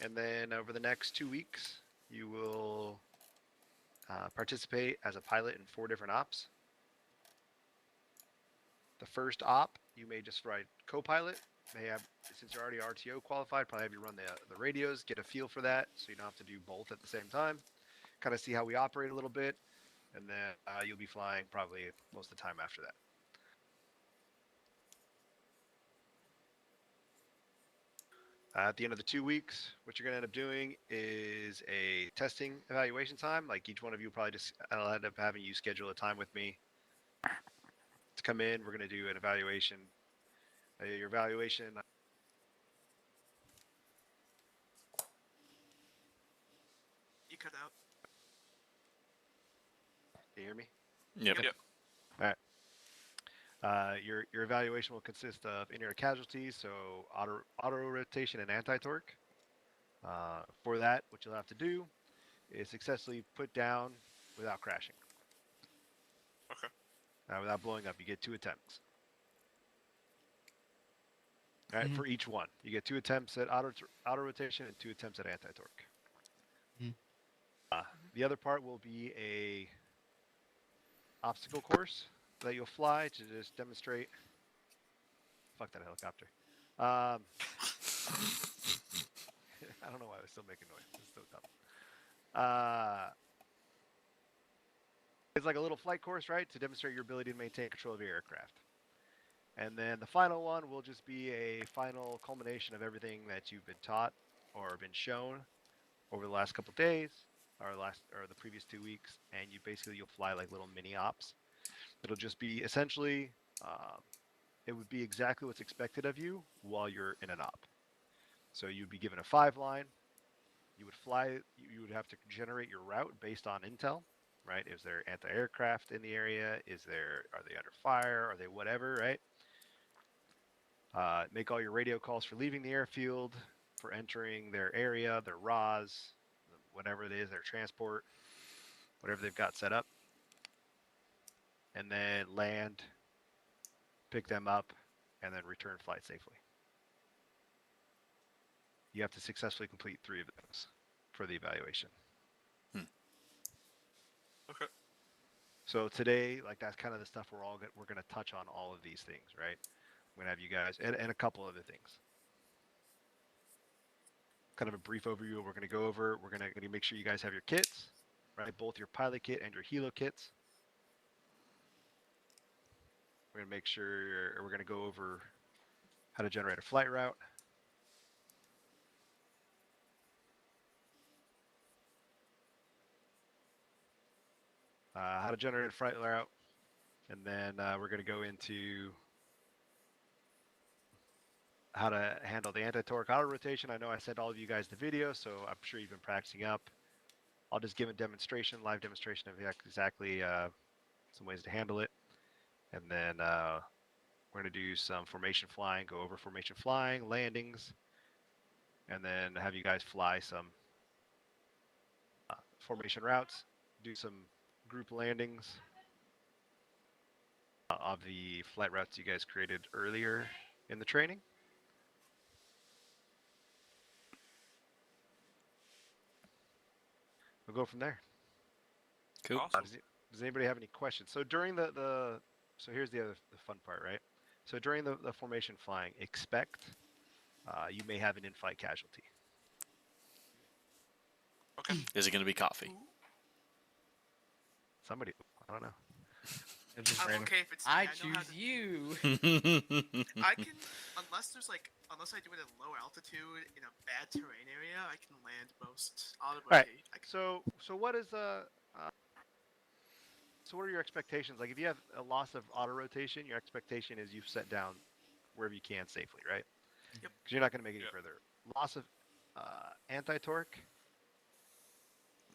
And then over the next 2 weeks, you will participate as a pilot in 4 different ops. The first op, you may just ride co-pilot. May have, since you're already RTO qualified, probably have you run the radios, get a feel for that, so you don't have to do both at the same time. Kind of see how we operate a little bit, and then you'll be flying probably most of the time after that. At the end of the 2 weeks, what you're going to end up doing is a testing evaluation time. Like each one of you probably just, I'll end up having you schedule a time with me to come in. We're going to do an evaluation. Your evaluation. You cut out. Can you hear me? Yep. All right. Your evaluation will consist of in-air casualties, so auto rotation and anti-torque. For that, what you'll have to do is successfully put down without crashing. Okay. Without blowing up, you get 2 attempts. All right, for each one, you get 2 attempts at auto rotation and 2 attempts at anti-torque. The other part will be a obstacle course that you'll fly to just demonstrate. Fuck that helicopter. I don't know why I was still making noise. It's so dumb. It's like a little flight course, right, to demonstrate your ability to maintain control of your aircraft. And then the final one will just be a final culmination of everything that you've been taught or been shown over the last couple of days or the previous 2 weeks, and you'll fly like little mini ops. It'll just be essentially, it would be exactly what's expected of you while you're in an op. So you'd be given a 5-line. You would fly. You would have to generate your route based on intel, right? Is there anti-aircraft in the area? Are they under fire? Are they whatever, right? Make all your radio calls for leaving the airfield, for entering their area, their RAS, whatever it is, their transport, whatever they've got set up. And then land, pick them up, and then return flight safely. You have to successfully complete 3 of those for the evaluation. Okay. So today, like that's kind of the stuff we're going to touch on all of these things, right? I'm going to have you guys and a couple other things. Kind of a brief overview of what we're going to go over. We're going to make sure you guys have your kits, right? Both your pilot kit and your helo kits. We're going to make sure we're going to go over how to generate a flight route. How to generate a flight route. And then we're going to go into how to handle the anti-torque auto rotation. I know I sent all of you guys the video, so I'm sure you've been practicing up. I'll just give a demonstration, live demonstration of exactly some ways to handle it. And then we're going to do some formation flying, go over formation flying, landings, and then have you guys fly some formation routes, do some group landings of the flight routes you guys created earlier in the training. We'll go from there. Cool. Awesome. Does anybody have any questions? So during so here's the fun part, right? So during the formation flying, expect you may have an in-flight casualty. Okay. Is it going to be coffee? Somebody, I don't know. I'm okay if it's me. I know how choose to- you. I can, unless I do it at low altitude in a bad terrain area, I can land most auto Right. rotation. So what is so what are your expectations? Like if you have a loss of auto rotation, your expectation is you've set down wherever you can safely, right? Yep. Because you're not going to make it any Yep. further. Loss of anti-torque,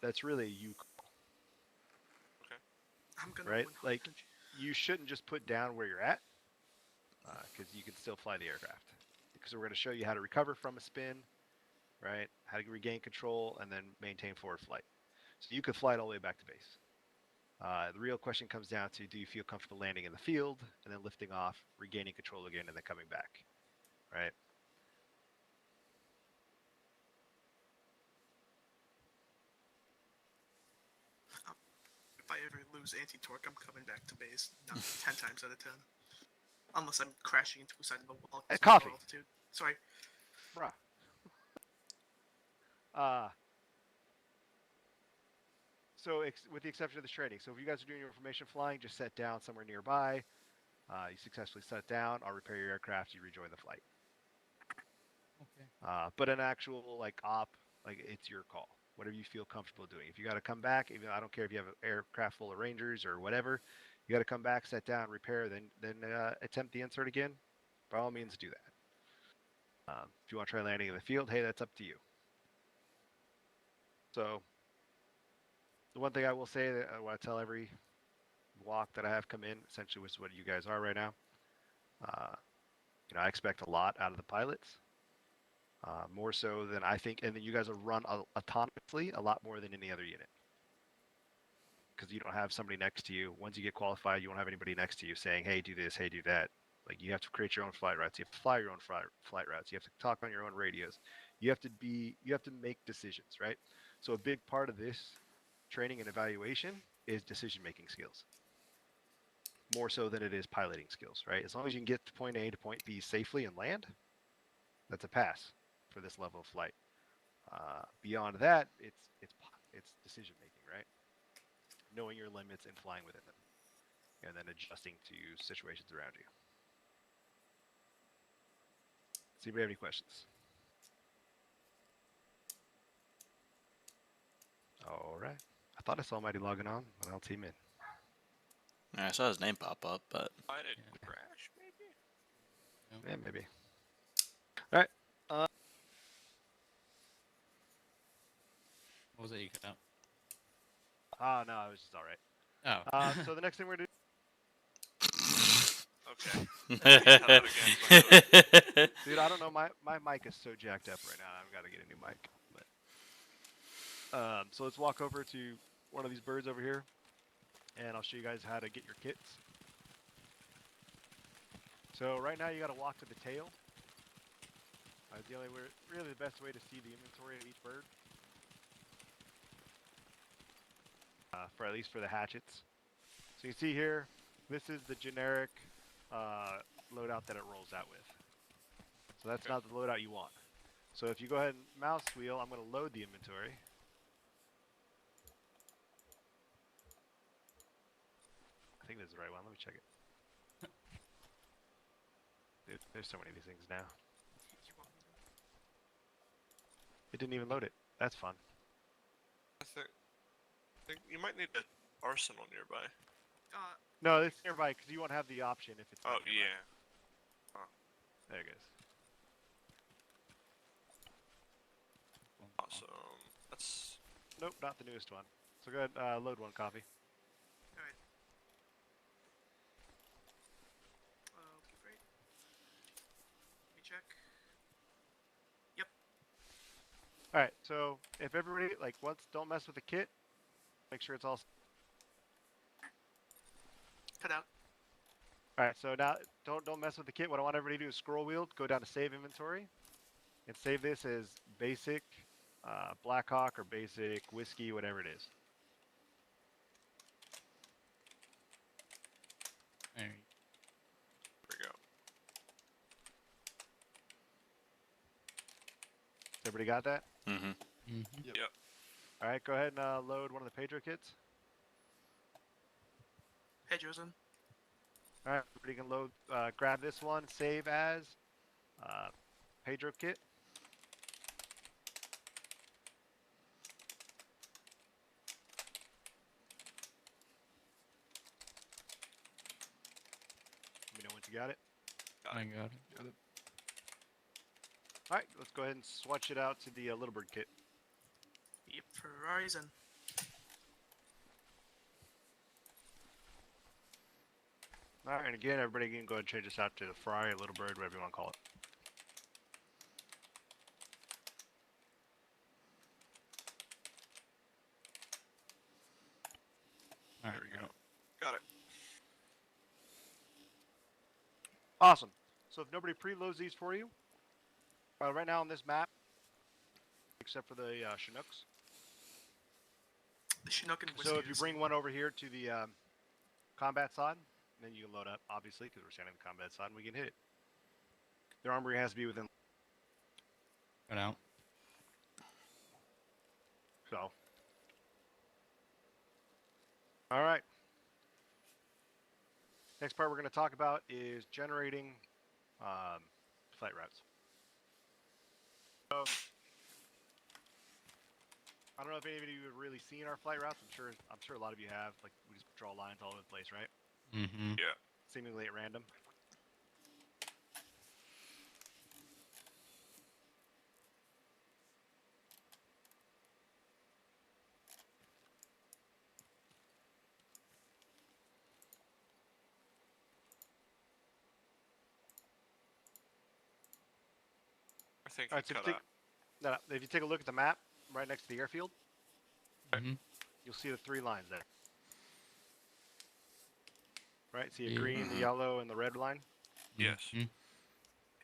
that's really you, I'm gonna right? 100%. Like you shouldn't just put down where you're at because you can still fly the aircraft. Because we're going to show you how to recover from a spin, right? How to regain control and then maintain forward flight. So you could fly it all the way back to base. The real question comes down to, do you feel comfortable landing in the field and then lifting off, regaining control again, and then coming back, right? I ever lose anti-torque, I'm coming back to base 10 times out of 10. Unless I'm crashing into a side of the wall. 'cause of Coffee. low altitude. Sorry. Bruh. So with the exception of this training, so if you guys are doing your formation flying, just set down somewhere nearby. You successfully set down. I'll repair your aircraft. You rejoin the flight. Okay. But an actual like op, like it's your call. Whatever you feel comfortable doing. If you got to come back, even I don't care if you have an aircraft full of Rangers or whatever, you got to come back, set down, repair, then attempt the insert again. By all means, do that. If you want to try landing in the field, hey, that's up to you. So the one thing I will say that I want to tell every walk that I have come in, essentially, which is what you guys are right now. I expect a lot out of the pilots. More so than I think, and then you guys will run autonomously a lot more than any other unit, because you don't have somebody next to you. Once you get qualified, you won't have anybody next to you saying, "Hey, do this. Hey, do that." Like you have to create your own flight routes. You have to fly your own flight routes. You have to talk on your own radios. You have to make decisions, right? So a big part of this training and evaluation is decision-making skills, more so than it is piloting skills, right? As long as you can get to point A to point B safely and land, that's a pass for this level of flight. Beyond that, it's decision making, right? Knowing your limits and flying within them, and then adjusting to situations around you. See if we have any questions. All right. I thought I saw Mighty logging on, but I'll team in. Yeah, I saw his name pop up, but Why did Yeah. it crash, maybe? Yeah, maybe. All right. What was that you cut out? No, I was just all right. Oh. So the next thing we're gonna Okay. Cut out again, dude, I don't know. My mic is so jacked up right now. I've got to get a new mic. But so let's walk over to one of these birds over here, and I'll show you guys how to get your kits. So right now you got to walk to the tail. The only way, really the best way to see the inventory of each bird. For at least for the hatchets. So you can see here, this is the generic loadout that it rolls out with. So that's not the loadout you want. So if you go ahead and mouse wheel, I'm going to load the inventory. I think this is the right one. Let me check it. Dude, there's so many of these things now. It didn't even load it. That's fun. I think you might need an arsenal nearby. No, it's nearby because you won't have the option if it's. Oh, not nearby. yeah. There it goes. Awesome. That's... Nope, not the newest one. So go ahead, load one copy. Alright. Okay, great. Let me check. Yep. All right. So if everybody don't mess with the kit. Make sure it's all. Cut out. All right. So now don't mess with the kit. What I want everybody to do is scroll wheel, go down to save inventory, and save this as basic Blackhawk or basic whiskey, whatever it is. There There we go. Everybody got that? mm-hmm. Mm-hmm. Yep. All right. Go ahead and load one of the Pedro kits. Pedro's in. All right. Everybody can load. Grab this one. Save as Pedro kit. Let me know once you got it. Got I it. got it. All right. Let's go ahead and swatch it out to the Little Bird kit. Yep, Verizon. All right. And again, everybody can go ahead and change this out to the Fry, Little Bird, whatever you want to call it. All There right. we go. Got it. Awesome. So if nobody preloads these for you, right now on this map, except for the Chinooks, The Chinook and So if whiskers. you bring one over here to the combat side, then you can load up, obviously, because we're standing on the combat side, and we can hit it. Their armory has to be within. Right out. So. All right. Next part we're going to talk about is generating flight routes. So, I don't know if any of you have really seen our flight routes. I'm sure a lot of you have. Like, we just draw lines all over the place, right? Mm-hmm. Yeah. Seemingly at random. I think All right, you so cut out. if you take a look at the map right next to the airfield, Mm-hmm. you'll see the 3 lines there. Right? See a Yeah. green, the Mhm. yellow, and the red line? Yes. Mhm.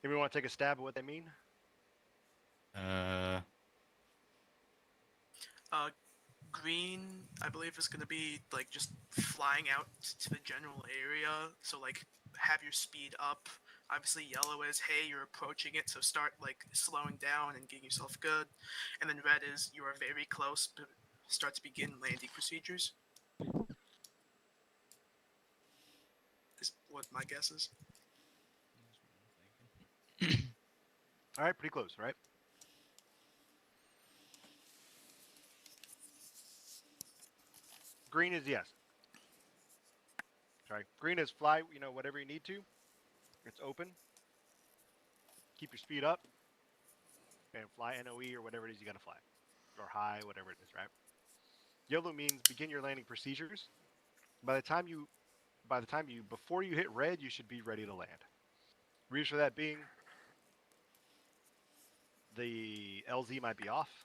Anybody want to take a stab at what they mean? Green, I believe, is going to be like just flying out to the general area. So like have your speed up. Obviously, yellow is hey, you're approaching it, so start like slowing down and getting yourself good. And then red is you are very close, but start to begin landing procedures. Is what my guess is. All right, pretty close, right? Green is yes. Sorry. Green is fly, whatever you need to. It's open. Keep your speed up and fly NOE or whatever it is you got to fly. Or high, whatever it is, right? Yellow means begin your landing procedures. Before you hit red, you should be ready to land. Reason for that being, the LZ might be off,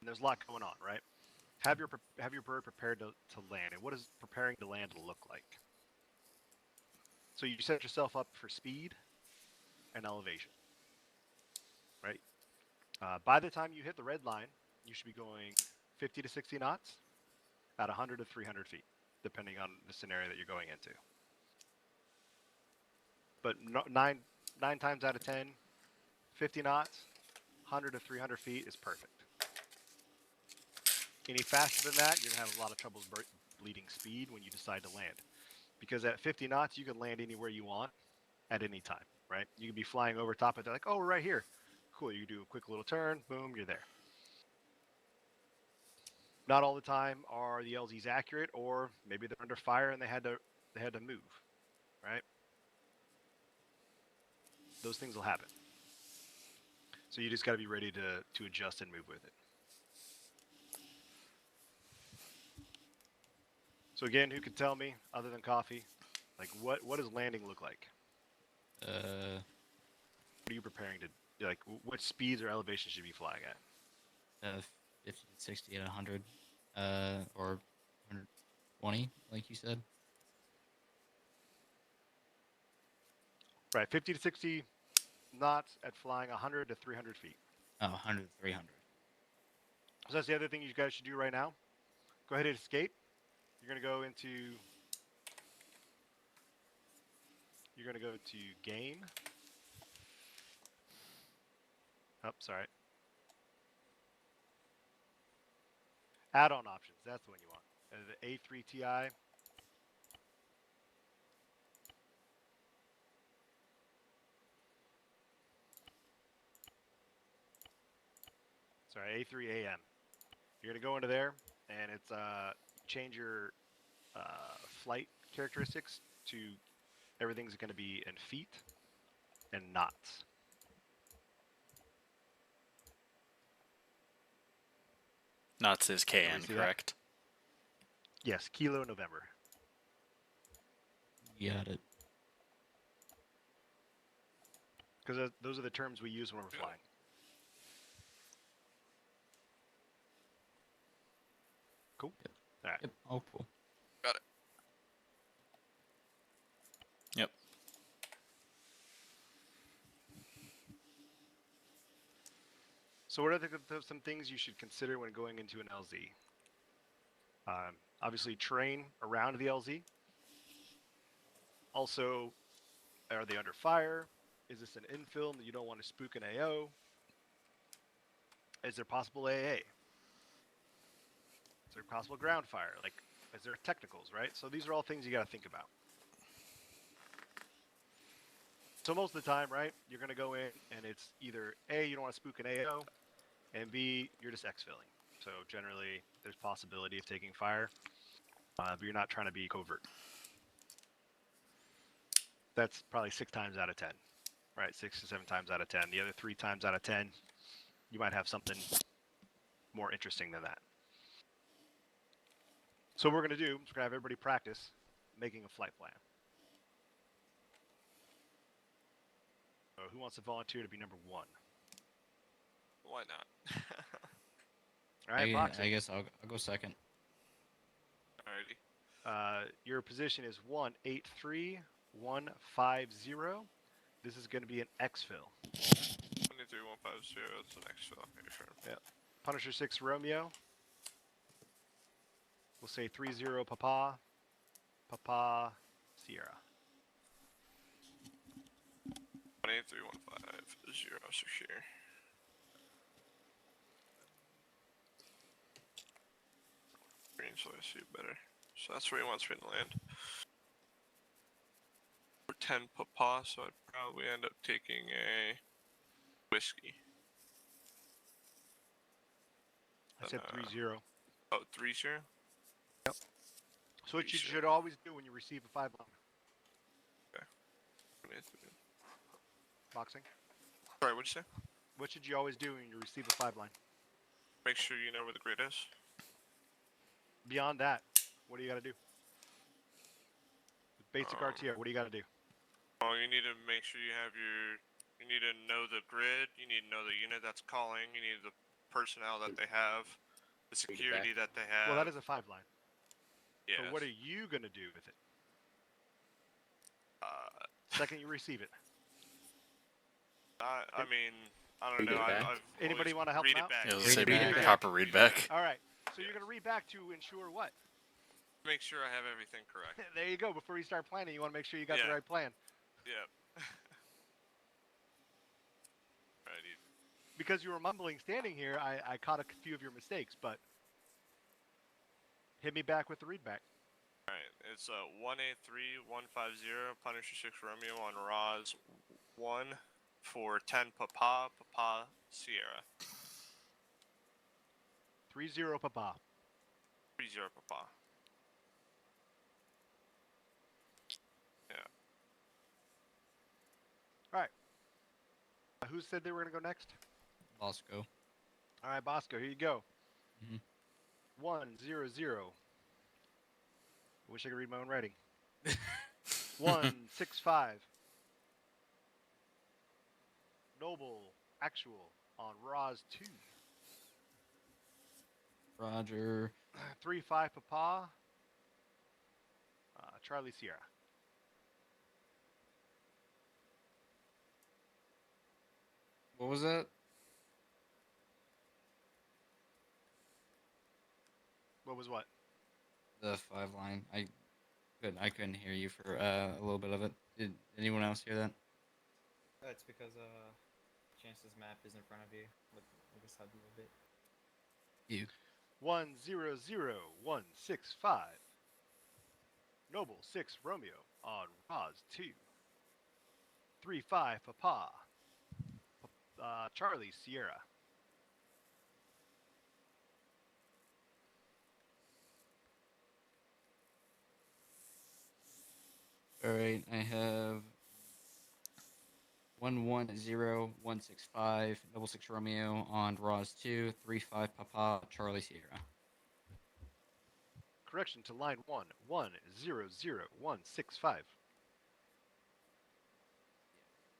and there's a lot going on, right? Have your bird prepared to land, and what does preparing to land look like? So you set yourself up for speed and elevation, right? By the time you hit the red line, you should be going 50 to 60 knots at 100 to 300 feet, depending on the scenario that you're going into. But nine times out of 10, 50 knots, 100 to 300 feet is perfect. Any faster than that, you're going to have a lot of trouble bleeding speed when you decide to land. Because at 50 knots, you can land anywhere you want at any time, right? You can be flying over top of it, like, oh, we're right here. Cool, you do a quick little turn, boom, you're there. Not all the time are the LZs accurate, or maybe they're under fire and they had to move, right? Those things will happen. So you just got to be ready to adjust and move with it. So again, who could tell me, other than coffee, like what does landing look like? What are you preparing to, like, what speeds or elevations should you be flying at? 50 to 60 at 100, or 120, like you said. Right, 50 to 60 knots at flying 100 to 300 feet. Oh, 100 to 300. So that's the other thing you guys should do right now. Go ahead and escape. You're gonna go to game. Oh, sorry. Add-on options. That's the one you want. The A3 Ti. Sorry, A3 AM. You're gonna go into there, and it's change your flight characteristics to everything's gonna be in feet and knots. Knots is KN, see that? correct? Yes, Kilo November. You got it. Because those are the terms we use when we're Yeah. flying. Cool. Yep. All right. Yep. Oh, cool. Got it. Yep. So what are some things you should consider when going into an LZ? Obviously, terrain around the LZ. Also, are they under fire? Is this an infill that you don't want to spook an AO? Is there possible AA? Is there possible ground fire? Like, is there technicals, right? So these are all things you got to think about. So most of the time, right, you're going to go in and it's either A, you don't want to spook an AO, and B, you're just exfilling. So generally, there's possibility of taking fire, but you're not trying to be covert. That's probably 6 times out of 10, right? 6 to 7 times out of 10. The other 3 times out of 10, you might have something more interesting than that. So what we're going to do is we're going to have everybody practice making a flight plan. So who wants to volunteer to be number 1? Why not? All right, boxing. I guess I'll go second. Alrighty. Your position is 183150. This is going to be an exfil. 23150. That's the next fill. Okay, sure. Yeah. Punisher 6 Romeo. We'll say 30 Papa. Papa Sierra. 28150 secure. Green, so I see it better. So that's where he wants me to land. For 10 Papa, so I'd probably end up taking a whiskey. I said 30. Oh, 30? Yep. So what you 30. should always do when you receive a 5 line. Boxing. Sorry, what'd you say? What should you always do when you receive a 5 line? Make sure you know where the grid is. Beyond that, what do you got to do? Basic RTO, what do you got to do? Oh, you need to make sure you have your. You need to know the grid. You need to know the unit that's calling. You need the personnel that they have, the security that they have. Well, that is a 5 line. Yeah. So what are you going to do with it? Second you receive it. I mean, I don't Read know. it back. I've Anybody always want to help read him it out? back. Yeah, Read let's say it back. maybe proper read back. All right. So you're going to read back to ensure what? Make sure I have everything correct. There you go. Before you start planning, you want to make sure you got the Yeah. right plan. Yep. Righty. Because you were mumbling standing here, I caught a few of your mistakes, but hit me back with the read back. Alright, it's 183150 Punisher 6 Romeo on Roz 1 for 10 Papa Sierra. 30 Papa. 30 Papa. All right. Who said they were going to go next? Bosco. All right, Bosco, here you go. Mhm. 100. I wish I could read my own writing. 165. Noble Actual on Roz 2. Roger. 35 Papa. Charlie Sierra. What was that? What was what? The 5 line. I couldn't hear you for a little bit of it. Did anyone else hear that? It's because Chance's map is in front of you. Look aside a little bit. 100165. Noble 6 Romeo on Roz 2. 35 Papa. Charlie Sierra. All right, I have 110165 double 6 Romeo on Roz 2, 35 Papa Charlie Sierra. Correction to line 1. 100165.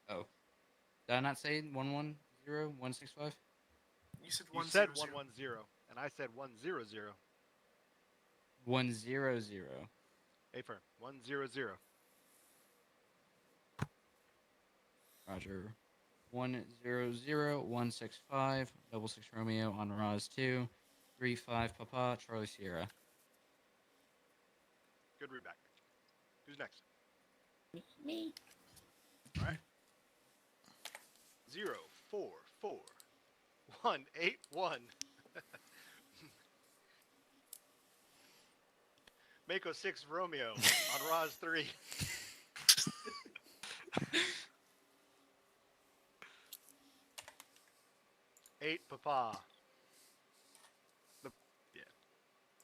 Oh, did I not say 110165? You said You 1 said 0 0. 110, and I said 100. 100. Affirm. 100. Roger. 100165 double 6 Romeo on Roz 2, 35 Papa Charlie Sierra. Good read back. Who's next? Me. All right. 044181. Mako 6 Romeo on Roz 3. 8 Papa. Yeah.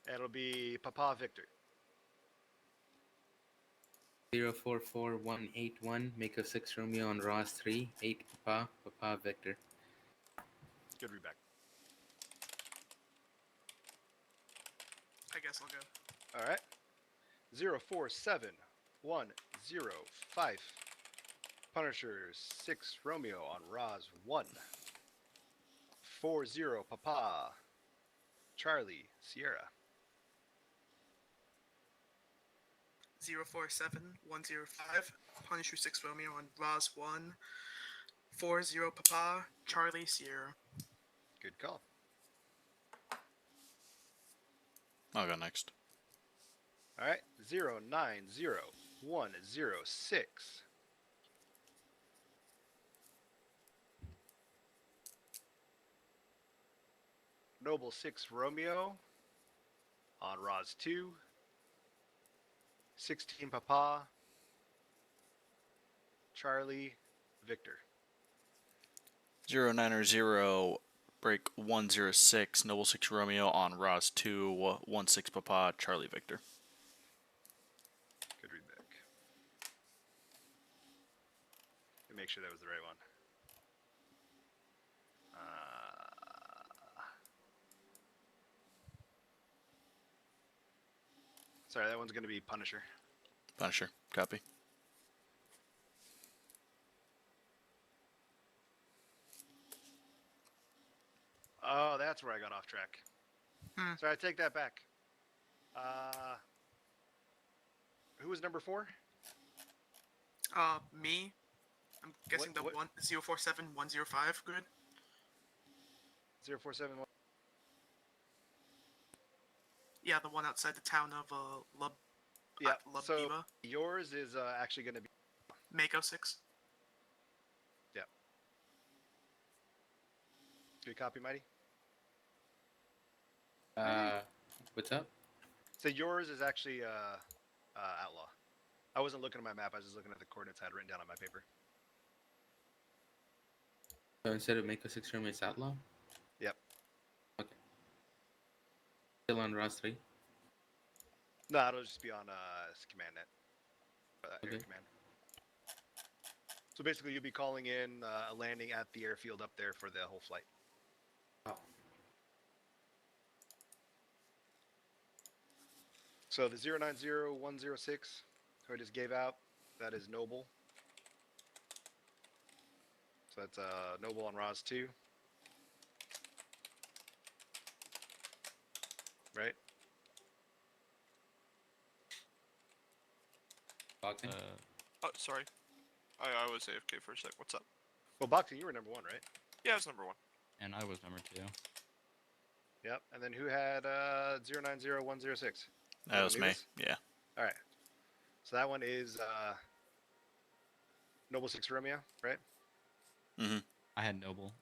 And it'll be Papa Victor. 044181. Make a 6 Romeo on Ross 3. 8 Papa. Papa Victor. Good read back. I guess I'll go. All right. 047105. Punisher 6 Romeo on Roz 1. 40 Papa. Charlie Sierra. 047105. Punisher 6 Romeo on Roz 1. 40 Papa. Charlie Sierra. Good call. I'll go next. All right. 090106. Noble 6 Romeo on Roz 2. 16 Papa. Charlie Victor. 090 break 106 Noble 6 Romeo on Roz 2 16 Papa Charlie Victor. Good read back. Let me make sure that was the right one. Sorry, that one's going to be Punisher. Punisher. Copy. Oh, that's where I got off track. Sorry, I take that back. Who was number 4? Me. I'm guessing What- the 047105 grid. 0471. Yeah, the one outside the town of Yeah, so Lubdiva. yours is actually going to be. Mako 6. Good copy, Mighty. What's up? So yours is actually Outlaw. I wasn't looking at my map. I was just looking at the coordinates I had written down on my paper. So instead of Make a 6 Romeo, it's Outlaw? Yep. Okay. Still on Ross 3? No, it'll just be on command net. Air Okay. command. So basically, you'll be calling in a landing at the airfield up there for the whole flight. Oh. So the 090106, who I just gave out, that is Noble. So that's Noble on Roz 2. Right? Uh, Oh, sorry. I was AFK for a sec. What's up? Well, Boxing, you were number 1, right? Yeah, I was number 1. and I was number 2. Yep. And then who had 090106? That was me. Nevis? Yeah. All right. So that one is Noble 6 Romeo, right? I had Noble.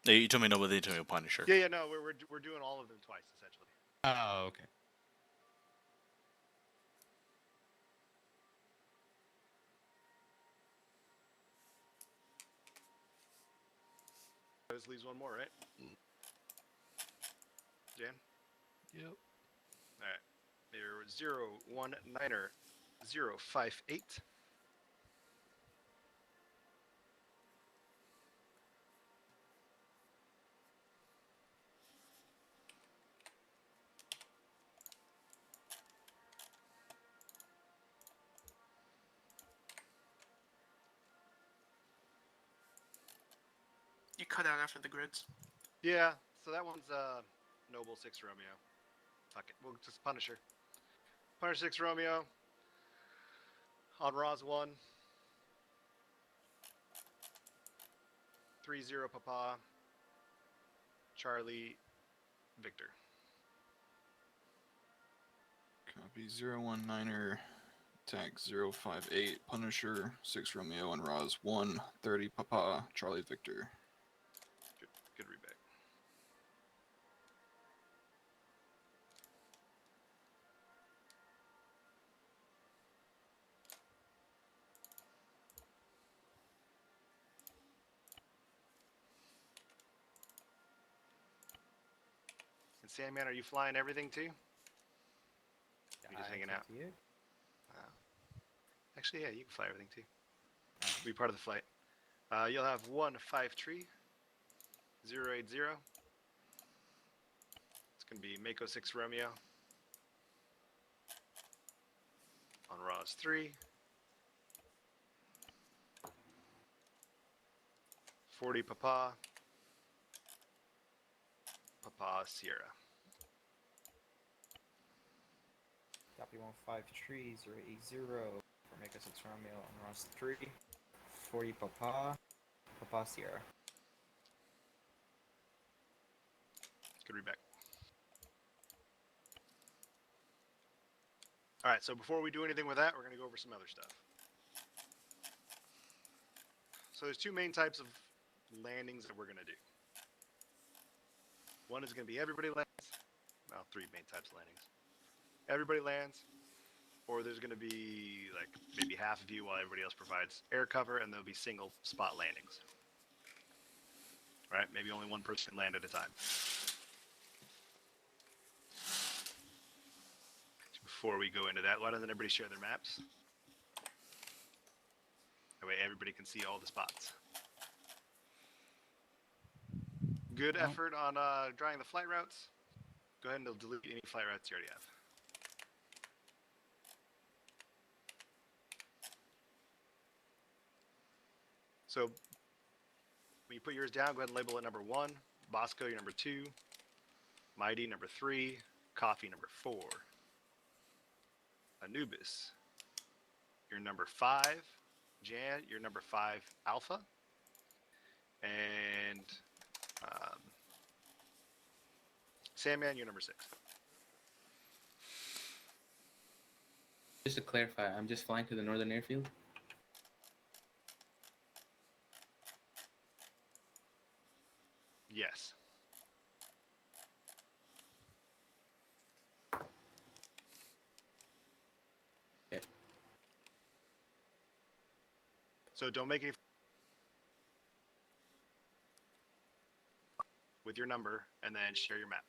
You told me no, but they told me Punisher. Yeah, no, we're doing all of them twice, essentially. Oh, okay. This leaves one more, right? Jan? Yep. All right. There was 019058. You cut out after the grids. Yeah, so that one's Noble 6 Romeo. Fuck it. We'll just Punisher. Punisher 6 Romeo. On Roz 1. 30 Papa. Charlie Victor. Copy 019er, attack 058, Punisher, 6 Romeo and Roz 1, 30 Papa, Charlie Victor. Good readback. And Sandman, are you flying everything too? You're just hanging out. You? Actually, yeah, you can fly everything too. Be part of the flight. You'll have 1-5 tree, 080. It's going to be Mako 6 Romeo on Roz 3. 40 Papa, Papa Sierra. Copy 15 tree 080 for Mako 6 Romeo on Ross 3. 40 Papa, Papa Sierra. Good readback. All right, so before we do anything with that, we're going to go over some other stuff. So there's two main types of landings that we're going to do. One is going to be everybody lands. Well, three main types of landings. Everybody lands, or there's going to be like maybe half of you while everybody else provides air cover, and there'll be single spot landings. Right? Maybe only one person can land at a time. Before we go into that, why doesn't everybody share their maps? That way everybody can see all the spots. Good effort on drawing the flight routes. Go ahead and delete any flight routes you already have. So when you put yours down, go ahead and label it number 1. Bosco, your number 2. Mighty, number 3. Coffee, number 4. Anubis, your number 5. Jan, your number 5 Alpha. And Sandman, your number 6. Just to clarify, I'm just flying to the northern airfield. Yes. Okay. So don't make any with your number, and then share your map.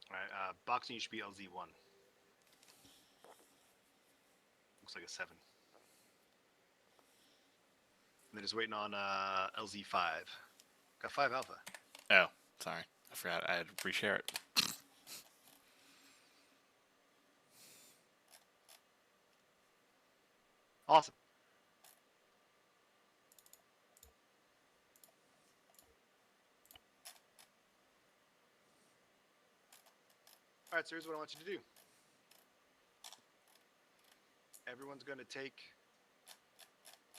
All right, boxing, you should be LZ1. Looks like a 7. And then just waiting on LZ5. Got 5 Alpha. Oh, sorry. I forgot I had to reshare it. Awesome. All right, so here's what I want you to do. Everyone's going to take...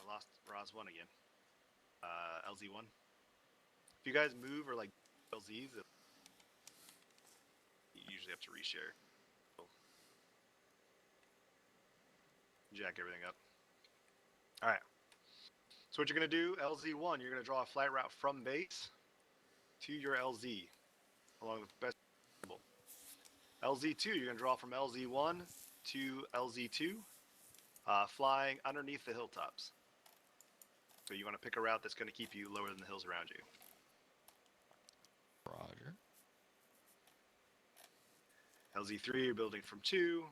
I lost Roz 1 again. LZ1. If you guys move or like LZs, you usually have to reshare. Jack everything up. All right. So what you're going to do, LZ1, you're going to draw a flight route from base to your LZ along the best possible. LZ2, you're going to draw from LZ1 to LZ2, flying underneath the hilltops. So you want to pick a route that's going to keep you lower than the hills around you. Roger. LZ3, you're building from 2.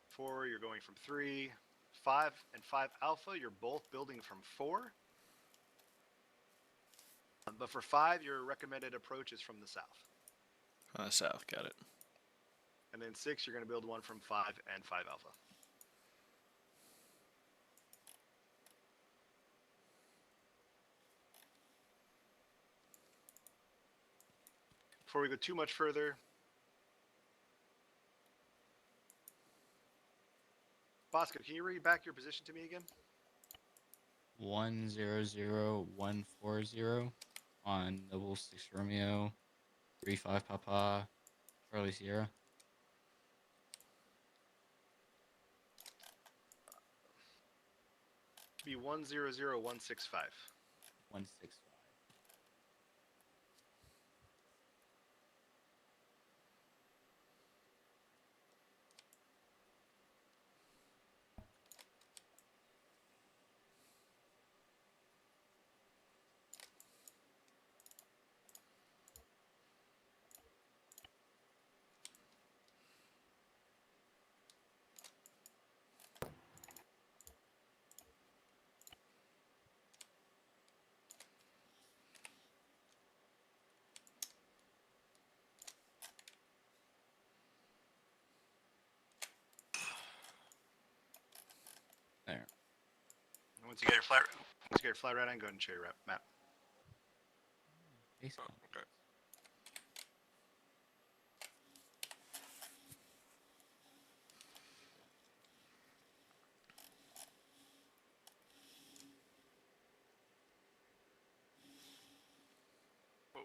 4, you're going from 3. 5 and 5 Alpha, you're both building from 4. But for 5, your recommended approach is from the south. South, got it. And then 6, you're going to build one from 5 and 5 Alpha. Before we go too much further, Bosco, can you read back your position to me again? 100140 on Noble 6 Romeo, 35 Papa, Charlie Sierra. Should be 100165. 165. There. And once you get your flight, right on, go ahead and share your map. Base Oh, comp. okay. Whoa.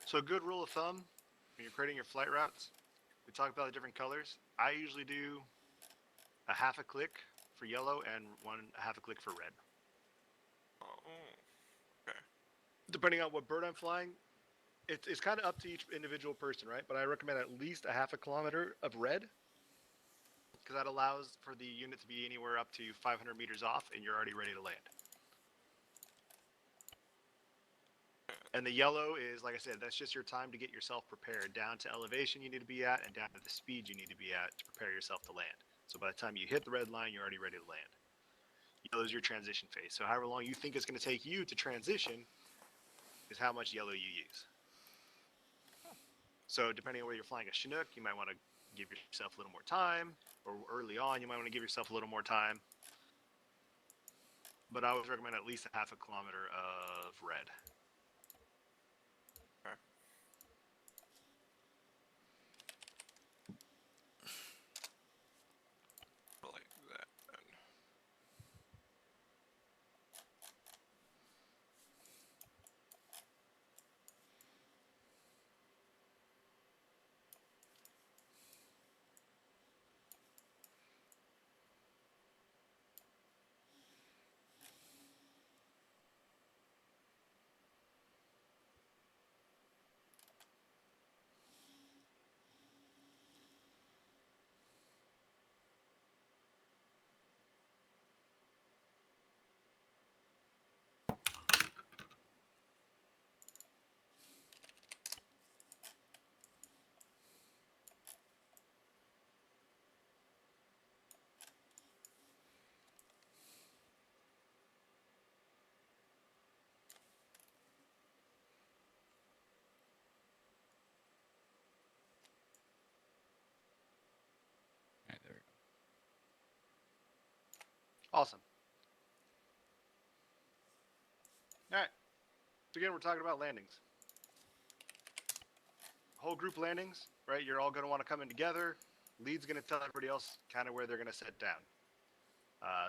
So a good rule of thumb when you're creating your flight routes, we talk about the different colors. I usually do a half a click for yellow and a half a click for red. Oh. Depending on what bird I'm flying, it's kind of up to each individual person, right? But I recommend at least a half a kilometer of red, because that allows for the unit to be anywhere up to 500 meters off, and you're already ready to land. And the yellow is, like I said, that's just your time to get yourself prepared down to elevation you need to be at and down to the speed you need to be at to prepare yourself to land. So by the time you hit the red line, you're already ready to land. Yellow is your transition phase. So however long you think it's going to take you to transition is how much yellow you use. So depending on whether you're flying a Chinook, you might want to give yourself a little more time, or early on, you might want to give yourself a little more time. But I always recommend at least a half a kilometer of red. Okay. Like that. Then. All right, there we go. Awesome. All right. So again, we're talking about landings. Whole group landings, right? You're all going to want to come in together. Lead's going to tell everybody else kind of where they're going to set down.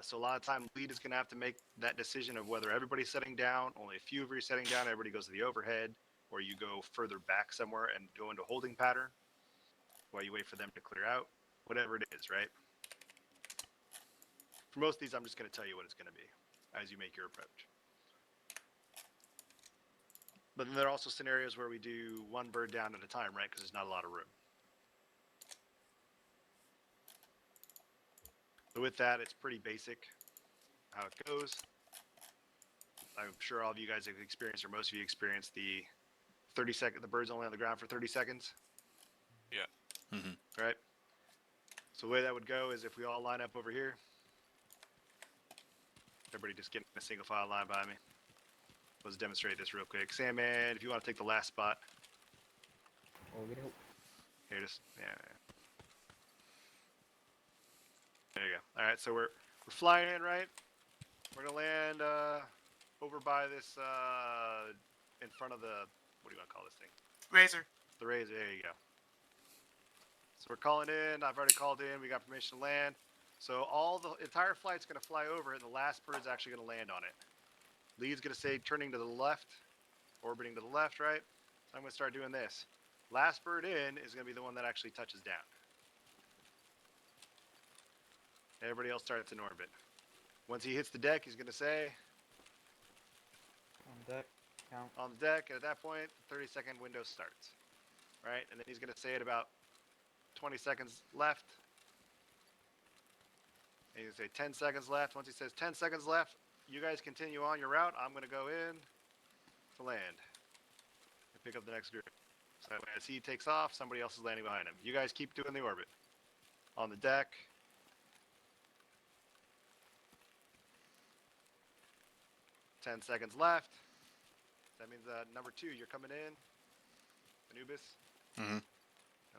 So a lot of time, lead is going to have to make that decision of whether everybody's setting down, only a few of you are setting down, everybody goes to the overhead, or you go further back somewhere and go into holding pattern while you wait for them to clear out, whatever it is, right? For most of these, I'm just going to tell you what it's going to be as you make your approach. But then there are also scenarios where we do one bird down at a time, right? Because there's not a lot of room. So with that, it's pretty basic how it goes. I'm sure all of you guys have experienced, or most of you experienced, the 30-second, the bird's only on the ground for 30 seconds. Yeah. Mm-hmm. Right? So the way that would go is if we all line up over here, everybody just get in a single file line by me. Let's demonstrate this real quick. Sandman, if you want to take the last spot. Here, just yeah. There you go. All right, so we're flying in, right? We're gonna land over by this in front of the what do you want to call this thing? Razor. The Razor. There you go. So we're calling in. I've already called in. We got permission to land. So all the entire flight's gonna fly over, and the last bird's actually gonna land on it. Lead's gonna say turning to the left, orbiting to the left, right? So I'm gonna start doing this. Last bird in is gonna be the one that actually touches down. Everybody else starts in orbit. Once he hits the deck, he's gonna say On deck. Count. on the deck, and at that point, the 30-second window starts. Right? And then he's gonna say it about 20 seconds left. And he's gonna say 10 seconds left. Once he says 10 seconds left, you guys continue on your route. I'm gonna go in to land and pick up the next group. So that way, as he takes off, somebody else is landing behind him. You guys keep doing the orbit. On the deck. 10 seconds left. That means number 2, you're coming in. Anubis. Mm-hmm. And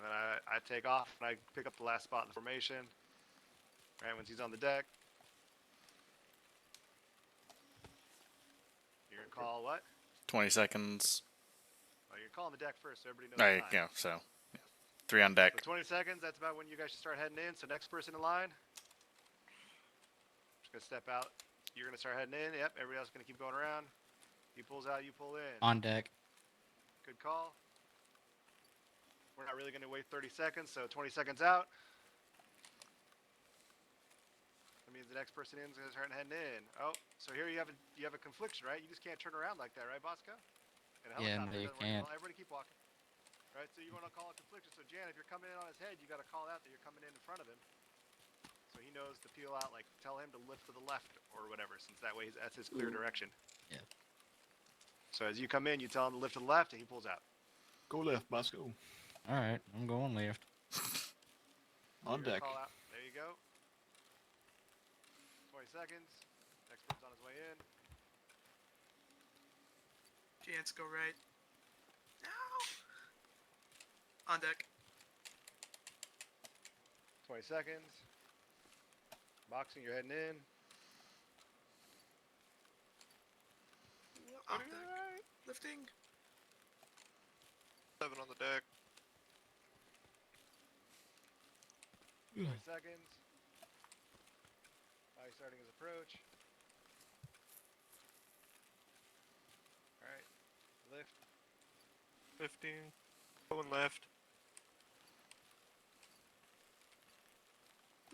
then I take off and I pick up the last spot in the formation. Right, once he's on the deck. You're going to call what? 20 seconds. Well, you're calling the deck first so everybody knows There the you time. go. So, yeah. 3 on deck. So 20 seconds, that's about when you guys should start heading in. So next person in line. Just going to step out. You're going to start heading in. Yep, everybody else is going to keep going around. He pulls out, you pull in. On deck. Good call. We're not really going to wait 30 seconds, so 20 seconds out. That means the next person in is going to start heading in. Oh, so here you have a confliction, right? You just can't turn around like that, right, Bosco? In a Yeah, helicopter, no, it you doesn't work. can't. Well, everybody keep walking. Right, so you want to call it confliction. So Jan, if you're coming in on his head, you got to call out that you're coming in front of him. So he knows to peel out, like tell him to lift to the left or whatever, since that way that's his clear direction. Yeah. So as you come in, you tell him to lift to the left, and he pulls out. Go left, Bosco. All right, I'm going left. On You're gonna deck. Call out. There you go. 20 seconds. Next bird's on his way in. Chance, go right. No. On deck. 20 seconds. Boxing, you're heading in. On deck. Lifting. 7 on the deck. 20 seconds. Now he's starting his approach. Alright. Lift. 15. Going left.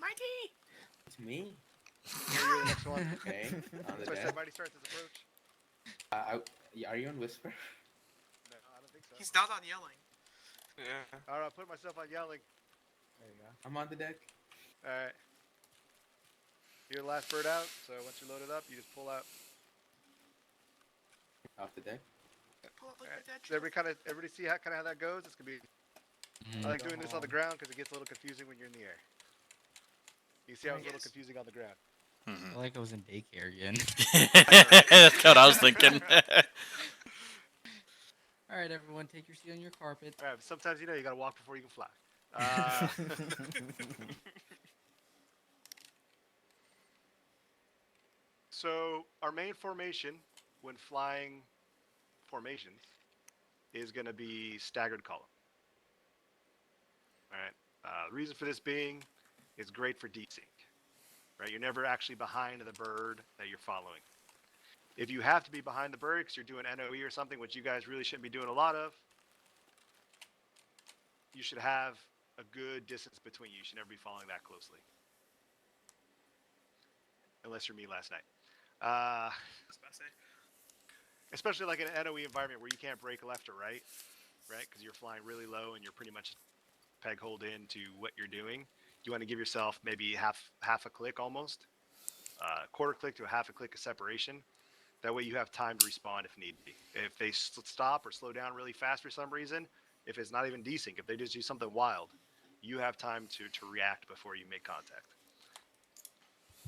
Mighty. It's me. You're the next one. Okay. On the That's why I said deck. Mighty starts his approach. Are you on Whisper? No, I don't think so. He's not on yelling. Yeah. Alright, I'll put myself on yelling. There you go. I'm on the deck. Alright. You're the last bird out, so once you're loaded up, you just pull out. Off the deck. Pull up like Alright. your dad. So everybody see how that goes? It's gonna be. I like doing this on the ground because it gets a little confusing when you're in the air. You see how it's a little Yes. confusing on the ground. I Mm-hmm. feel like I was in daycare again. That's what I was thinking. All right, everyone, take your seat on your carpet. All right, but sometimes you gotta walk before you can fly. So our main formation when flying formations is gonna be staggered column. All right. The reason for this being, it's great for desync. Right, you're never actually behind the bird that you're following. If you have to be behind the bird because you're doing NOE or something, which you guys really shouldn't be doing a lot of, you should have a good distance between you. You should never be following that closely. Unless you're me last night. I was about to say. Especially like in an NOE environment where you can't break left or right, right? Because you're flying really low and you're pretty much peg holed into what you're doing. You want to give yourself maybe half a click almost, quarter click to a half a click of separation. That way you have time to respond if need be. If they stop or slow down really fast for some reason, if it's not even desync, if they just do something wild, you have time to react before you make contact.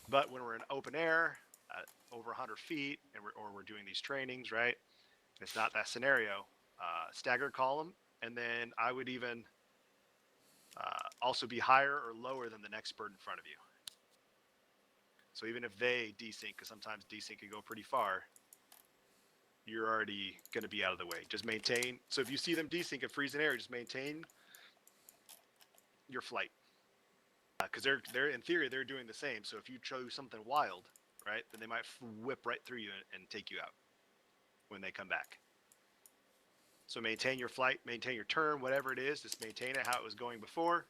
But when we're in open air, over 100 feet, and we're doing these trainings, right? It's not that scenario. Staggered column, and then I would even also be higher or lower than the next bird in front of you. So even if they desync, because sometimes desync can go pretty far, you're already going to be out of the way. Just maintain. So if you see them desync and freeze an area, just maintain your flight. Because they're in theory they're doing the same. So if you chose something wild, right, then they might whip right through you and take you out when they come back. So maintain your flight, maintain your turn, whatever it is, just maintain it how it was going before,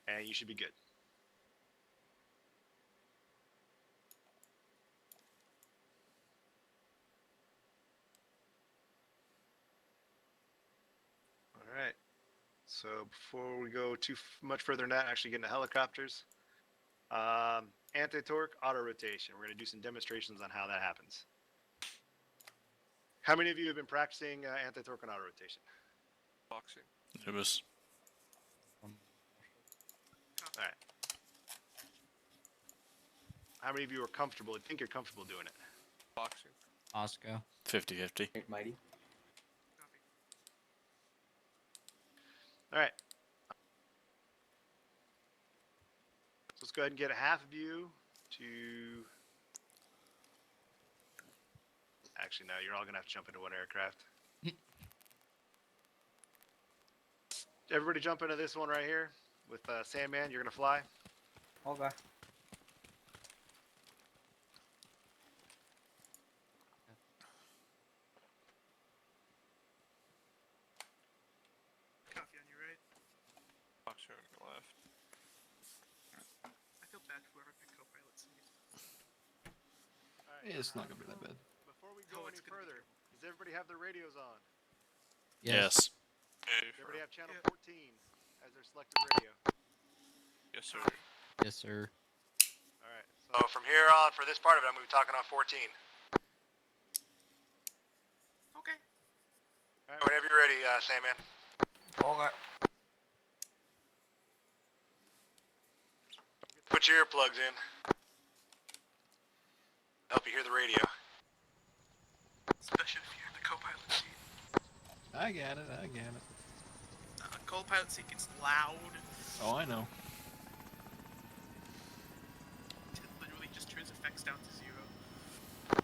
and you should be good. All right. So before we go too much further than that, actually getting to helicopters, anti-torque, auto rotation. We're going to do some demonstrations on how that happens. How many of you have been practicing anti-torque and auto rotation? Boxing. It was All right. How many of you are comfortable? Think you're comfortable doing it? Boxing. Oscar. 50-50. Great Mighty. All right. So let's go ahead and get a half of you to. Actually, no, you're all going to have to jump into one aircraft. Everybody jump into this one right here with Sandman. You're going to fly. Okay. Copy on your right. Boxing on your left. I feel bad for whoever picked co-pilot seat. All right. It's not gonna be that bad. Before we go Oh, any it's gonna be further, does everybody have their radios on? Yes. Hey, Does everybody have channel Yeah. 14 as their selected radio? yes, sir. Yes, sir. All right. So from here on, for this part of it, I'm going to be talking on 14. Okay. All right. Whenever you're ready, Sandman. Okay. Put your earplugs in. Help you hear the radio. Especially if you're in the co-pilot seat. I get it. I get it. Co-pilot seat gets loud. Oh, I know. It literally just turns effects down to 0.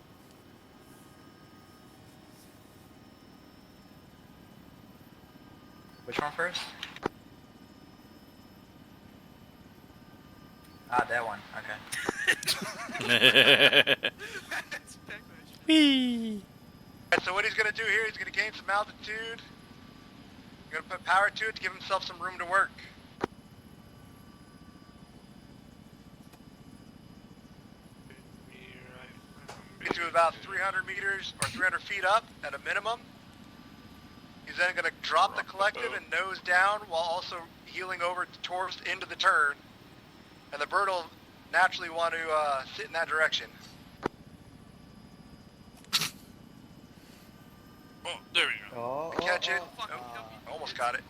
Which one first? Ah, that one. Okay. That's backlash. Whee! Alright, so what he's going to do here, he's going to gain some altitude. He's going to put power to it to give himself some room to work. Get to about 300 meters or 300 feet up at a minimum. He's then going to drop the collective and nose down while also heeling over towards into the turn. And the bird will naturally want to sit in that direction. Oh, there we go. Oh, Catch it. Fuck, Nope. he'll Almost caught it.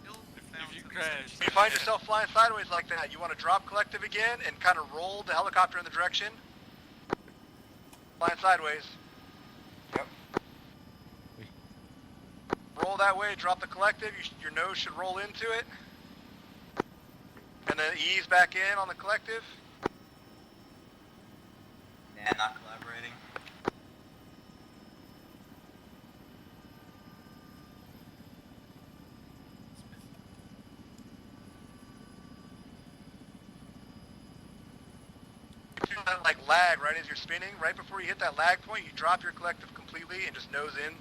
He'll If you bounce crash, If you find yourself flying sideways like that, you want to drop collective again and kind of roll the helicopter in the direction. Flying sideways. Yep. Roll that way, drop the collective, your nose should roll into it. And then ease back in on the collective. Nah, not collaborating. Feel that like lag right as you're spinning. Right before you hit that lag point, you drop your collective completely and just nose in,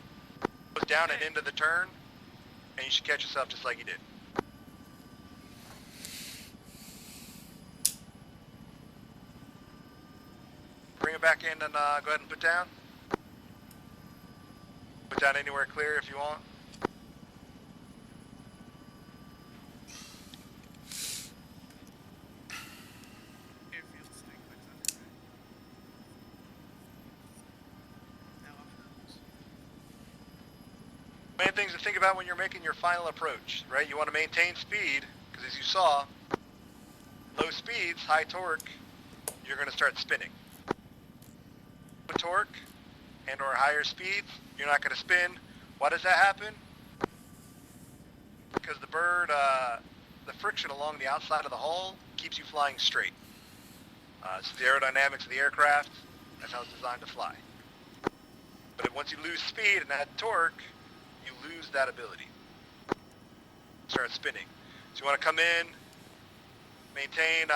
nose down and into the turn, and you should catch yourself just like you did. Bring it back in and go ahead and put down. Put down anywhere clear if you want. airfield stick clicks on it, right? Now off nose. Main things to think about when you're making your final approach, right? You want to maintain speed, because as you saw, low speeds, high torque, you're going to start spinning. torque and or higher speeds, you're not going to spin. Why does that happen? Because the bird, the friction along the outside of the hull keeps you flying straight. It's the aerodynamics of the aircraft. That's how it's designed to fly. But once you lose speed and add torque, you lose that ability. Start spinning. So you want to come in, maintain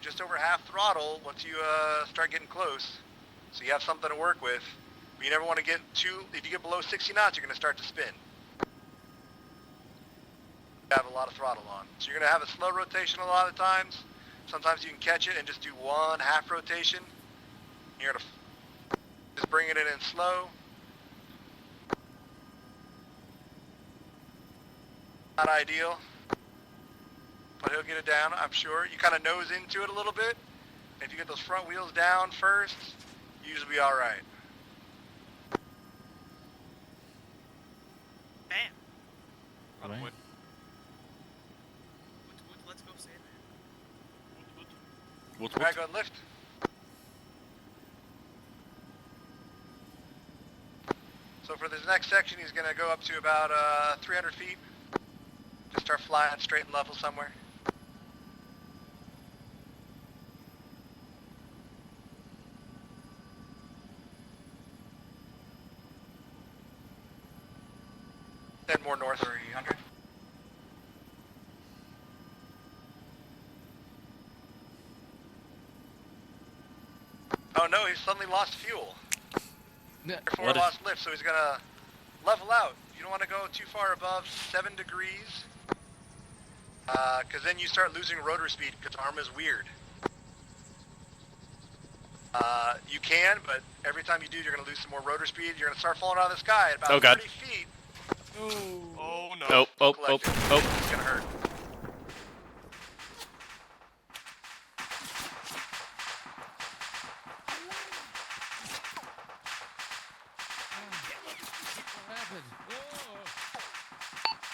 just over half throttle once you start getting close. So you have something to work with. But you never want to get if you get below 60 knots, you're going to start to spin. You have a lot of throttle on. So you're going to have a slow rotation a lot of times. Sometimes you can catch it and just do one half rotation. You're going to just bring it in slow. Not ideal, but he'll get it down, I'm sure. You kind of nose into it a little bit. If you get those front wheels down first, you usually be all right. Bam. Right. Let's go say that. Woot, All right, woot. go ahead and lift. So for this next section, he's going to go up to about 300 feet. Just start flying straight and level somewhere. Then more north. 300. Oh no, he suddenly lost fuel. Therefore What is- lost lift, so he's gonna level out. You don't want to go too far above 7 degrees, because then you start losing rotor speed, because Arma's weird. You can, but every time you do, you're gonna lose some more rotor speed. You're gonna start falling out of the sky at about Oh, God. 30 feet. Oh no. Oh, oh, oh, Collective. oh. It's gonna hurt.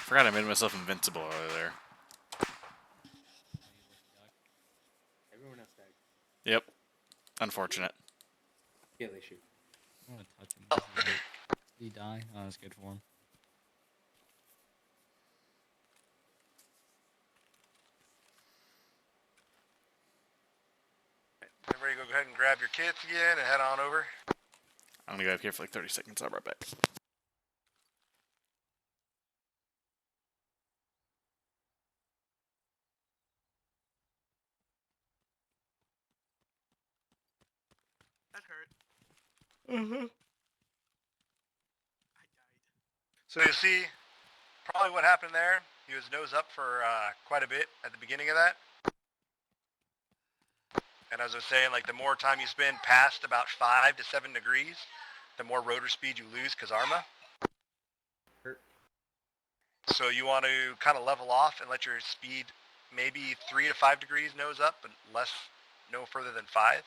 Forgot I made myself invincible over there. Everyone else died. Yep. Unfortunate. Yeah, they shoot. I want to touch him. Did he die? Oh, that's good for him. Everybody go ahead and grab your kits again and head on over. I'm gonna go up here for like 30 seconds. I'll be right back. That hurt. Mm-hmm. I died. So you see, probably what happened there, he was nose up for quite a bit at the beginning of that. And as I was saying, like the more time you spend past about 5 to 7 degrees, the more rotor speed you lose because Arma. Hurt. So you want to kind of level off and let your speed maybe 3 to 5 degrees nose up, but no further than 5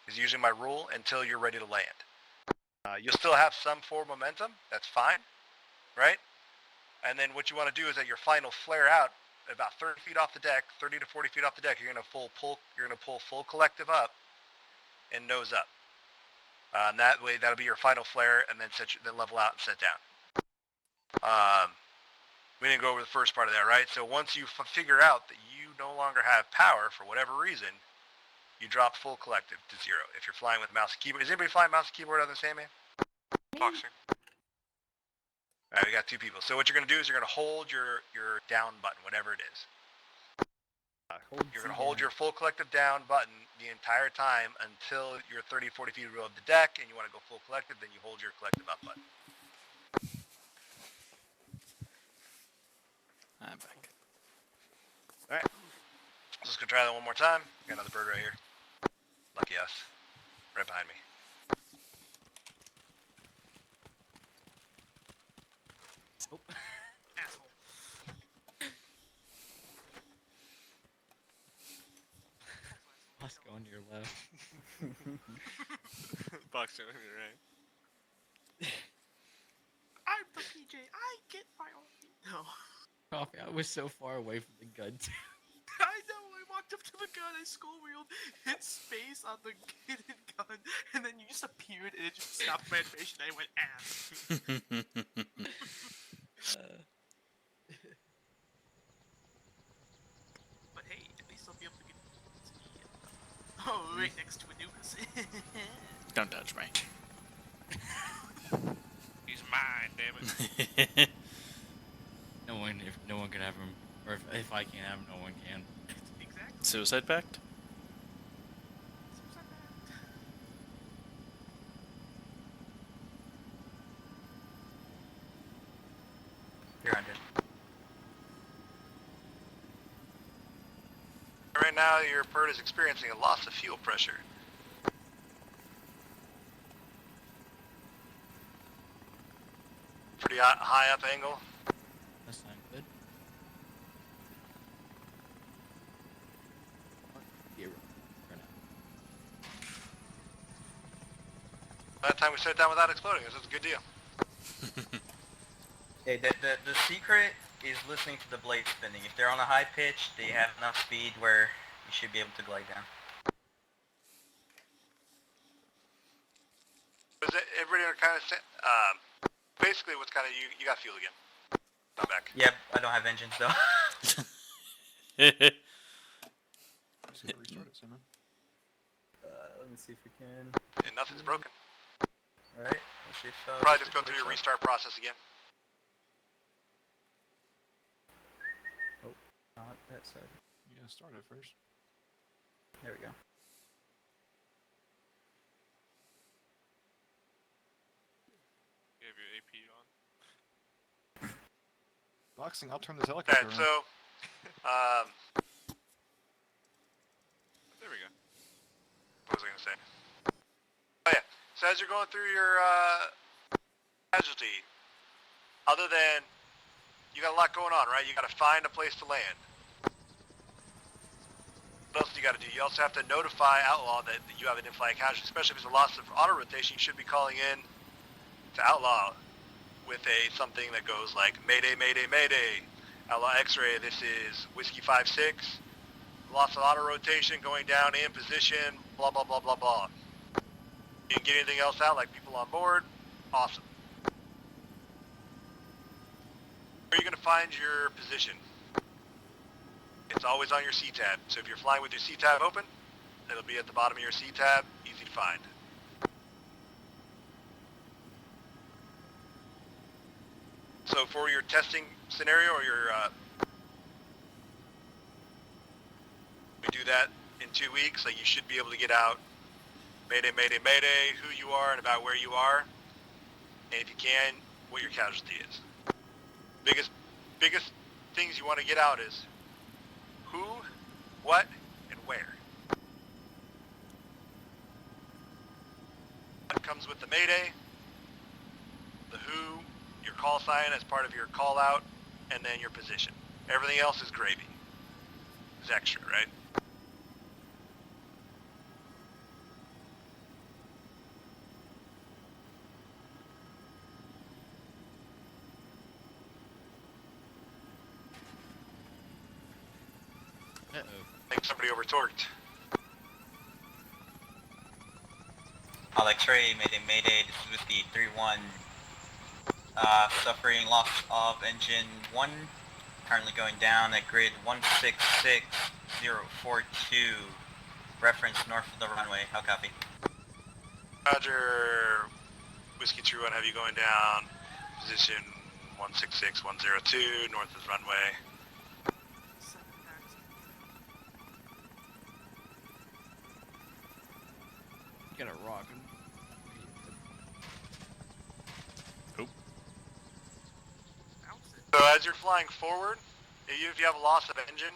is usually my rule until you're ready to land. You'll still have some forward momentum. That's fine, right? And then what you want to do is at your final flare out, about 30 feet off the deck, 30 to 40 feet off the deck, you're gonna pull full collective up and nose up. And that way, that'll be your final flare, and then then level out and set down. We didn't go over the first part of that, right? So once you figure out that you no longer have power for whatever reason, you drop full collective to 0. If you're flying with mouse and keyboard, is anybody flying mouse and keyboard other than Sandman? Boxer. All right, we got 2 people. So what you're going to do is you're going to hold your down button, whatever it is. You're going to hold your full collective down button the entire time until you're 30, 40 feet above the deck and you want to go full collective, then you hold your collective up button. I'm back. All right. So let's go try that one more time. Got another bird right here. Lucky us. Right behind me. Asshole. Let's go on your left. Boxer on your right. I'm the PJ. I get my own. No. Coffee, I was so far away from the gun too. I know. I walked up to the gun, I skull wheeled, hit space on the hidden gun, and then you just appeared and it just stopped my animation. And I went ass. But hey, at least I'll be able to get to the right next to Anubis. Don't touch me. He's mine, damn it. No one, if no one can have him, or if I can't have him, no one can. Exactly. Suicide pact? You're under. Right now, your bird is experiencing a loss of fuel pressure. Pretty high up angle. That's not good. Yeah, right now. By the time we set it down without exploding, this is a good deal. Hey, the secret is listening to the blade spinning. If they're on a high pitch, they have enough speed where you should be able to glide down. Is it, everybody kind of basically what's kind of you got fuel again. I'm back. Yep, I don't have engines though. Just gonna restart it, Simon. Let me see if we can. And nothing's broken. Alright, let's see if Probably just go through your restart process again. Oh, not that side. You gotta start it first. There we go. You have your AP on. Boxing, I'll turn this Okay, helicopter around. so There we go. what was I gonna say? Oh yeah. So as you're going through your casualty, other than you got a lot going on, right? You got to find a place to land. What else do you got to do? You also have to notify Outlaw that you have an in-flight casualty, especially if it's a loss of auto rotation. You should be calling in to Outlaw with something that goes like Mayday, Mayday, Mayday. Outlaw X-ray. This is Whiskey 5-6. Loss of auto rotation, going down in position. Blah blah blah blah blah. You can get anything else out, like people on board. Awesome. Where are you going to find your position? It's always on your C-tab. So if you're flying with your C-tab open, it'll be at the bottom of your C-tab, easy to find. So for your testing scenario, or your, we do that in 2 weeks, like you should be able to get out Mayday, Mayday, Mayday, who you are and about where you are, and if you can, what your casualty is. Biggest things you want to get out is who, what, and where. That comes with the Mayday, the who, your call sign as part of your call out, and then your position. Everything else is gravy. It's extra, right? Uh-oh. I think somebody over-torqued. Alex Ray, Mayday, this is Whiskey 3-1. Suffering loss of engine 1. Currently going down at grid 166042. Reference north of the runway. How copy? Roger. Whiskey 2-1, have you going down. Position 166102, north of the runway. 7 packs. Get a rockin'. Bounce it. So as you're flying forward, even if you have a loss of engine,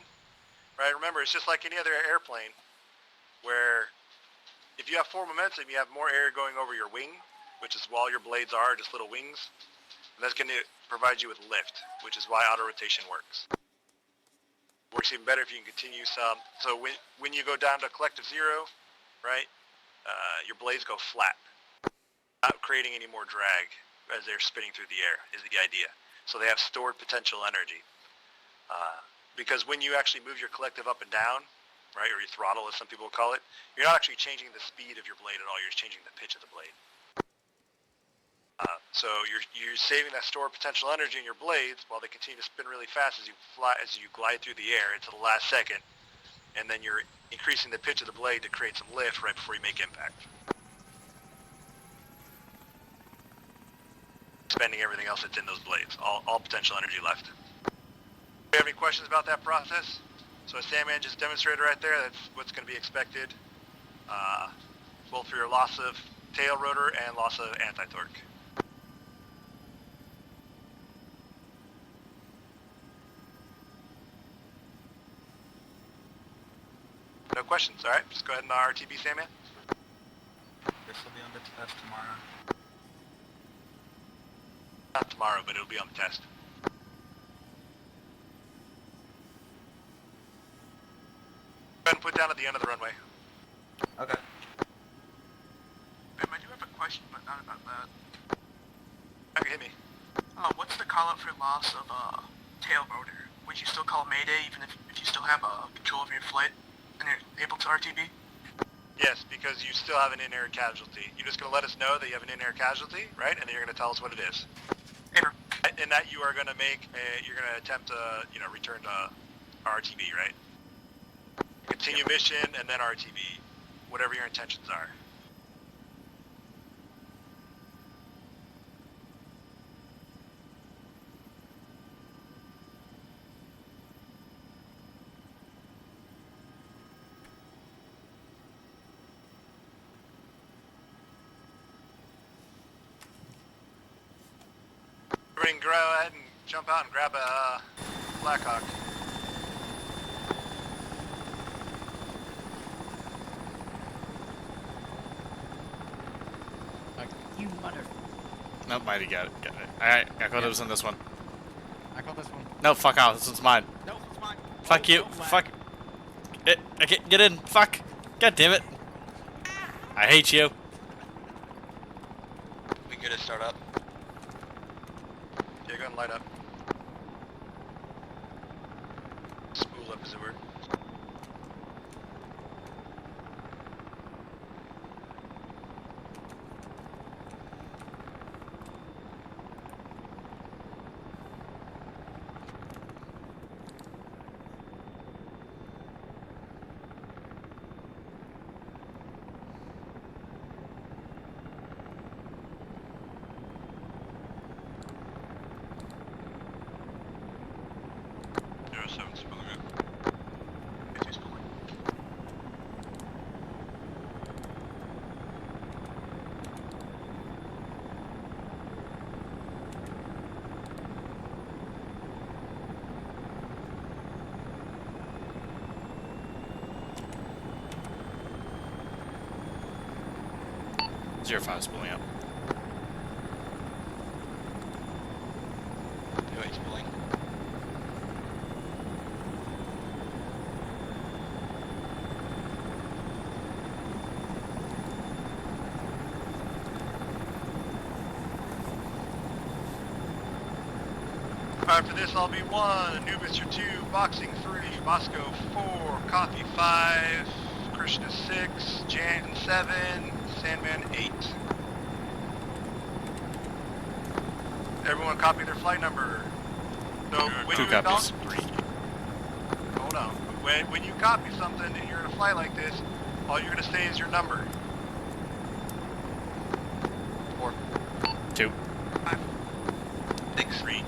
right, remember it's just like any other airplane, where if you have forward momentum, you have more air going over your wing, which is while your blades are just little wings, and that's going to provide you with lift, which is why auto rotation works. Works even better if you can continue some. So when you go down to collective zero, right, your blades go flat, not creating any more drag as they're spinning through the air is the idea. So they have stored potential energy. Because when you actually move your collective up and down, right, or your throttle as some people call it, you're not actually changing the speed of your blade at all, you're just changing the pitch of the blade. So you're saving that stored potential energy in your blades while they continue to spin really fast as you glide through the air into the last second, and then you're increasing the pitch of the blade to create some lift right before you make impact. Spending everything else that's in those blades, all potential energy left. Do you have any questions about that process? So as Sandman just demonstrated right there, that's what's going to be expected, both for your loss of tail rotor and loss of anti-torque. No questions, alright, just go ahead and RTB Sandman. This will be on the test tomorrow. Not tomorrow, but it'll be on the test. Go ahead and put down at the end of the runway. Okay. I do have a question, but not about that. Okay, hit me. What's the call out for loss of tail rotor? Would you still call Mayday even if you still have control of your flight and you're able to RTB? Yes, because you still have an in-air casualty. You're just going to let us know that you have an in-air casualty, right? And then you're going to tell us what it is. And that you are going to you're going to attempt to, return to RTB, right? Continue mission and then RTB, whatever your intentions are. Everybody can go ahead and jump out and grab a Blackhawk. You mother. Nope, Mighty got it. Alright, I thought it was on this one. I call this one. No, fuck off. This one's mine. No, it's mine. Fuck you. Fuck. Get in. Fuck. God damn it. I hate you. We good to start up? Yeah, go ahead and light up. Spool up, as it were. Zero 05 is pulling up. He's pulling. Alright, for this I'll be 1, Anubis your 2, Boxing 3, Bosco 4, Coffee 5, Krishna 6, Jan 7, Sandman 8. Everyone copy their flight number. So when 2 you copies. Hold on. When you copy something and you're in a flight like this, all you're going to say is your number. 4. 2. 5. 6. 3.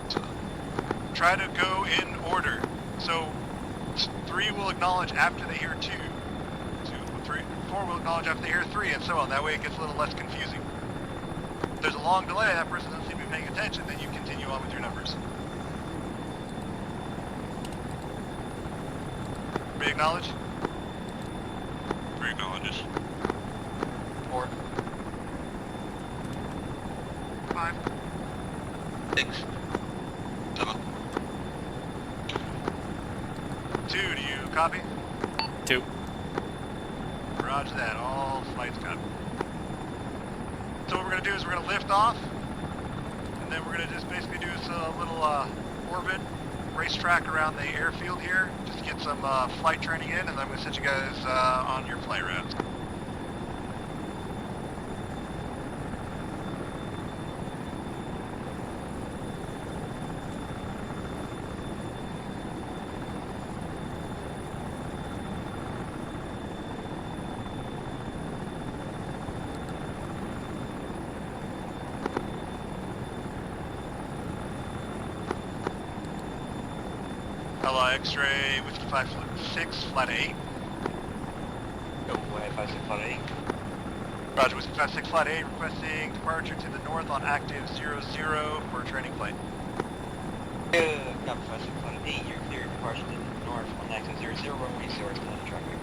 So, try to go in order. So 3 will acknowledge after they hear 2. 3, 4 will acknowledge after they hear 3, and so on. That way it gets a little less confusing. If there's a long delay, that person doesn't seem to be paying attention, then you continue on with your numbers. Re-acknowledge? 3 acknowledges. 4. 5. 6. 7. 2, do you copy? 2. Roger that, all flights copy. So what we're going to do is we're going to lift off, and then we're going to just basically do a little orbit racetrack around the airfield here, just to get some flight training in, and then I'm going to set you guys on your flight routes. Hello, X-ray, Whiskey 56, flight 8. Go away, 56, flight 8. Roger, Whiskey 56, flight 8, requesting departure to the north on active 00 for training flight. Copy 56, flight 8, you're clear departure to the north on active 00, runway 0 to the traffic.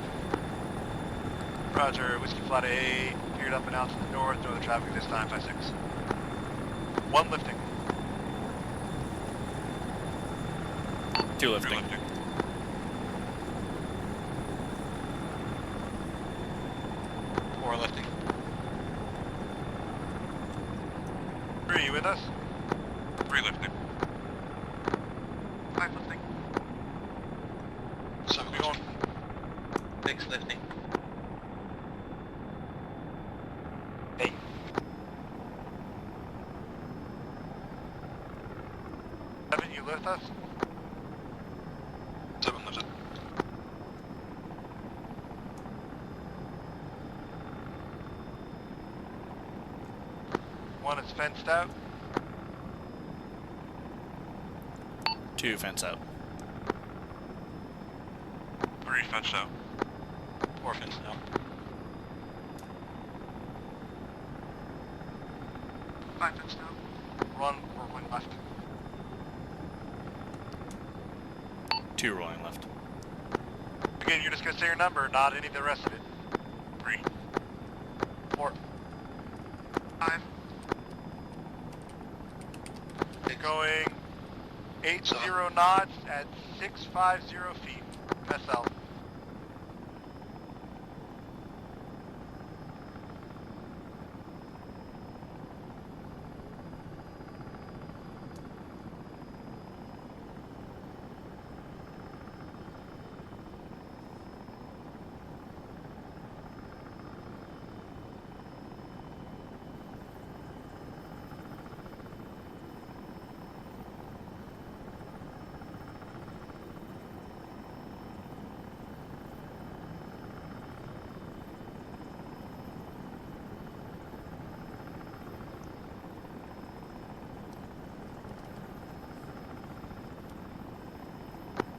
Roger, Whiskey flight 8, geared up and out to the north, no other traffic this time, 56. 1 lifting. 2 lifting. 3 lifting. 4 lifting. 3, you with us? 3 lifting. 5 lifting. 7 lifting. 6 lifting. 8. 7, you lift us? 7 lifted. One is fenced out. 2 fence out. 3 fenced out. 4 fenced out. 5 fenced out. 1 rolling left. 2 rolling left. Again, you're just gonna say your number, not any of the rest of it. 3. 4. 5. Going 80 knots at 650 feet. SL.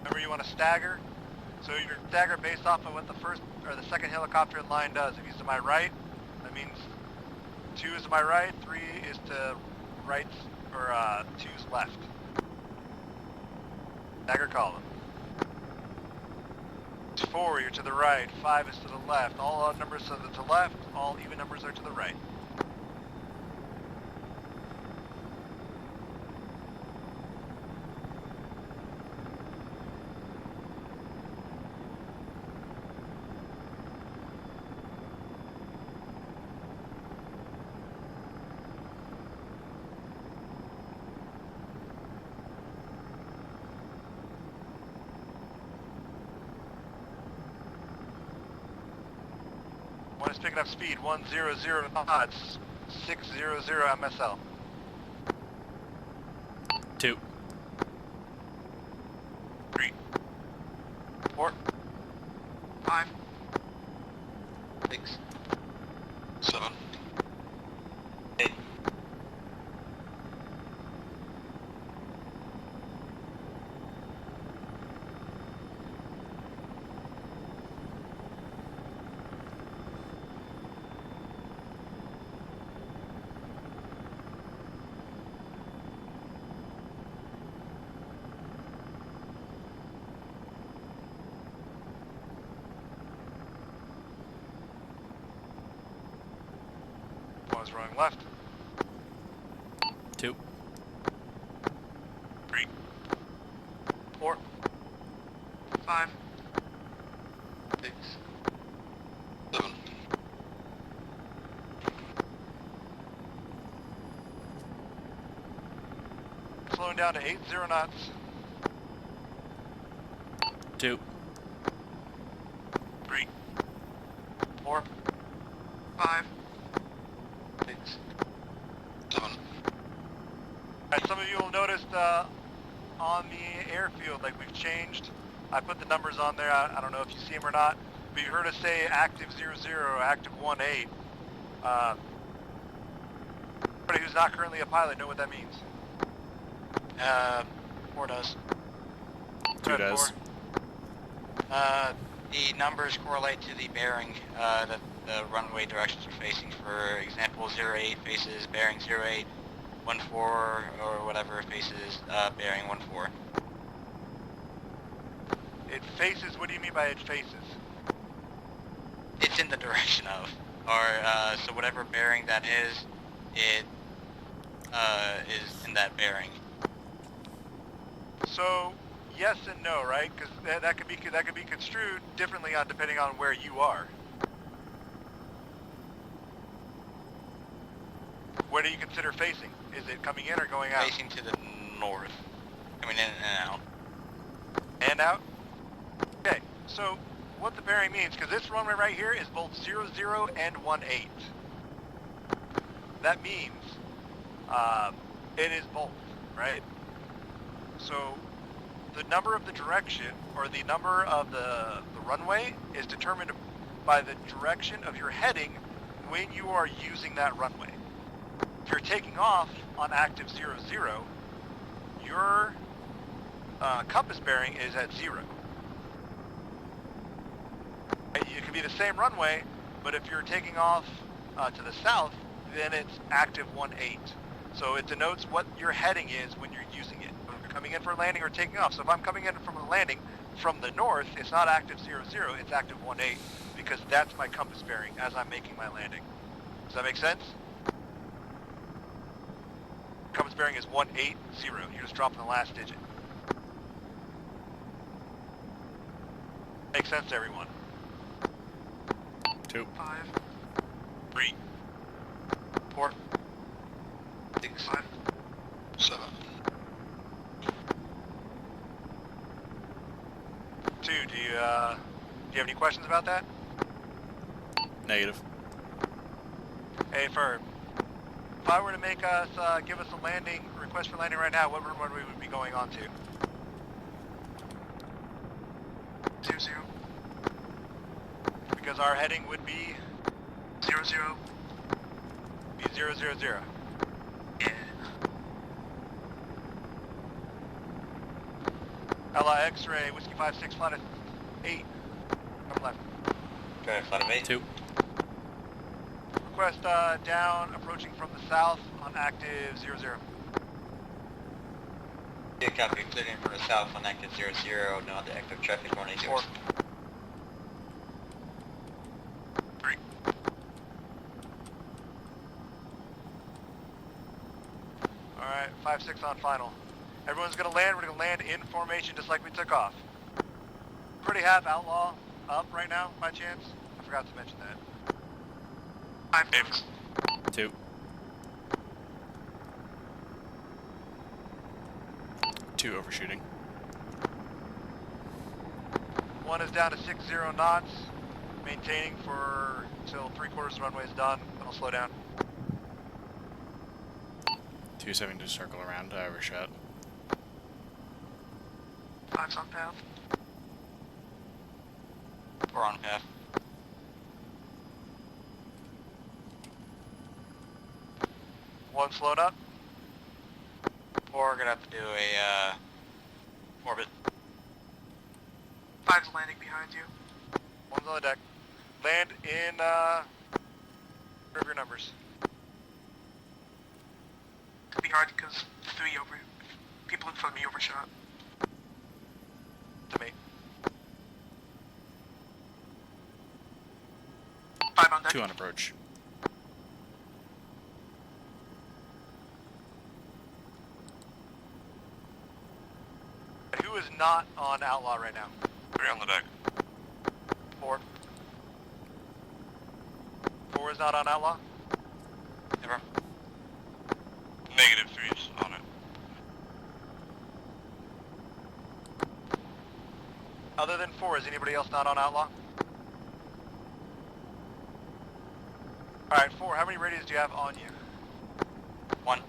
Remember, you want to stagger. So your stagger based off of what the first or the second helicopter in line does. If he's to my right, that means 2 is to my right, 3 is to right, or 2's left. Stagger column. 4, you're to the right. 5 is to the left. All odd numbers are to the left. All even numbers are to the right. One is picking up speed, 100 knots, 600 MSL. 2. 3. 4. 5. 6. 7. 8. One is running left. 2. 3. 4. 5. 6. 7. Slowing down to 80 knots. 2. 3, 4. 5. 6. 7. Alright, some of you will notice on the airfield, like we've changed. I put the numbers on there. I don't know if you see them or not, but you heard us say active 00, active 18. Anybody who's not currently a pilot know what that means? 4 does. 2 Go ahead, does. 4. The numbers correlate to the bearing that the runway directions are facing. For example, 08 faces bearing 08, 14 or whatever faces bearing 14. It faces, what do you mean by it faces? It's in the direction of, or so whatever bearing that is, it is in that bearing. So, yes and no, right? Because that could be construed differently on depending on where you are. Where do you consider facing? Is it coming in or going out? Facing to the north, coming in and out. And out? Okay, so what the bearing means, because this runway right here is both 00 and 18. That means it is both, right? So the number of the direction, or the number of the runway, is determined by the direction of your heading when you are using that runway. If you're taking off on active 00, your compass bearing is at 0. It could be the same runway, but if you're taking off to the south, then it's active 18. So it denotes what your heading is when you're using it. If you're coming in for a landing or taking off. So if I'm coming in from a landing from the north, it's not active 00, it's active 18, because that's my compass bearing as I'm making my landing. Does that make sense? Compass bearing is 180. You're just dropping the last digit. Makes sense to everyone. 2. 5. 3, 4. 6. 5. 7. 2, do you have any questions about that? Negative. Hey, Ferb. If I were to make us, give us a landing, request for landing right now, what runway would we be going on to? 00. Because our heading would be 00. be 000. Yeah. Ella X-ray, Whiskey 56, flight of 8. Come left. Okay, flight of 8. 2. Request down, approaching from the south on active 00. Yeah, copy. Clearing from the south on active 00, no other active traffic warning. 4. 3. Alright, 5-6 on final. Everyone's gonna land, we're gonna land in formation just like we took off. Pretty have Outlaw up right now, by chance? I forgot to mention that. 5. 2. 2 overshooting. 1 is down to 60 knots, maintaining for till 3/4 of the runway is done, then I'll slow down. 2 having to circle around. I overshot. 5's on path. 4 on path. 1 slowed up. 4 gonna have to do a orbit. 5's landing behind you. 1's on the deck. Land in of your numbers. It'll be hard because 3 people in front of me overshot. To me. 5 on deck. 2 on approach. Who is not on Outlaw right now? 3 on the deck. 4. 4 is not on Outlaw? Never. Negative 3's on it. Other than 4, is anybody else not on Outlaw? Alright, 4, how many radios do you have on you? 1.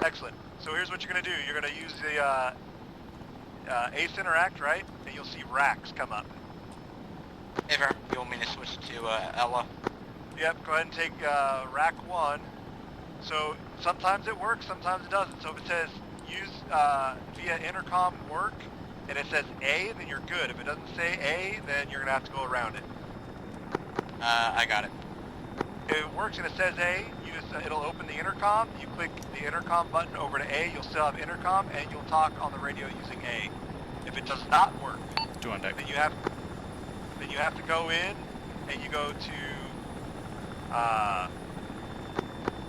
Excellent. So here's what you're going to do. You're going to use the Ace Interact, right? And you'll see racks come up. Hey, Vern, you want me to switch to Ella? Yep, go ahead and take rack 1. So sometimes it works, sometimes it doesn't. So if it says use via intercom work, and it says A, then you're good. If it doesn't say A, then you're going to have to go around it. I got it. If it works and it says A, you just, it'll open the intercom. You click the intercom button over to A, you'll still have intercom, and you'll talk on the radio using A. If it does not work, 2 on deck. then you have to go in and you go to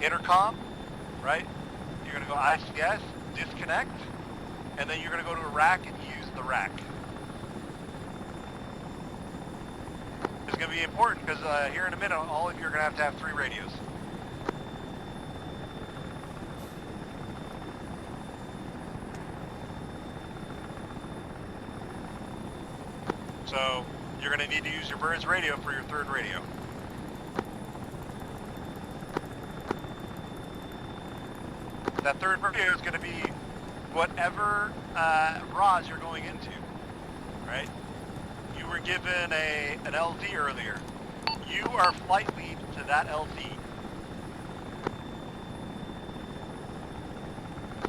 intercom, right? You're going to go ICS, disconnect, and then you're going to go to a rack and use the rack. It's going to be important because here in a minute, all of you are going to have 3 radios. So you're going to need to use your bird's radio for your 3rd radio. That 3rd radio is going to be whatever ROS you're going into, right? You were given an LZ earlier. You are flight lead to that LZ.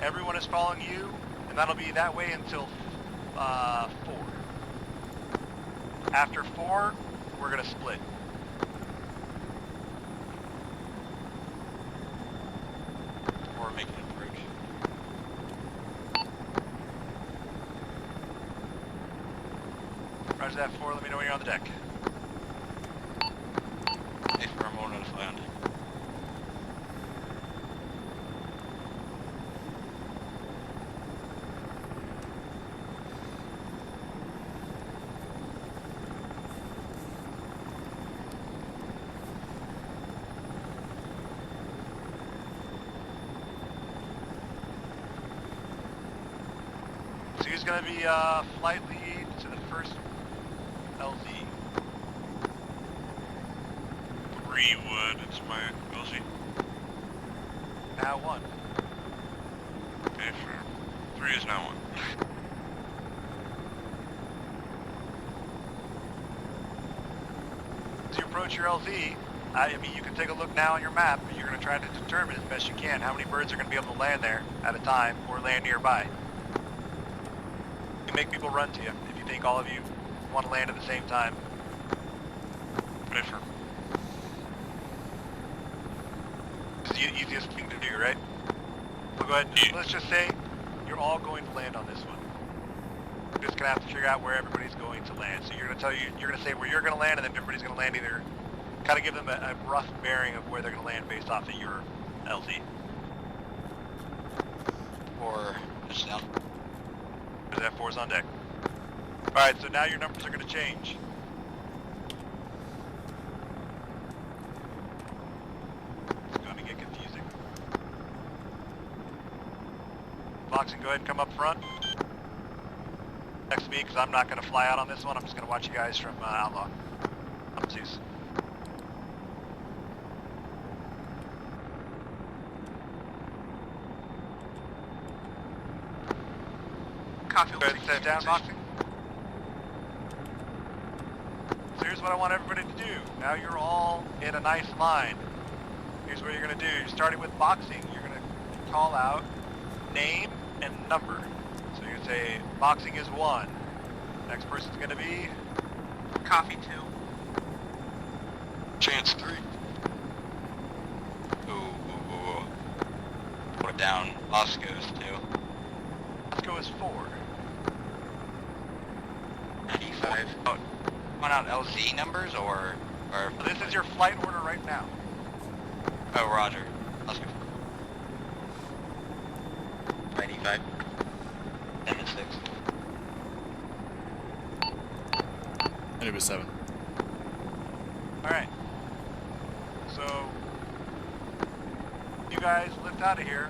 Everyone is following you, and that'll be that way until 4. After 4, we're going to split. Or make an approach. Roger that, 4. Let me know when you're on the deck. Hey, firm, we'll notify on deck. So he's going to be flight lead to the first LZ. 3 would. It's my LZ. Now 1. Okay, for 3 is now 1. As you approach your LZ, I mean, you can take a look now on your map, but you're going to try to determine as best you can how many birds are going to be able to land there at a time or land nearby. You can make people run to you if you think all of you want to land at the same time. Ready for It's the easiest thing to do, right? So go ahead, let's just say you're all going to land on this one. You're just going to have to figure out where everybody's going to land. So you're going to say where you're going to land, and then everybody's going to land either, kind of give them a rough bearing of where they're going to land based off of your LZ. Or push down. Because that 4's on deck. Alright, so now your numbers are going to change. It's going to get confusing. Boxing, go ahead and come up front. Next to me, because I'm not going to fly out on this one. I'm just going to watch you guys from Outlaw. I'm Zeus. Coffee Go ahead and sit down, Boxing. So here's what I want everybody to do. Now you're all in a nice line. Here's what you're going to do. You're starting with Boxing. You're going to call out name and number. So you're going to say, Boxing is 1. Next person's going to be... Coffee 2. Chance 3. Ooh. Put it down. Osco's 2. Let's go as 4. 95. Oh, want out LZ numbers or So this is your flight order right now. Oh, Roger. Oscar. 95. 10 and 6. And it was 7. Alright. So, you guys lift out of here.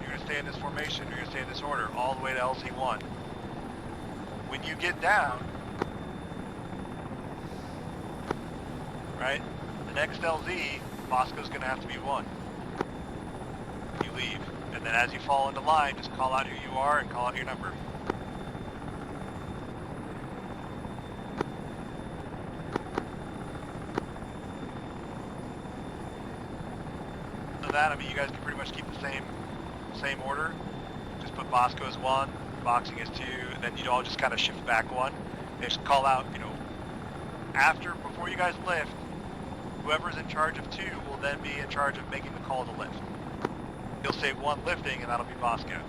You're going to stay in this formation. You're going to stay in this order all the way to LZ1. when you get down, right, the next LZ, Bosco's going to have to be 1. You leave. And then as you fall into line, just call out who you are and call out your number. So that, I mean, you guys can pretty much keep the same order. Just put Bosco as 1, boxing as 2, and then you all just kind of shift back 1. And just call out, you know, before you guys lift, whoever's in charge of 2 will then be in charge of making the call to lift. He'll say 1 lifting, and that'll be Bosco.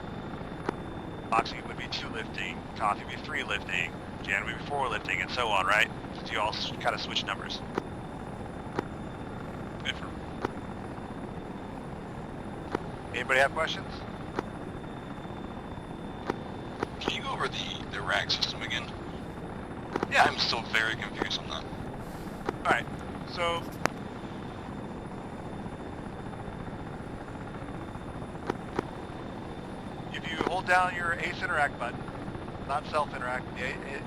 Boxing would be 2 lifting, Coffee would be 3 lifting, Jan would be 4 lifting, and so on, right? So you all kind of switch numbers. Anybody have questions? Can you go over the rack system again? Yeah. I'm still very confused on that. Alright, so if you hold down your ACE interact button, not self-interact,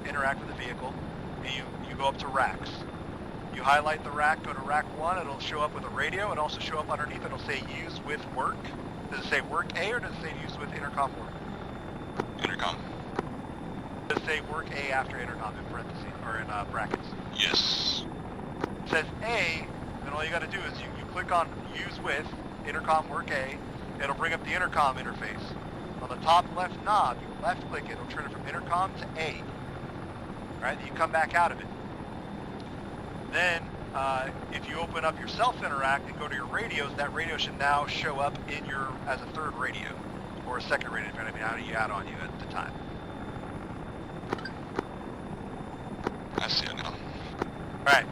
interact with the vehicle, and you go up to racks. You highlight the rack, go to rack 1, it'll show up with a radio, and also show up underneath, it'll say use with work. Does it say work A or does it say use with intercom work? Intercom. Does it say work A after intercom in parentheses, or in brackets? Yes. It says A, then all you gotta do is you click on use with intercom work A, it'll bring up the intercom interface. On the top left knob, you left click it, it'll turn it from intercom to A. Right, then you come back out of it. Then, if you open up your self-interact and go to your radios, that radio should now show up in your, as a 3rd radio, or a 2nd radio, depending on how you add on you at the time. I see it now. Alright,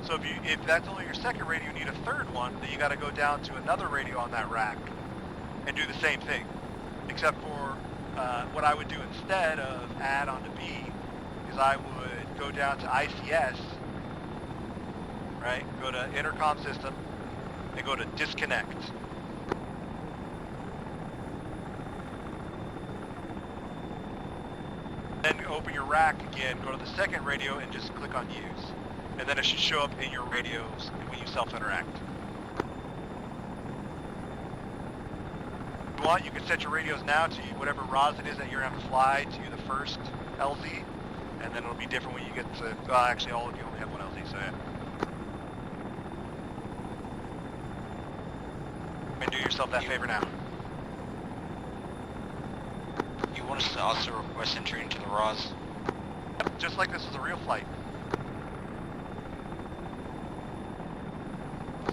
so if that's only your 2nd radio, you need a 3rd one, then you gotta go down to another radio on that rack and do the same thing. Except for, what I would do instead of add on to B, is I would go down to ICS, right? Go to intercom system and go to disconnect. Then open your rack again, go to the 2nd radio and just click on use. And then it should show up in your radios when you self-interact. If you want, you can set your radios now to whatever ROS it is that you're going to fly to the first LZ. And then it'll be different when you get to, well, actually all of you only have 1 LZ, so yeah. And do yourself that favor now. You want us to also request entry into the ROS? Yep, just like this is a real flight.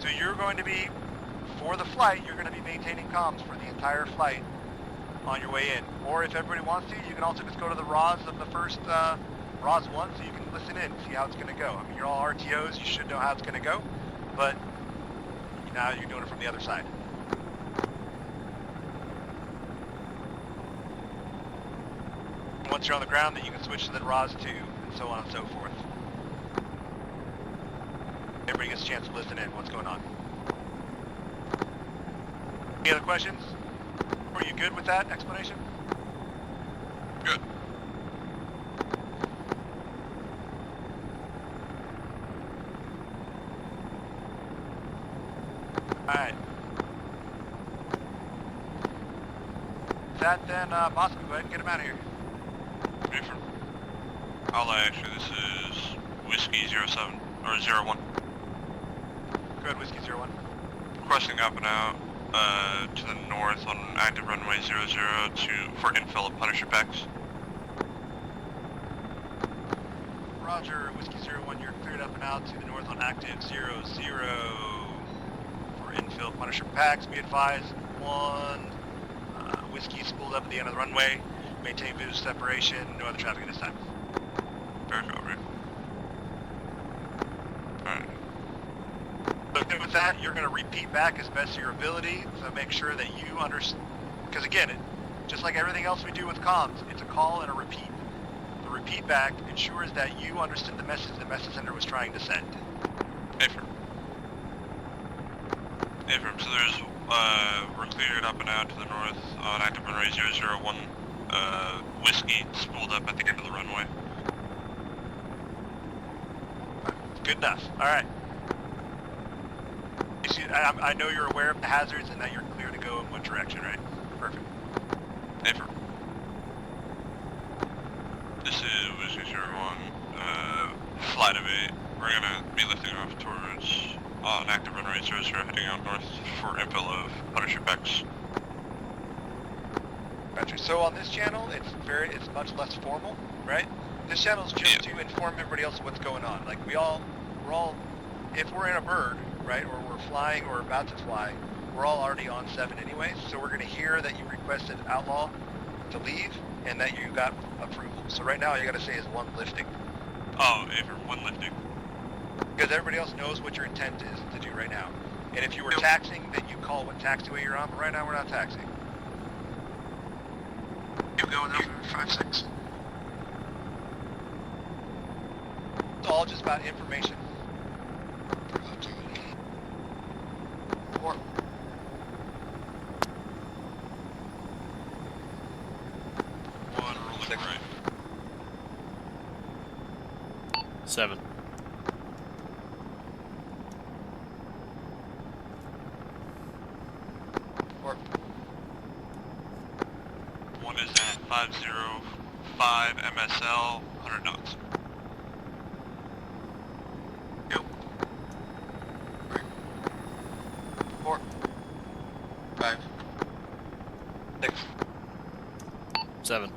So you're going to be, for the flight, you're going to be maintaining comms for the entire flight on your way in. Or if everybody wants to, you can also just go to the ROS of the first, ROS 1, so you can listen in and see how it's going to go. I mean, you're all RTOs, you should know how it's going to go, but now you're doing it from the other side. Once you're on the ground, then you can switch to the ROS 2, and so on and so forth. Everybody gets a chance to listen in what's going on. Any other questions? Were you good with that explanation? Good. Alright. That then, Bosco, go ahead and get him out of here. Different. Actually, this is Whiskey 07, or 01. Go ahead, Whiskey 01. Requesting up and out, to the north on active runway 00 for infill of Punisher packs. Roger, Whiskey 01, you're cleared up and out to the north on active 00 for infill Punisher packs. Be advised, 1, Whiskey spooled up at the end of the runway. Maintain visual separation, no other traffic at this time. Perfect, over. Alright. So with that, you're going to repeat back as best of your ability, so make sure that you understand, because again, just like everything else we do with comms, it's a call and a repeat. The repeat back ensures that you understood the message the message sender was trying to send. Affirm. Affirm, so there's, we're cleared up and out to the north on active runway 001, Whiskey spooled up at the end of the runway. Good enough. All right. I know you're aware of the hazards and that you're clear to go in one direction, right? Perfect. Affirm. This is Whiskey 01, flight of 8. We're gonna be lifting off towards an active runway service. We're heading out north for infill of Punisher Bex. Gotcha. So on this channel, it's much less formal, right? This channel is just to inform everybody else what's going on. Like we're all, if we're in a bird, right, or we're flying or about to fly, we're all already on 7 anyways. So we're gonna hear that you requested outlaw to leave and that you got approval. So right now, all you gotta say is 1 lifting. Oh, Affirm, 1 lifting. Because everybody else knows what your intent is to do right now. And if you were taxing, then you call what taxiway you're on. But right now, we're not taxing. You go over 5-6. It's all just about information. Or 1 rolling right. 7. or 1 is at 505 MSL, 100 knots. or 5, 6, 7.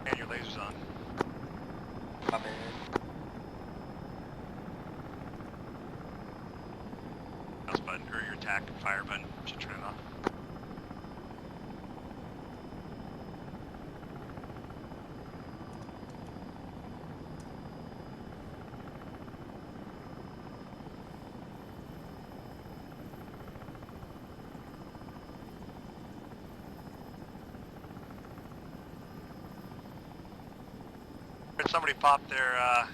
and your laser's on. My man. Mouse button or your attack fire button should turn it on. Somebody popped their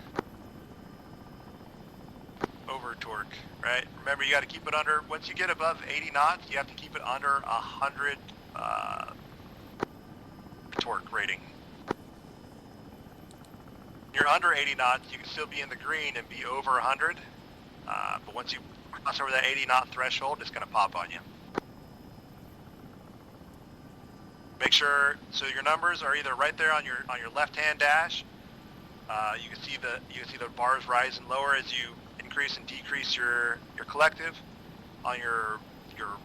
over torque, right? Remember, you got to keep it under. Once you get above 80 knots, you have to keep it under 100 torque rating. You're under 80 knots, you can still be in the green and be over 100. But once you cross over that 80 knot threshold, it's going to pop on you. Make sure so your numbers are either right there on your left-hand dash. You can see the bars rise and lower as you increase and decrease your collective. On your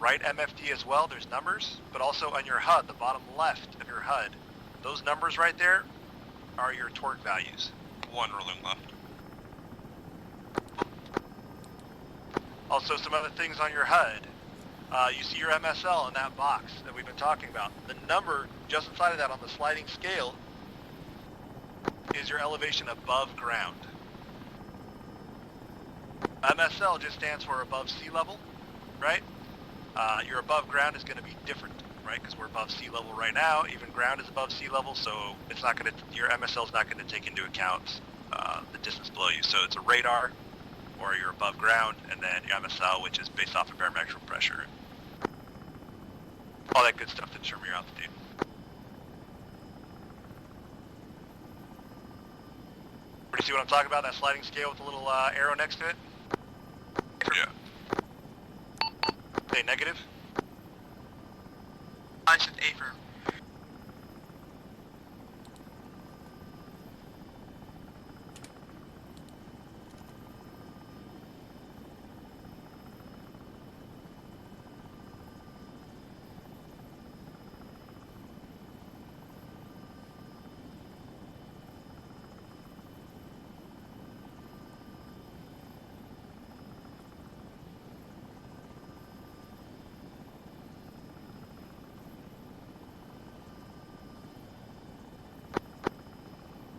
right MFD as well, there's numbers, but also on your HUD, the bottom left of your HUD, those numbers right there are your torque values. 1 rolling left. Also, some other things on your HUD. You see your MSL in that box that we've been talking about. The number just inside of that on the sliding scale is your elevation above ground. MSL just stands for above sea level, right? Your above ground is going to be different, right? Because we're above sea level right now. Even ground is above sea level, so it's not going to. Your MSL is not going to take into account the distance below you. So it's a radar, or you're above ground, and then your MSL, which is based off of barometric pressure, all that good stuff to determine your altitude. You see what I'm talking about? That sliding scale with a little arrow next to it? Yeah. Say negative. I said Affirm.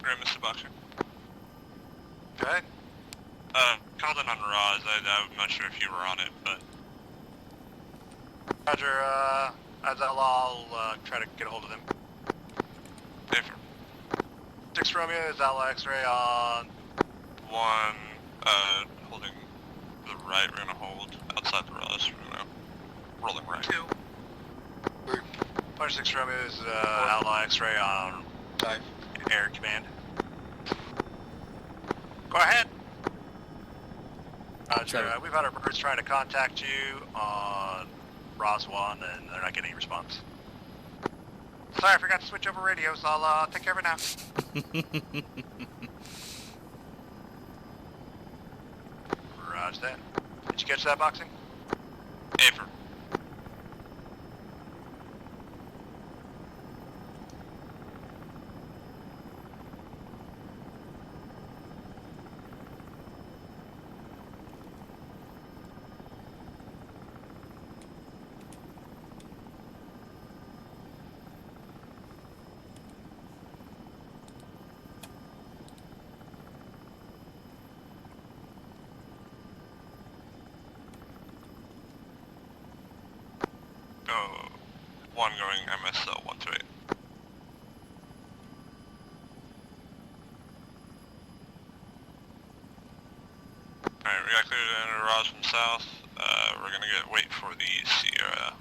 Right, Mr. Boxer. Go ahead. Called in on Roz. I'm not sure if you were on it, but... Roger, as outlaw, I'll try to get a hold of them. Affirm. 6 Romeo is outlaw X-ray on... 1, holding the right, we're gonna hold outside the Roz, we're gonna rolling right. 2. Punch 6 Romeo is outlaw X-ray on 5. air command. Go ahead. Roger. Seven. We've had our birds trying to contact you on Ros 1, and they're not getting any response. Sorry, I forgot to switch over radios. I'll take care of it now. Roger that. Did you catch that, Boxing? Affirm. Oh, one going MSL 128. Alright, we got clear to enter Roz from south. We're gonna wait for the Sierra.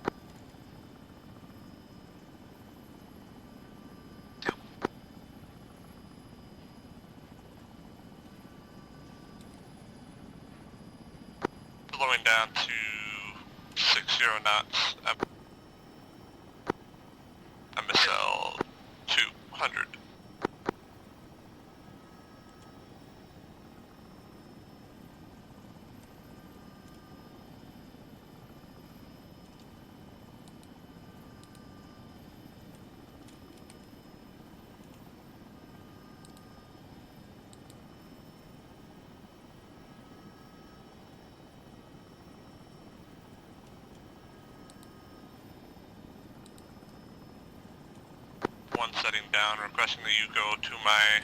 Blowing down to 60 knots. MSL 200. One setting down, requesting that you go to my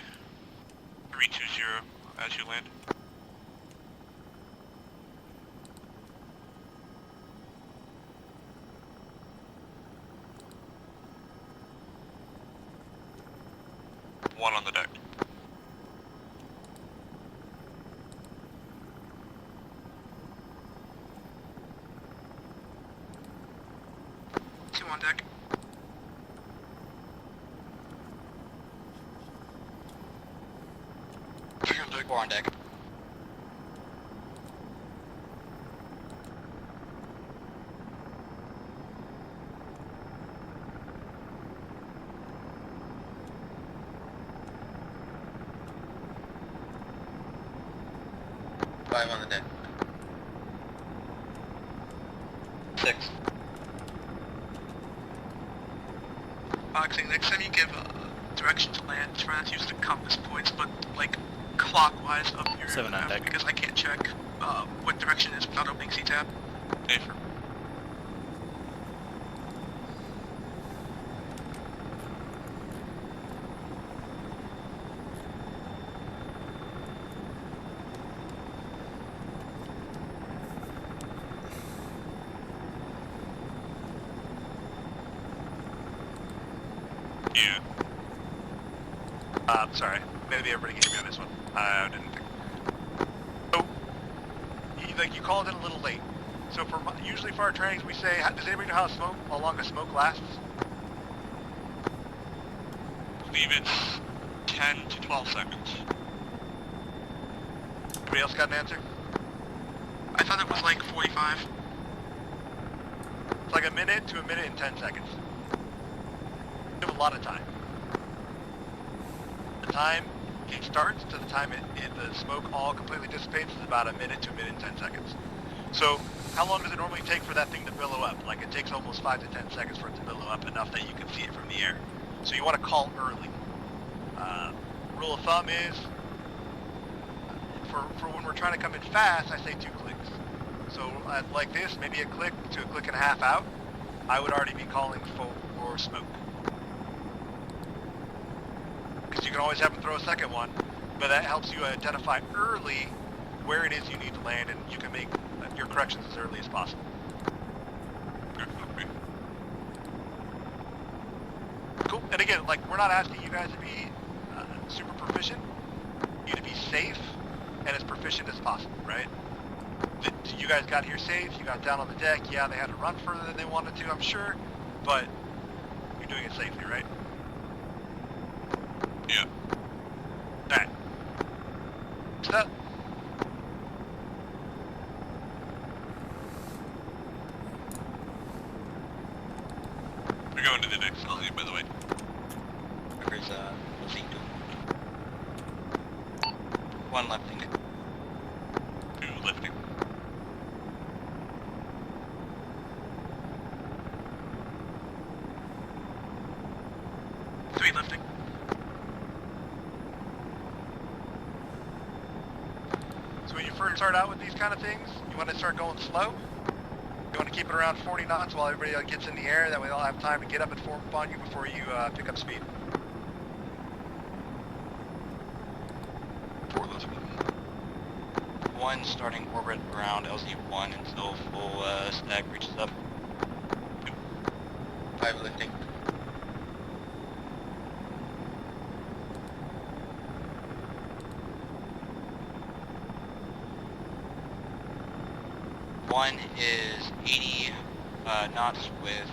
320 as you land. One on the deck. Two on deck. Four on deck. Five on the deck. Six. Boxing, next time you give direction to land, try not to use the compass points, but like clockwise of your Seven on deck. because I can't check what direction is without opening C-tab. Affirm. Yeah. Sorry. Maybe everybody can hear me on this one. I didn't think. So, you called in a little late. So usually for our trainings we say, does anybody know how long a smoke lasts? I believe it's 10 to 12 seconds. Anybody else got an answer? I thought it was like 45. It's like a minute to a minute and 10 seconds. You have a lot of time. The time it starts to the time the smoke all completely dissipates is about a minute to a minute and 10 seconds. So how long does it normally take for that thing to billow up? Like it takes almost 5 to 10 seconds for it to billow up enough that you can see it from the air. So you want to call early. Rule of thumb is, for when we're trying to come in fast, I say 2 clicks. So like this, maybe a click to a click and a half out, I would already be calling for smoke. Because you can always have them throw a second one, but that helps you identify early where it is you need to land, and you can make your corrections as early as possible. Cool. And again, like, we're not asking you guys to be super proficient. You to be safe and as proficient as possible, right? You guys got here safe. You got down on the deck. Yeah, they had to run further than they wanted to, I'm sure, but you're doing it safely, right? Yeah. Alright. Set. going to the next LZ, by the way. There's LZ 1 lifting. 2 lifting. Three lifting. So when you first start out with these kind of things, you want to start going slow. You want to keep it around 40 knots while everybody gets in the air. That way they'll have time to get up and form upon you before you pick up speed. 4 lifting. 1 starting orbit around LZ1 until full stack reaches up. 5 lifting. One is 80 knots with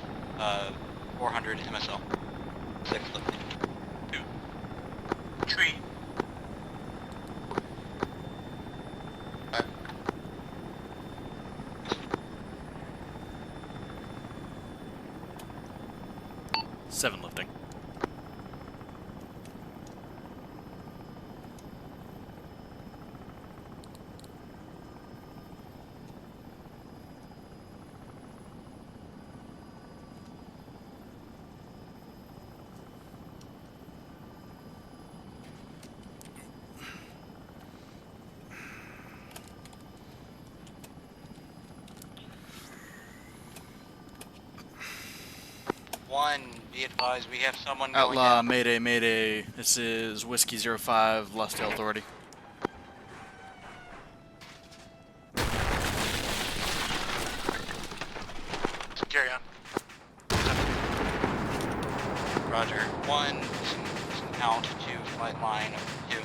400 MSL. 6 lifting. 2. Tree. 5. 7 lifting. One, be advised, we have someone going Outlaw, down. mayday, mayday. This is Whiskey 05, Lost Tail Authority. Carry on. Roger. 1 is out to flight line 2.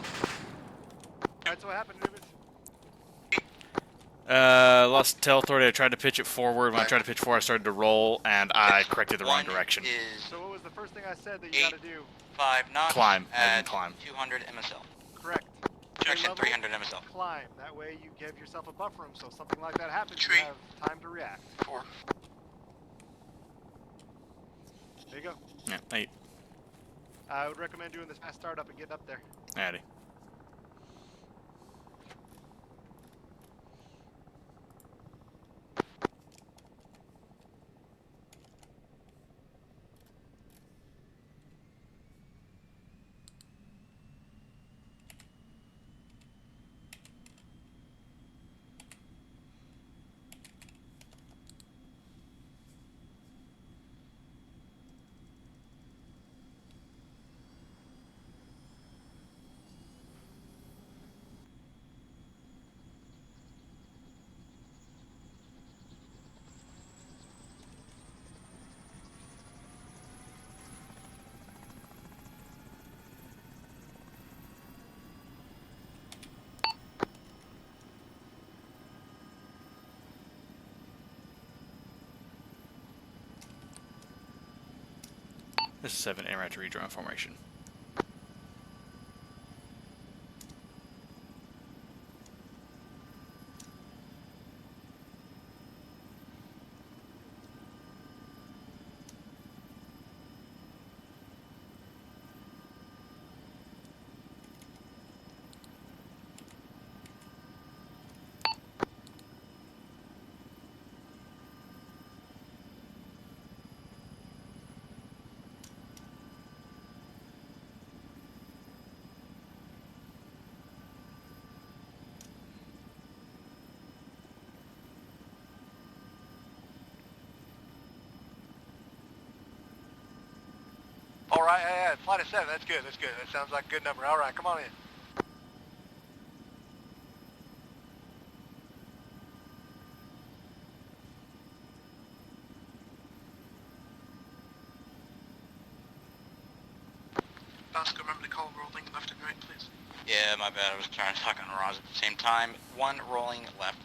Alright, so what happened, Newman? Lost Tail Authority, I tried to pitch it forward. When I tried to pitch forward, I started to roll, and I corrected the wrong 1 direction. is So what was the first thing I said that you 8, gotta do? 5 knots Climb, I at didn't climb. 200 MSL. Correct. Correction, Level, 300 MSL. Climb. That way you give yourself a buffer room, so if something like that happens, Tree. you have time to react. 4. There you go. Yeah, 8. I would recommend doing this fast startup and getting up there. Addy. This is 7, interact to redraw formation. All right, yeah, flight of 7. That's good. That's good. That sounds like a good number. All right, come on in. Vasco, remember to call rolling left and right, please. Yeah, my bad. I was trying to talk on Roz at the same time. 1 rolling left.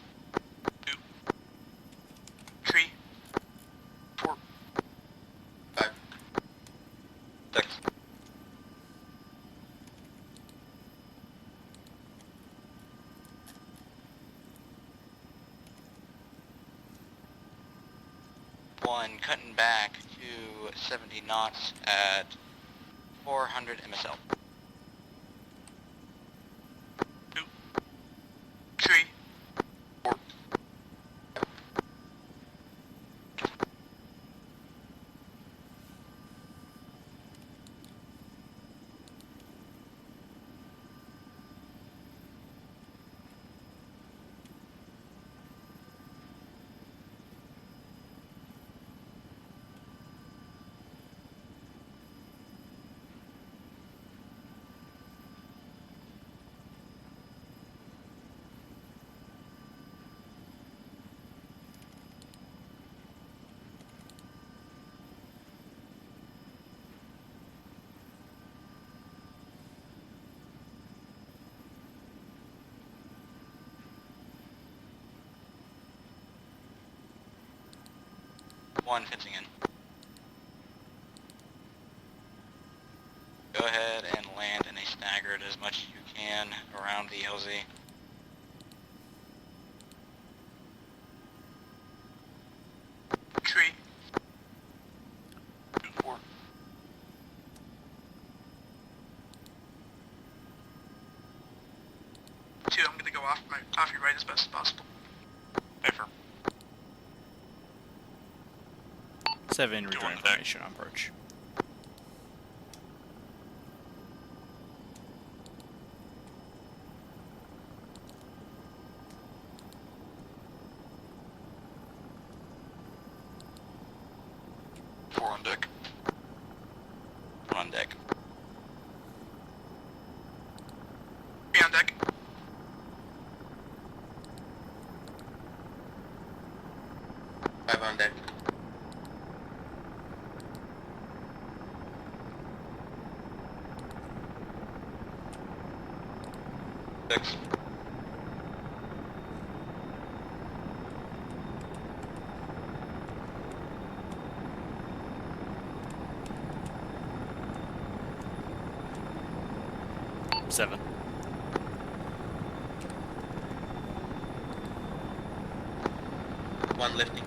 2. Tree. 4. 5. 6. 1 cutting back to to 70 knots at 400 MSL. 2, 3, 4. One fencing in. Go ahead and land in a staggered as much as you can around the LZ. 3, 4. 2. I'm gonna go off your right as best as possible. Paper. 7, Two rejoin on deck. formation on approach. Four on deck. On deck. 3 on deck. 5 on deck. 6. 7. 1 lifting.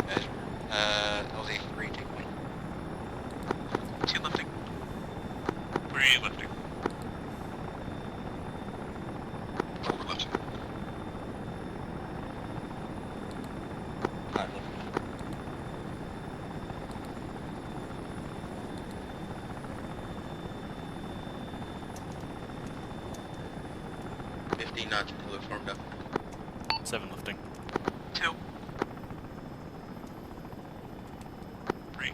Guys, LZ 3, take 1. 2 lifting. 3 lifting. 4 lifting. 5 lifting. Knots until we're formed up. 7 lifting. 2, 3.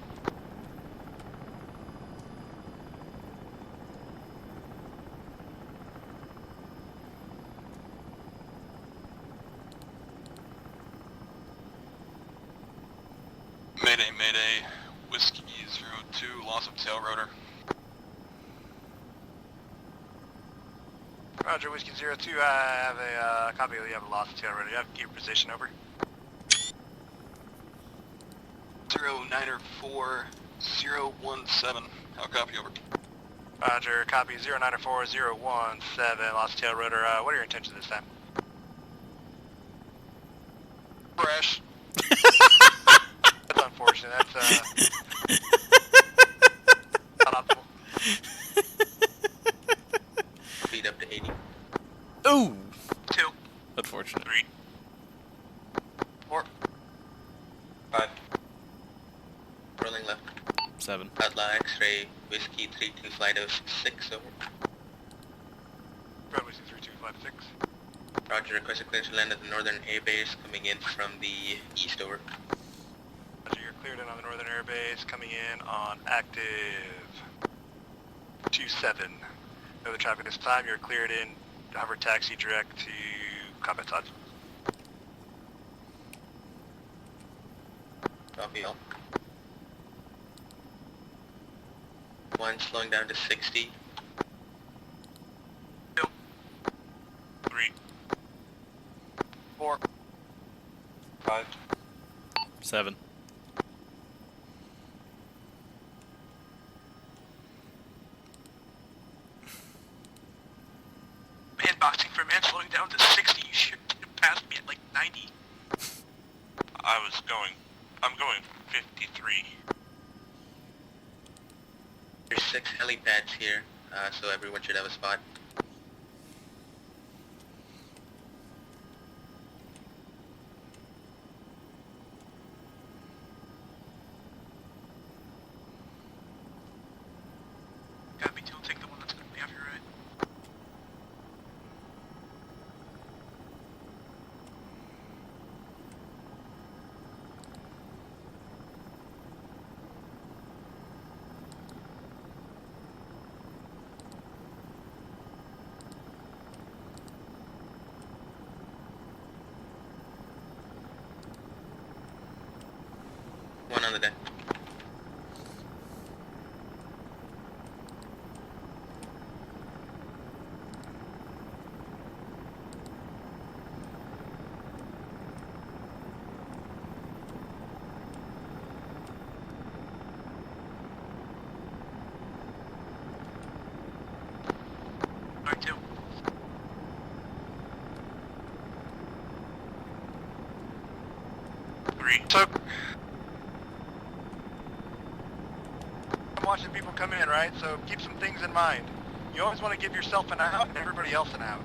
Mayday, mayday. Whiskey 02, loss of tail rotor. Roger, Whiskey 02, I have a copy of you have a lost tail rotor. You have gear position, over. 094017. How copy, over? Roger, copy 094017, lost tail rotor. What are your intentions this time? Crash. That's unfortunate. That's, not optimal. Speed up to 80. Ooh! 2, Unfortunate. 3. 4. 5. Rolling left. 7. Outlaw X-ray, Whiskey 32, flight of 6, over. Road Whiskey 3256. Roger, request a clearance to land at the northern air base, coming in from the east, over. Roger, you're cleared in on the northern air base, coming in on active 27. No other traffic this time. You're cleared in, hover taxi direct to combat Todd. Copy all. 1 slowing down to 60. 2, 3. 4. 5. 7. man boxing for man slowing down to 60. You should get a pass 90. I'm going 53. There's 6 helipads here, so everyone should have a spot. Copy 2, take the one that's going to be off your right. One on the deck. Alright, 2. So, I'm watching people come in, right? So keep some things in mind. You always want to give yourself an out and everybody else an out.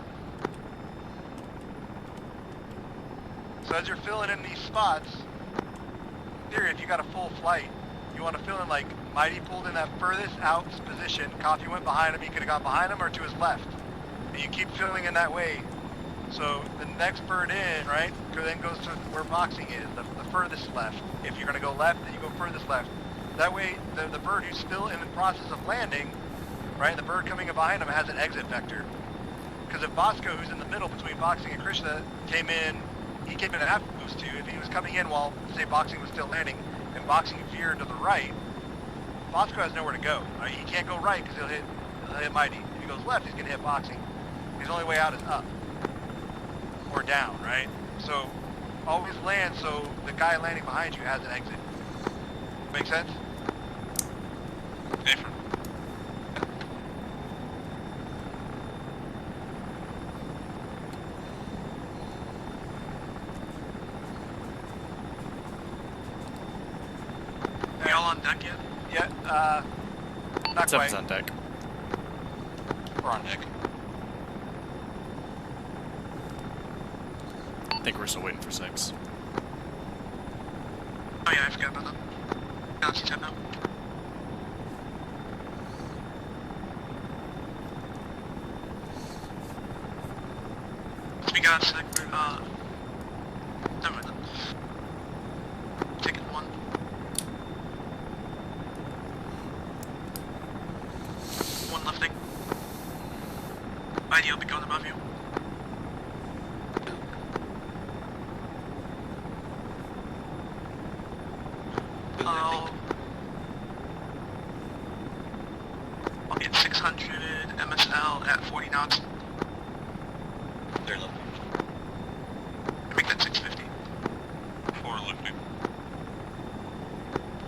So as you're filling in these spots, in theory, if you got a full flight, you want to fill in like Mighty pulled in that furthest out position. Coffee went behind him. He could have gone behind him or to his left. And you keep filling in that way. So the next bird in, right, then goes to where boxing is, the furthest left. If you're going to go left, then you go furthest left. That way, the bird who's still in the process of landing, right, the bird coming in behind him has an exit vector. Because if Bosco, who's in the middle between boxing and Krishna, came in, he came in at half boost too. If he was coming in while, say, boxing was still landing, and boxing veered to the right, Bosco has nowhere to go. Right? He can't go right because he'll hit Mighty. If he goes left, he's going to hit boxing. His only way out is up. Or down, right? So always land so the guy landing behind you has an exit. Make sense? Affirm. We all on deck yet? Yeah, not Seven's quite. on deck. We're on deck. I think we're still waiting for 6. Oh yeah, I forgot about that. Galaxy 10 now. We got sec, never mind. Ticket 1. One lifting. ID will be going above you. I'll be at 600 MSL at 40 knots. They're lifting. I make that 650. 4 lifting.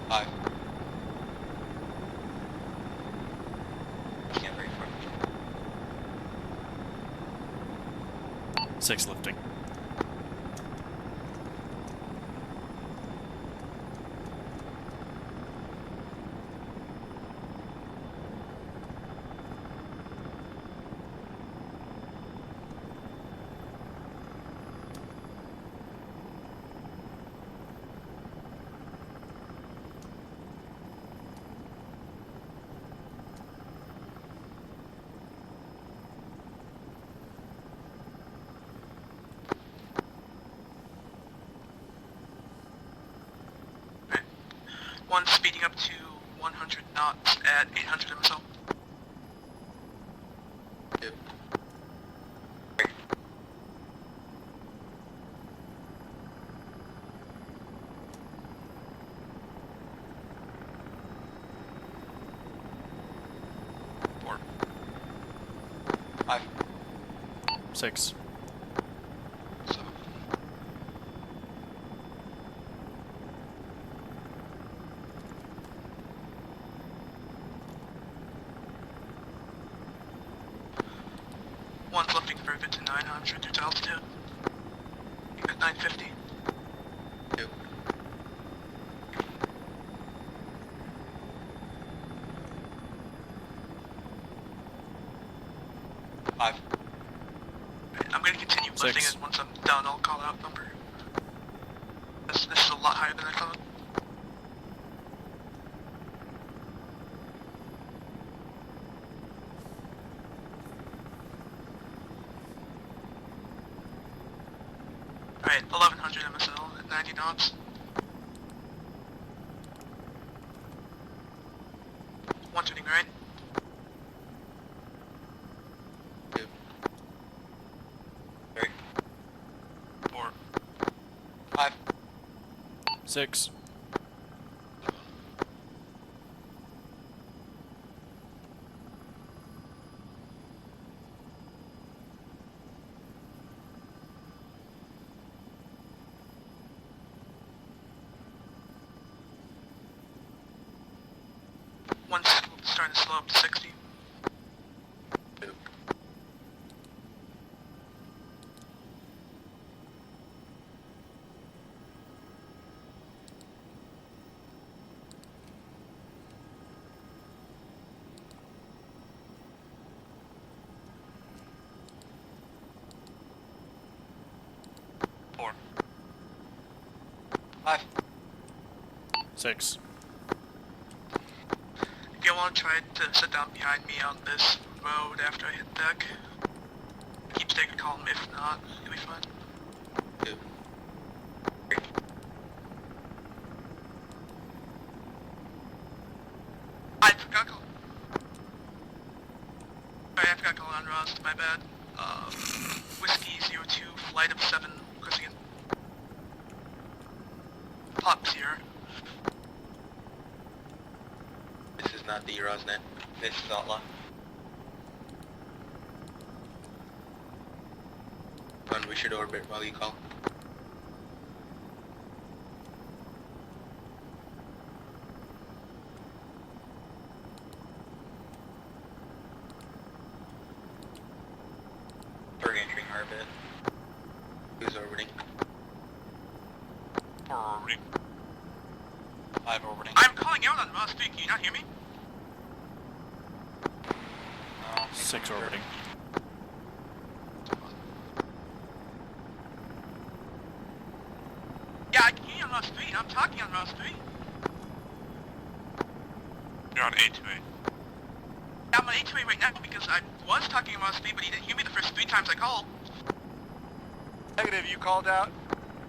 5. Can't break for 6 lifting. One speeding up to 100 knots at 800 MSL. Yep.4. 5. 6. 7. One's lifting for a bit to 900 due to altitude. At 950. Two. Five. Alright, I'm gonna continue lifting, Six. and once I'm done, I'll call out number. This is a lot higher than I thought. Alright, 1100 MSL at 90 knots. One tuning right. Two. Three. Four. Five. 6. One's starting to slow up to 60. Two. Four. Five. 6. If you want to try to sit down behind me on this road after I hit deck, keep taking column. If not, you'll be fine. Two. I forgot call. Sorry, I forgot call on Ross. My bad. Whiskey 02, flight of 7, crossing in. Pop 0. This is not the Rosnet. This is Outlaw. One, we should orbit while you call. Three entering orbit. Who's orbiting? Four orbiting. Five orbiting. I'm calling out on Ross 3. Can you not hear me? 6 orbiting. Yeah, I can hear you on Ross 3. I'm talking on Ross 3. You're on A2A. I'm on A2A right now because I was talking on Ross 3, but he didn't hear me the first 3 times I called. Negative, you called out.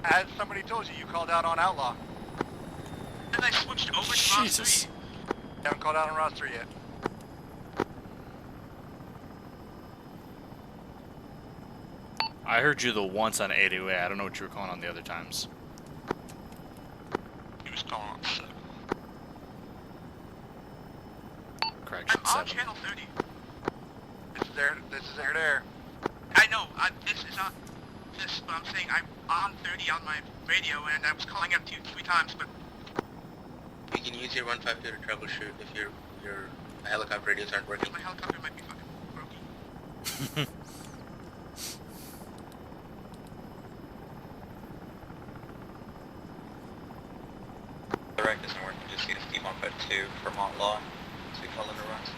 As somebody told you, you called out on Outlaw. Then I switched over to Ross Jesus. 3. You haven't called out on Ross 3 yet. I heard you the once on 808. I don't know what you were calling on the other times. He was calling on 7. Correction, I'm on 7. channel 30. This is air. This is air to air. I know, this is not this, but I'm saying I'm on 30 on my radio, and I was calling out to you 3 times, but You can use your 152 to troubleshoot if your helicopter radios aren't working. my helicopter might be fucking broken. The rec doesn't work. We just need a steam on put 2 Vermont law. So we call it a runs.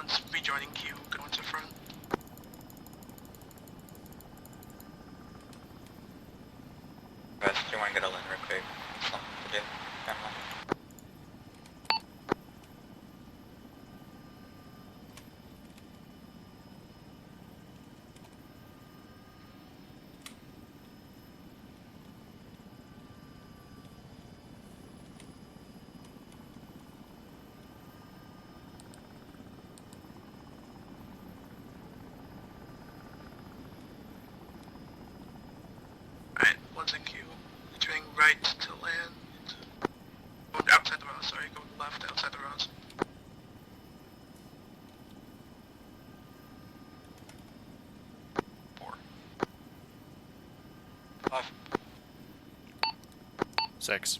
One's rejoining queue, going to front. Guys, do you want to get a line real quick? Something to do. Camera. Alright, one's in queue. Turning right to land. Going outside the roads, sorry, going left outside the roads. Four. 5. 6.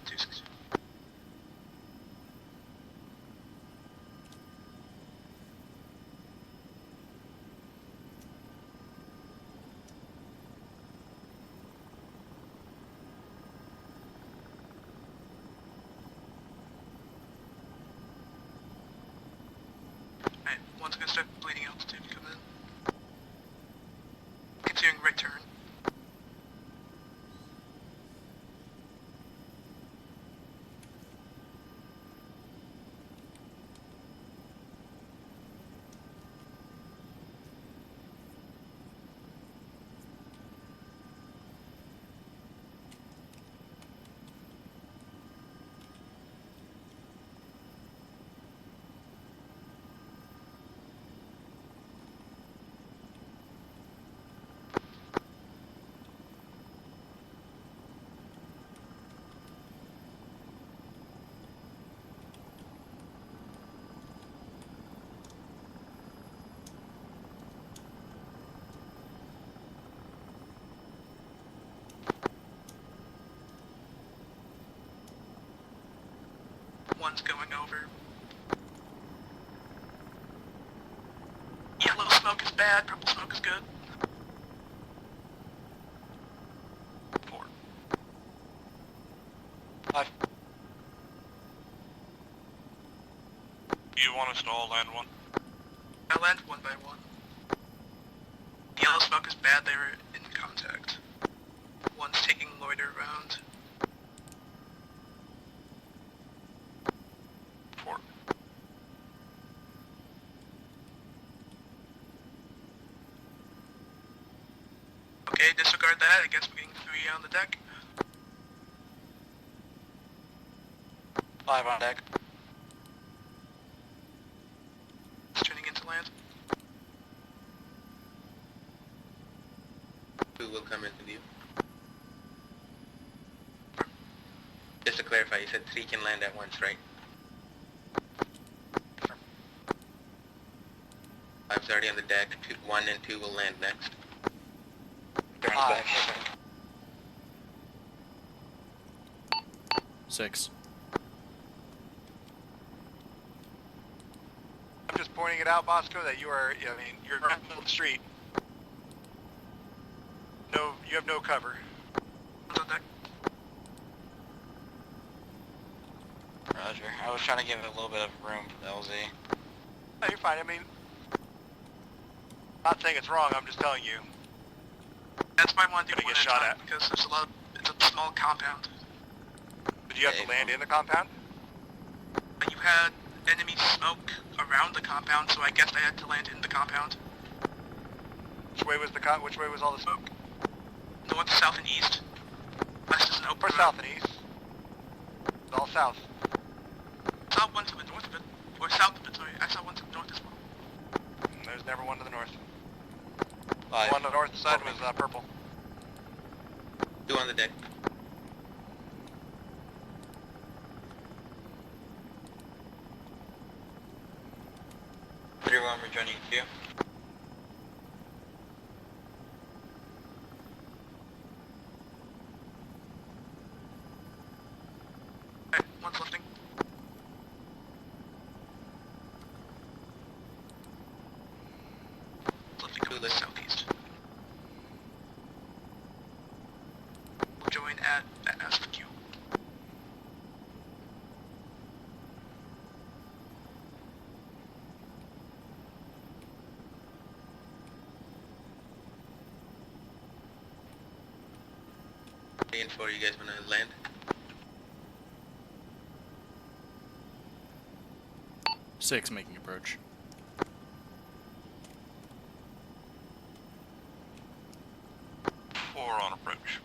2, 6. Alright, one's gonna start bleeding altitude, come in. Continuing right turn. One's going over. Yellow smoke is bad, purple smoke is good. 4. 5. You want us to all land one? I land one by one. Yellow smoke is bad, they were in contact. One's taking loiter around. 4. Okay, disregard that, I guess we're getting 3 on the deck. 5 on deck. It's turning into land. 2 will come into view. Just to clarify, you said 3 can land at once, right? 5's already on the deck. 1 and 2 will land next. Turns back. 6. I'm just pointing it out, Bosco, that you are, I mean, you're in the middle of the street. No, you have no cover. One's on deck. Roger. I was trying to give it a little bit of room for the LZ. No, you're fine. I mean, not saying it's wrong, I'm just telling you. That's why I want to do Gonna one get at a shot time, at. because there's a lot of, it's a small compound. But you have to land in the compound? But you had enemy smoke around the compound, so I guess I had to land in the compound. Which way was which way was all the smoke? North, south, and east. West is an open Or road. south and east? It's all south. I saw one to the north of it. Or south of it, sorry. I saw one to the north as well. There's never one to the north. 5. The one on the north side was purple. 2 on the deck. We're joining queue. One's lifting. Lifting to the southeast. We'll join at SQ. And 4, you guys wanna land? Six making approach. Four on approach.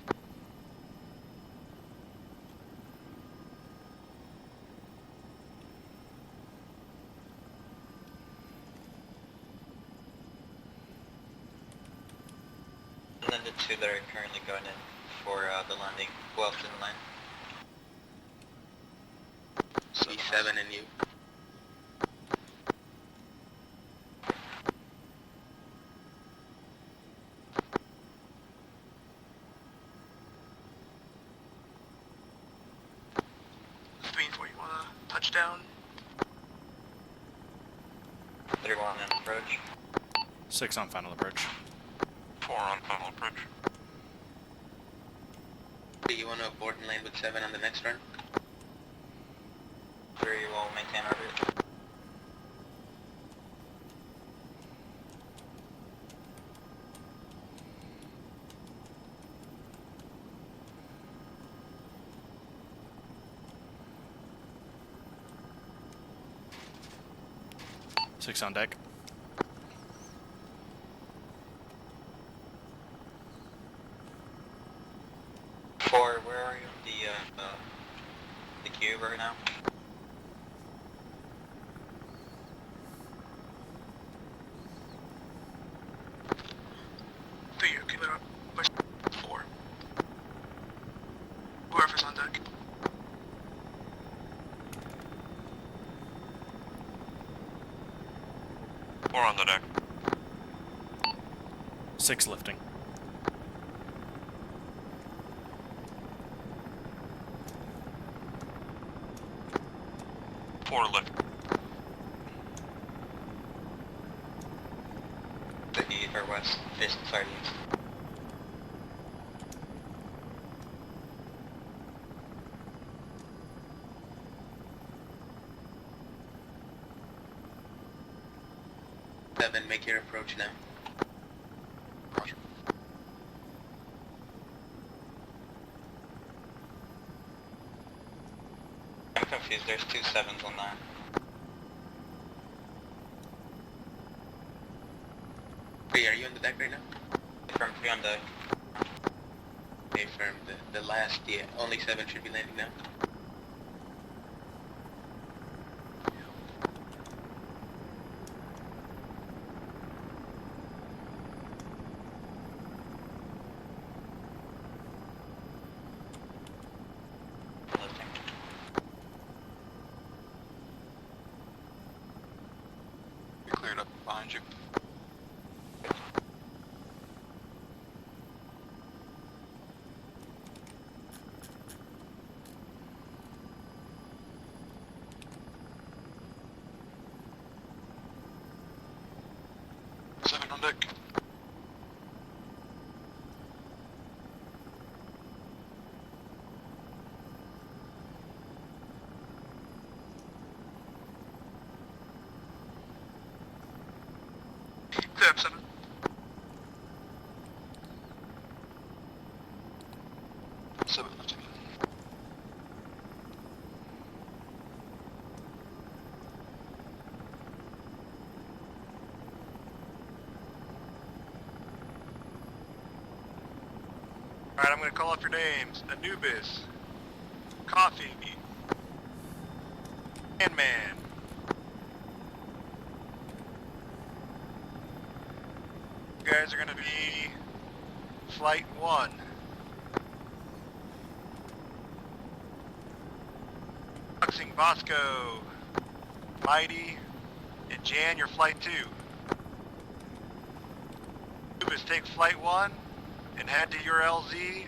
And then the two that are currently going in for the landing. Who else didn't land? E7 and you. Before you wanna touch down. 31 on approach. Six on final approach. Four on final approach. Do you wanna board and land with 7 on the next run? 3 will maintain orbit. Six on deck. Four, where are you? The cube right now? Three, you can push 4. Whoever's on deck. Four on the deck. Six lifting. Four lift. The east or west, sorry, east. Seven, make your approach now. Roger. I'm confused, there's 2 7s on that. Hey, are you on the deck right now? From 3 on deck. Okay, firm. The last, yeah, only 7 should be landing now. Lifting. We cleared up behind you. Seven on deck. Clear up 7. Seven lifting. Alright, I'm gonna call up your names. Anubis. Coffee. Man. You guys are gonna be Flight 1. Boxing Bosco, Mighty, and Jan, you're Flight 2. Anubis, take Flight 1 and head to your LZ.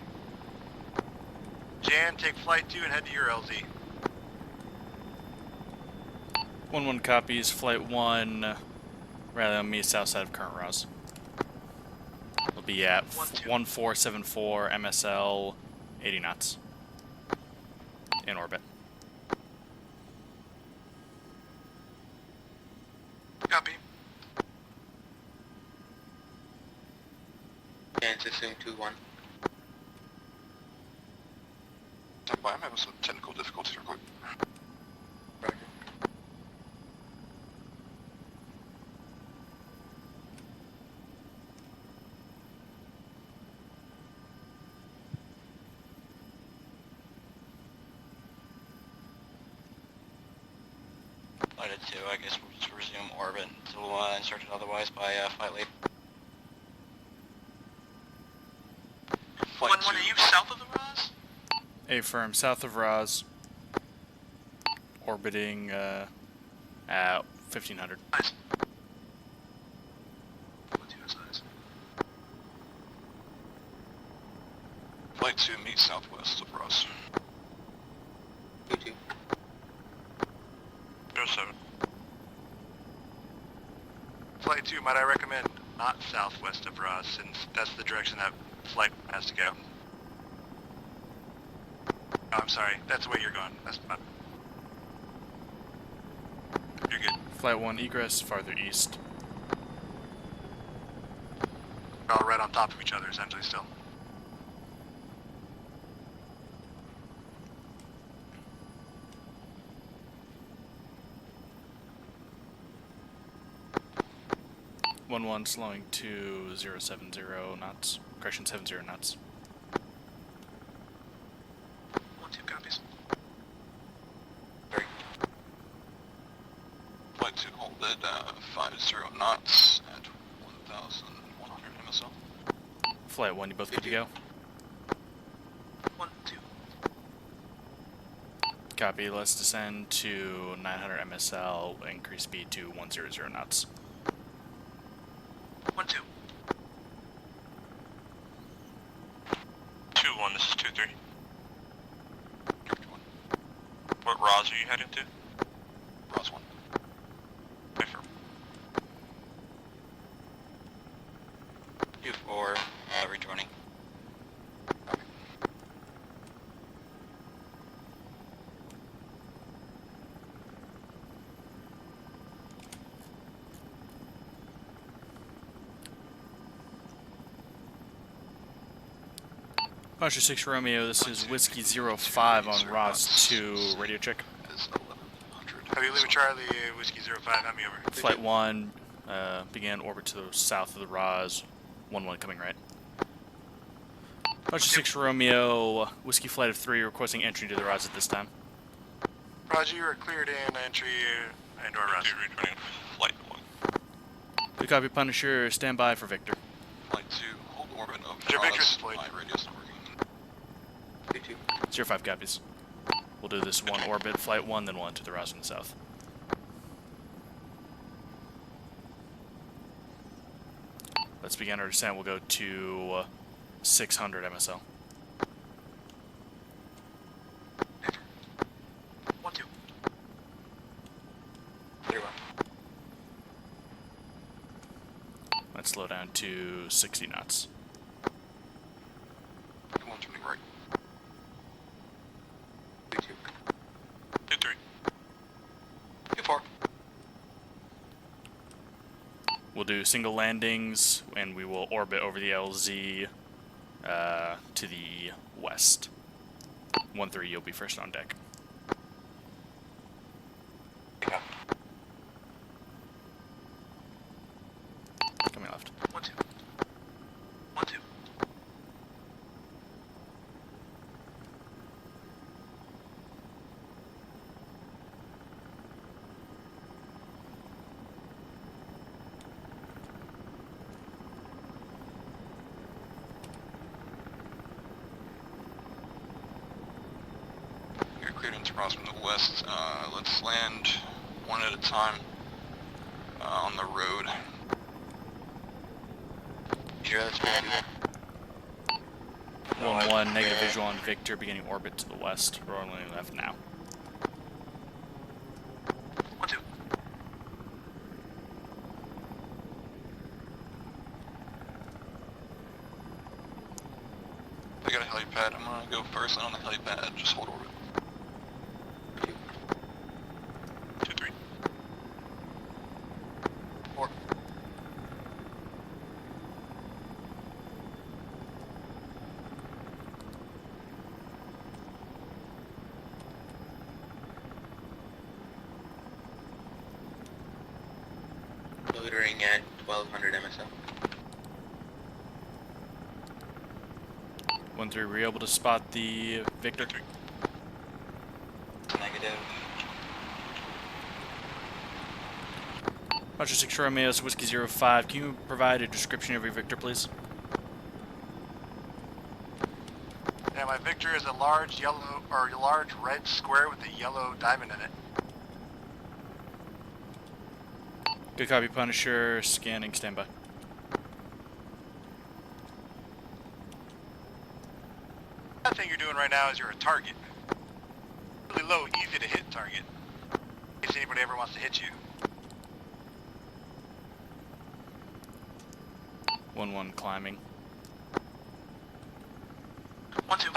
Jan, take Flight 2 and head to your LZ. 1-1 copies. Flight 1, rather on me, south side of current Ross. We'll be at 1474 MSL, 80 knots. In orbit. Copy. And assume 2-1. Stand by, I'm having some technical difficulties real quick. Roger. Flight at 2, I guess we'll just resume orbit until instructed otherwise by flight lead. Flight 1-1, are you south of the Ross? Affirm, south of Roz. Orbiting at 1500. Nice. 1-2 is nice. Flight 2, meet southwest of Ross. 2-2. 07. Flight 2, might I recommend not southwest of Ross, since that's the direction that flight has to go. Oh, I'm sorry, that's the way you're going. That's not... You're good. Flight 1, egress farther east. We're all right on top of each other, essentially, still. One one slowing to 070 knots. Correction 70 knots. 1-2 copies. Flight 2, hold at 50 knots at 1100 MSL. Flight 1, you both good to go? 1-2. Copy, let's descend to 900 MSL, increase speed to 100 knots. 1-2. 2-1, this is 2-3. What Roz are you heading to? Ross 1. Affirm. 2-4, rejoining. Punisher 6 Romeo, this is Whiskey 05 on Ross 2, radio check. Is 1100. Heavy Lima Charlie, Whiskey 05, have me over. Flight 1, begin orbit to the south of the Roz, 1-1 coming right. Punisher 6 Romeo, Whiskey Flight of 3 requesting entry to the Roz at this time. Roger, you are cleared in entry and or rest. Returning Flight 1. Good copy, Punisher, stand by for Victor. Flight 2, hold orbit of Your Victor's Ross. deployed. My radio's not working. 2-2. 05 copies. We'll do this one orbit, Flight 1, then 1 to the Roz in the south. Let's begin our descent. We'll go to 600 MSL. 1-2. 3-1. Let's slow down to 60 knots. Come on, turning right. 2-2. 2-3. 2-4. We'll do single landings, and we will orbit over the LZ to the west. 1-3, you'll be first on deck. Coming left. 1-2. 1-2. You're cleared into Ross from the west. Let's land one at a time on the road. Sure, that's good. 1-1, negative visual on Victor, beginning orbit to the west. We're only left now. 1-2. go first on the helipad. Just hold orbit. 2-3. 4. Loitering at 1200 MSL. 1-3, were you able to spot the Victor? Negative. Roger 6 Romeo, so Whiskey 05. Can you provide a description of your Victor, please? Yeah, my Victor is a large yellow or large red square with a yellow diamond in it. Good copy, Punisher. Scanning, standby. That thing you're doing right now is you're a target. Really low, easy to hit target. In case anybody ever wants to hit you. 1-1 climbing. 1-2.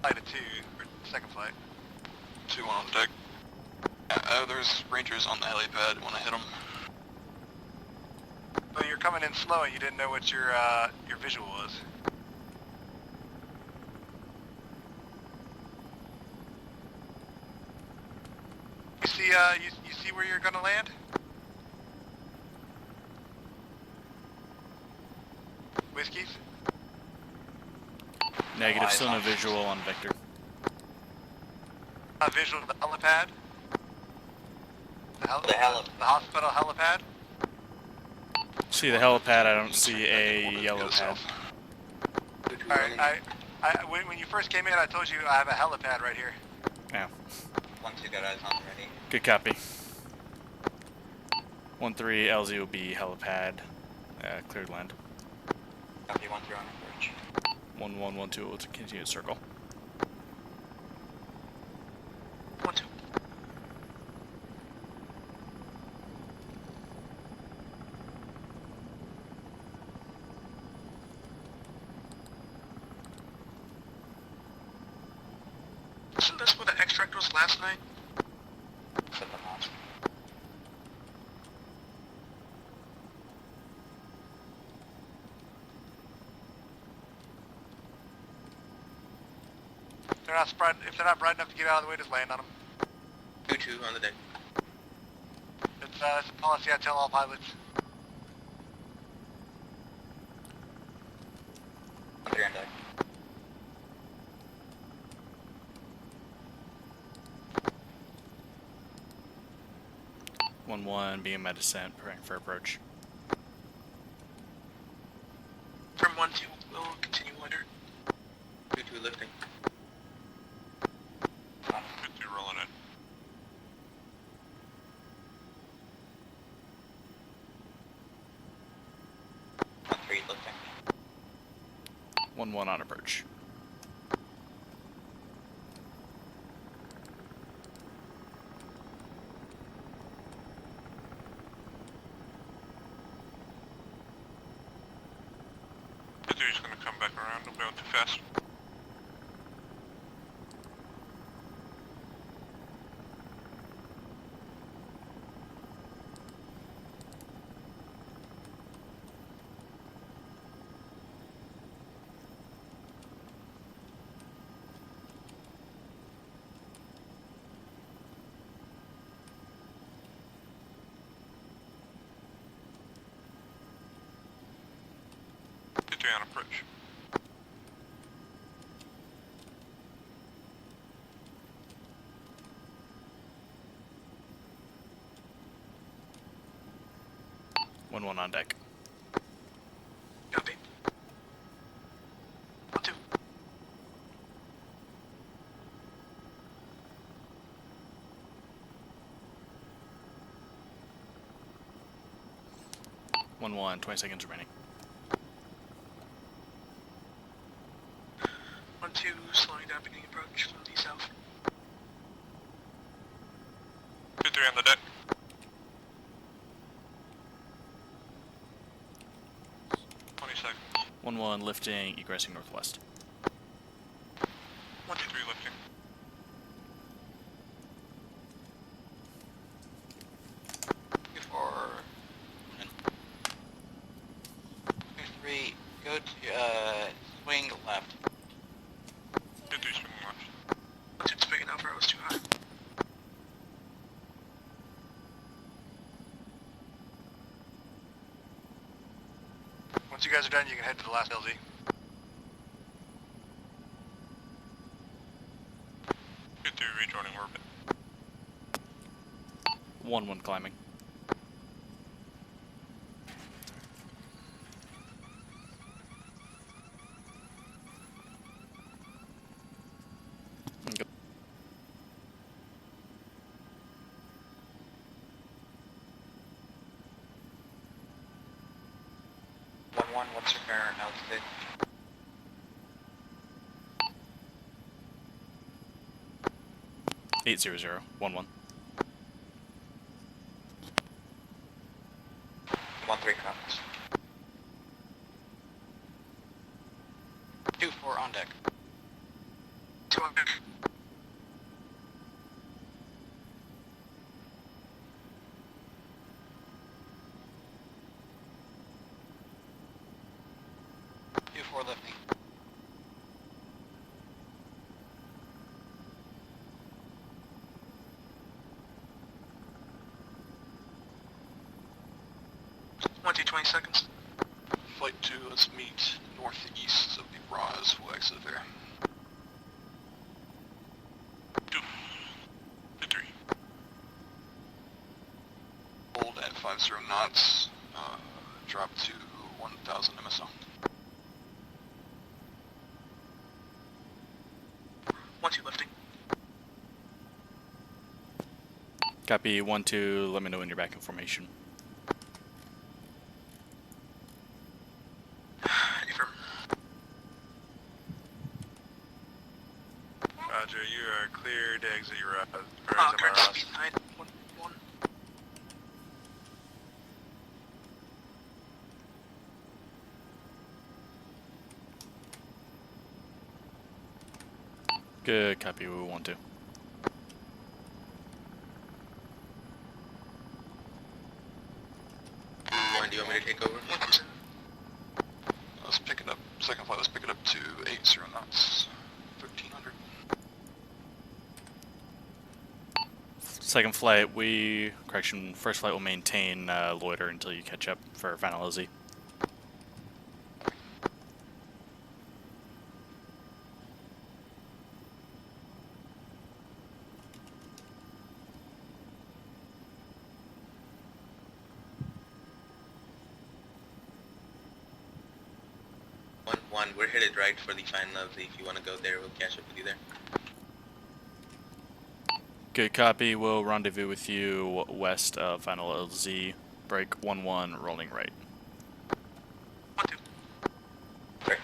Flight of 2, or second flight. 2-1 on deck. There's Rangers on the helipad. Want to hit them? Well, you're coming in slow and you didn't know what your visual was. You see, you see where you're gonna land? Whiskies? Negative, still no visual on Victor. Visual of the helipad? The helipad. The hospital helipad? See the helipad, I don't see a yellow pad. Alright, when you first came in, I told you I have a helipad right here. Yeah. 1-2 got eyes on ready. Good copy. 1-3, LZ will be helipad. Cleared land. Copy 1-3 on approach. 1-1, 1-2 will continue to circle. 1-2. Isn't this where the extract was last night? Set them off. If they're not bright enough to get out of the way, just land on them. 2-2 on the deck. It's a policy I tell all pilots. 1-3 on deck. 1-1, being my descent, preparing for approach. From 1-2, we'll continue later. 2-2 lifting. 2-2 rolling in. Lifting. 1-1 on approach. He's gonna come back around. I'm going too fast. On approach. One on deck. Copy. 1-2. 1-1, 20 seconds remaining. 1-2, slowing down beginning approach from the south. 2-3 on the deck. 1-1 1-1 lifting, egressing northwest. 123 lifting. Before 3, go to swing left. 23 swinging left. It's big enough or I was too high. Once you guys are done, you can head to the last LZ. 23 rejoining orbit. 1-1 climbing. Go. What's your current altitude? Eight 0-0, 1-1. 1-3 comes. 2-4 on deck. 2 on deck. Lifting. 20 seconds. Flight 2, let's meet northeast of the Roz. We'll exit there. 2. 3. Hold at 50 knots. Drop to 1000 MSL. 1-2 lifting. Copy 1-2, let me know when you're back in formation. Affirm. Roger, you are clear to exit your Current speed 9, 1. Good copy, we 1-2. Do you want me to take over? Let's pick it up. Second flight, let's pick it up to 80 knots. 1300. Second flight, first flight will maintain loiter until you catch up for final LZ. We're headed right for the final LZ. If you want to go there, we'll catch up with you there. Good copy, we'll rendezvous with you west of final LZ. Break 1-1, rolling right. 1-2. Right.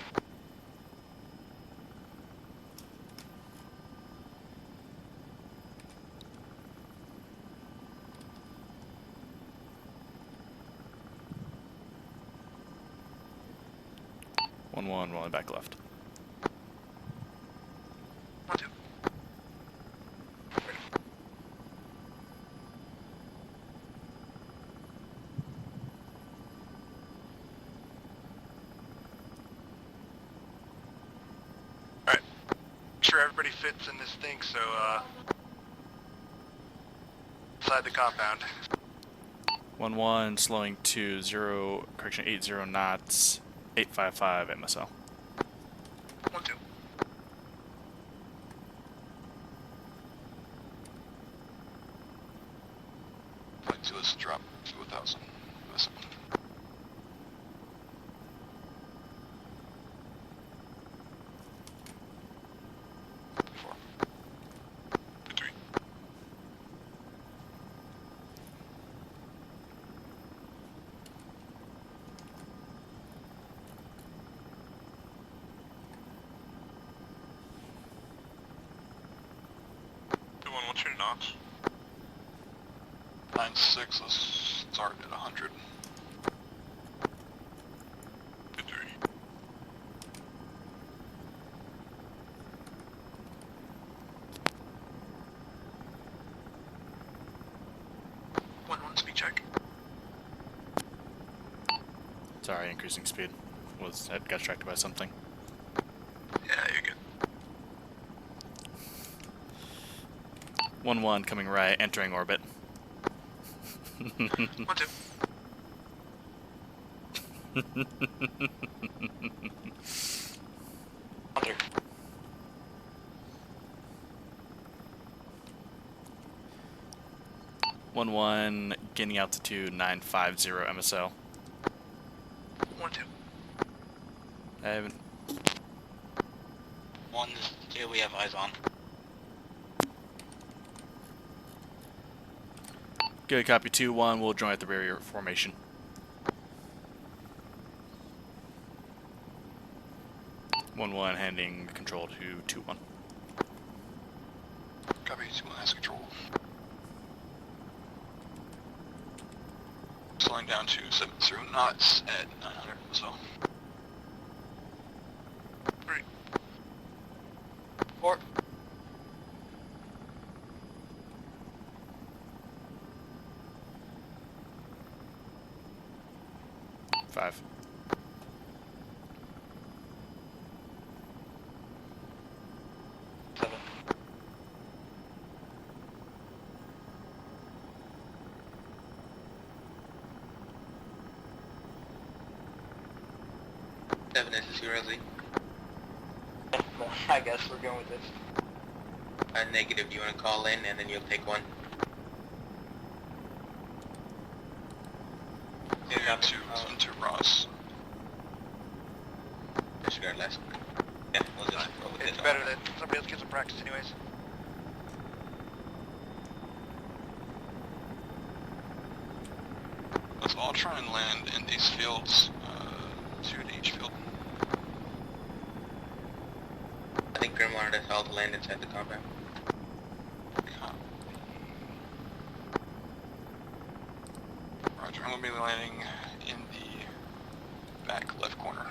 Rolling back left. 1-2. Alright. Sure everybody fits in this thing, so inside the compound. 1-1, slowing to 80 knots, 855 MSL. 1-2. Flight 2, let's drop to 1000 MSL. 4. 3. 2-1, what's your knots? 9-6, let's start at 100. 2-3. Sorry, increasing speed. I got distracted by something. Yeah, you're good. 1-1 coming right, entering orbit. 1-2. Hunter. One gaining altitude 950 MSL. 1-2. I haven't. 1-2, we have eyes on. Good, copy 2-1. We'll join at the barrier formation. One handing control to 2-1. Copy, 2-1 has control. Slowing down to 70 knots at 900 so. 3. 4. 5. 7. 7 is 0 Z. I guess we're going with this. Negative, you want to call in and then you'll take 1. And to Ross. Disregard last. Yeah, we'll just roll with It's it. better that somebody else gets some practice anyways. Let's all try and land in these fields, 2 to each field. I think Grim wanted us all to land inside the compound. Roger, I'm going to be landing in the back left corner.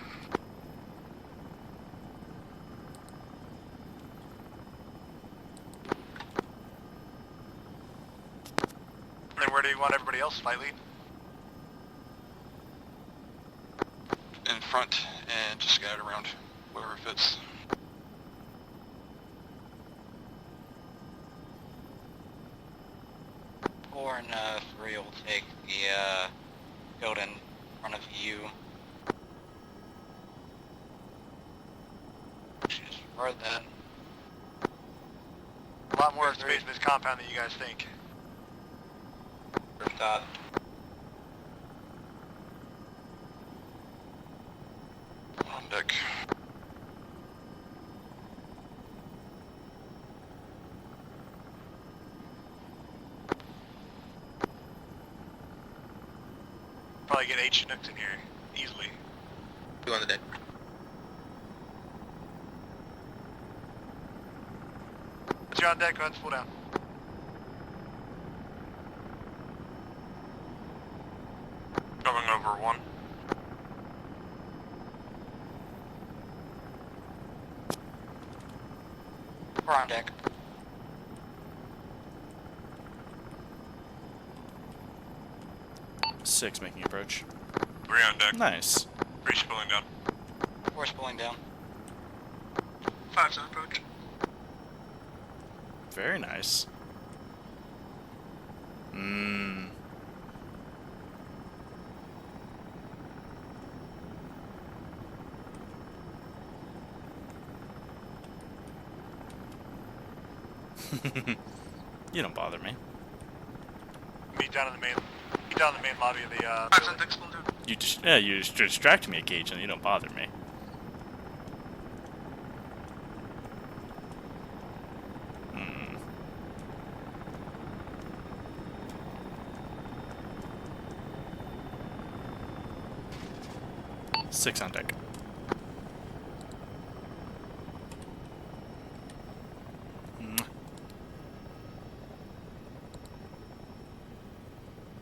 And then where do you want everybody else, flight lead? In front and just scattered around wherever fits. Four and 3 will take the field in front of you. Just for that. A lot more space in this compound than you guys think. First thought. On deck. Probably get 8 Chinooks in here, easily. 2 on the deck. Once you're on deck, go ahead and slow down. Coming over 1. We're on deck. Six making approach. 3 on deck. Nice. 3 spilling down. 4 spilling down. 5's on approach. Very nice. Mmm. You don't bother me. Meet down in the main lobby of the building. You just distract me occasionally. You don't bother me. Hmm. Six on deck.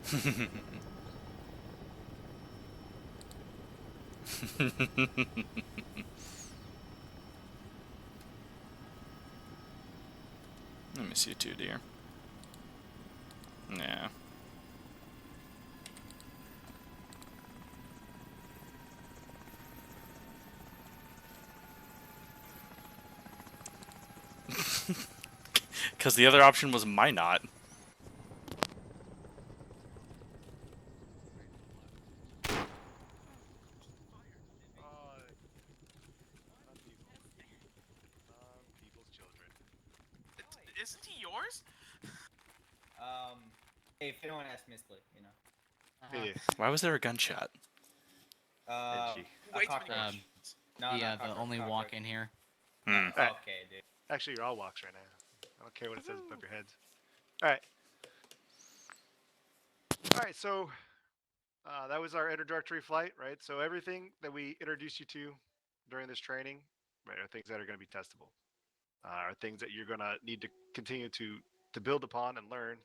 Let me see you too, dear. Yeah. Because the other option was might not. People's children. Isn't he yours? Hey, if anyone asks Mistley, you know. Yeah. Why was there a gunshot? A Way too cockroach. many No, the not the cockroach, only cockroach. walk in here. Hmm. Okay, dude. Actually, you're all walks right now. I don't care what it says above your heads. All right. All right. So that was our introductory flight, right? So everything that we introduced you to during this training, right, are things that are going to be testable. Are things that you're going to need to continue to build upon and learn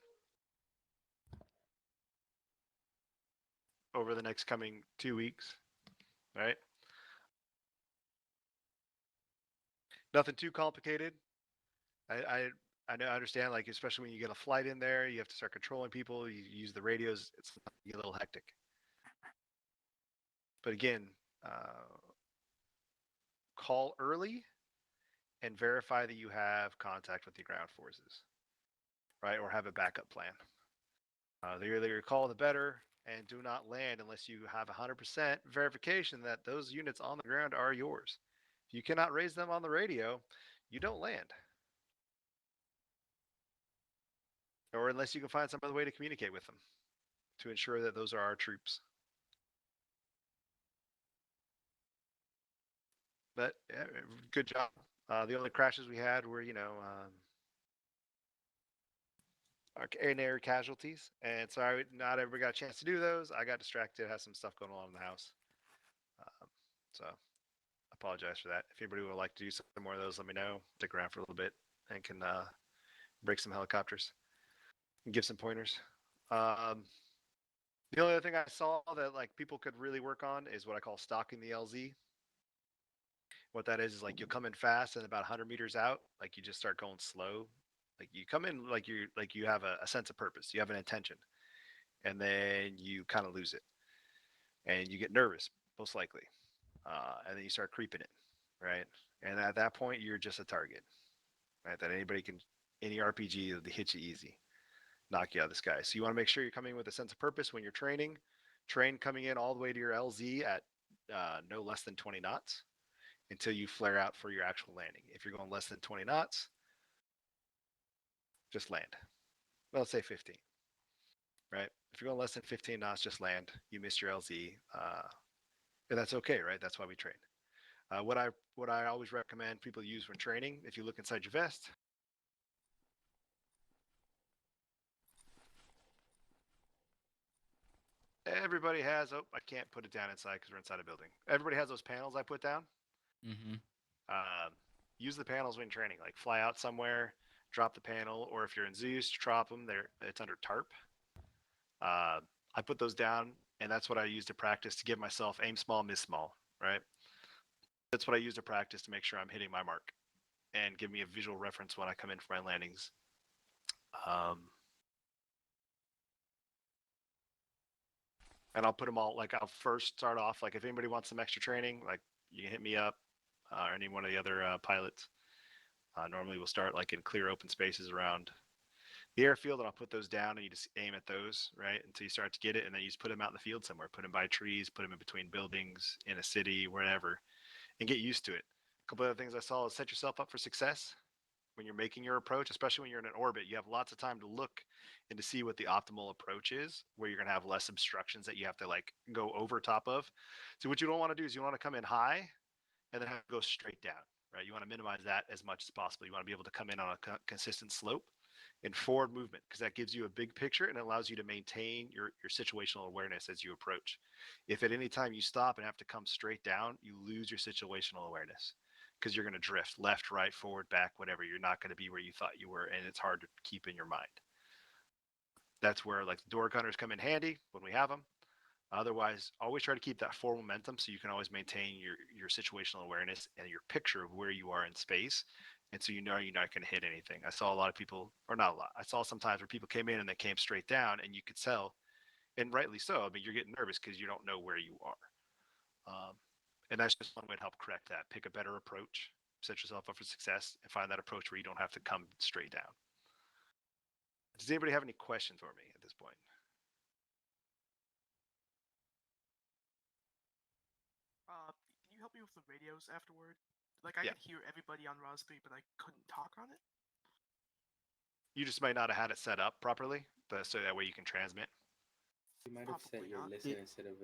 over the next coming 2 weeks, right? Nothing too complicated. I know I understand, like, especially when you get a flight in there, you have to start controlling people. You use the radios. It's a little hectic. But again, call early and verify that you have contact with the ground forces, right? Or have a backup plan. The earlier your call, the better. And do not land unless you have 100% verification that those units on the ground are yours. If you cannot raise them on the radio, you don't land. Or unless you can find some other way to communicate with them to ensure that those are our troops. But yeah, good job. The only crashes we had were, our air casualties, and sorry, not everybody got a chance to do those. I got distracted, had some stuff going on in the house, so apologize for that. If anybody would like to do some more of those, let me know. Stick around for a little bit and can break some helicopters and give some pointers. The only other thing I saw that like people could really work on is what I call stalking the LZ. What that is like you'll come in fast and about 100 meters out, like you just start going slow. Like you come in like you have a sense of purpose, you have an intention, and then you kind of lose it, and you get nervous, most likely, and then you start creeping it, right? And at that point, you're just a target, right? That anybody can, any RPG, they hit you easy, knock you out of the sky. So you want to make sure you're coming with a sense of purpose when you're training. Train coming in all the way to your LZ at no less than 20 knots until you flare out for your actual landing. If you're going less than 20 knots, just land. Well, let's say 15, right? If you're going less than 15 knots, just land. You missed your LZ, and that's okay, right? That's why we train. What I always recommend people use when training, if you look inside your vest, everybody has. Oh, I can't put it down inside because we're inside a building. Everybody has those panels I put down. Mm-hmm. Use the panels when training. Like fly out somewhere, drop the panel, or if you're in Zeus, drop them. There, it's under tarp. I put those down, and that's what I use to practice to give myself aim small, miss small. Right. That's what I use to practice to make sure I'm hitting my mark, and give me a visual reference when I come in for my landings. And I'll put them all, like I'll first start off, like if anybody wants some extra training, like you can hit me up or any one of the other pilots. Normally we'll start like in clear open spaces around the airfield, and I'll put those down and you just aim at those, right? Until you start to get it, and then you just put them out in the field somewhere, put them by trees, put them in between buildings, in a city, wherever, and get used to it. A couple other things I saw is set yourself up for success when you're making your approach, especially when you're in an orbit. You have lots of time to look and to see what the optimal approach is, where you're going to have less obstructions that you have to like go over top of. So what you don't want to do is you want to come in high and then have to go straight down, right? You want to minimize that as much as possible. You want to be able to come in on a consistent slope and forward movement, because that gives you a big picture and allows you to maintain your situational awareness as you approach. If at any time you stop and have to come straight down, you lose your situational awareness, because you're going to drift left, right, forward, back, whatever. You're not going to be where you thought you were, and it's hard to keep in your mind. That's where like the door gunners come in handy when we have them. Otherwise, always try to keep that forward momentum so you can always maintain your situational awareness and your picture of where you are in space. And so you know you're not going to hit anything. I saw a lot of people, or not a lot, I saw sometimes where people came in and they came straight down, and you could tell, and rightly so. I mean, you're getting nervous because you don't know where you are. And that's just one way to help correct that. Pick a better approach, set yourself up for success, and find that approach where you don't have to come straight down. Does anybody have any questions for me at this point? Can you help me with the radios afterward? Like, I Yeah. could hear everybody on ROS 3, but I couldn't talk on it. You just might not have had it set up properly, so that way you can transmit. You might have set Probably your not. listen instead of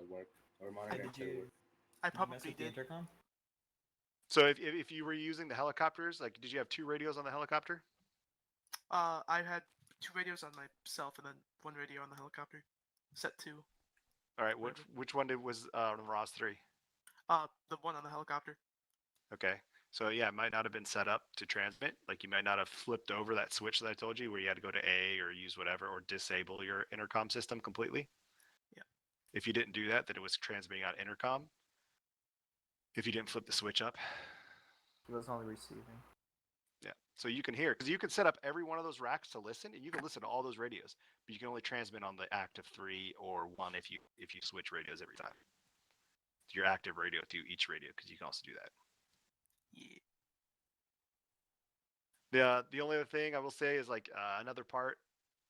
work or monitor Did instead of you? work. I Did you mess probably with the did. intercom? So if you were using the helicopters, like, did you have 2 radios on the helicopter? I had 2 radios on myself and then 1 radio on the helicopter. Set 2. All right. Whatever. Which one was on ROS 3? The one on the helicopter. Okay. So yeah, it might not have been set up to transmit. Like you might not have flipped over that switch that I told you where you had to go to A or use whatever or disable your intercom system completely. Yeah. If you didn't do that, then it was transmitting on intercom. If you didn't flip the switch up. It was only receiving. Yeah. So you can hear, because you can set up every one of those racks to listen, and you can listen to all those radios, but you can only transmit on the active 3 or 1 if you switch radios every time. Your active radio to each radio, because you can also do that. Yeah. The only other thing I will say is like another part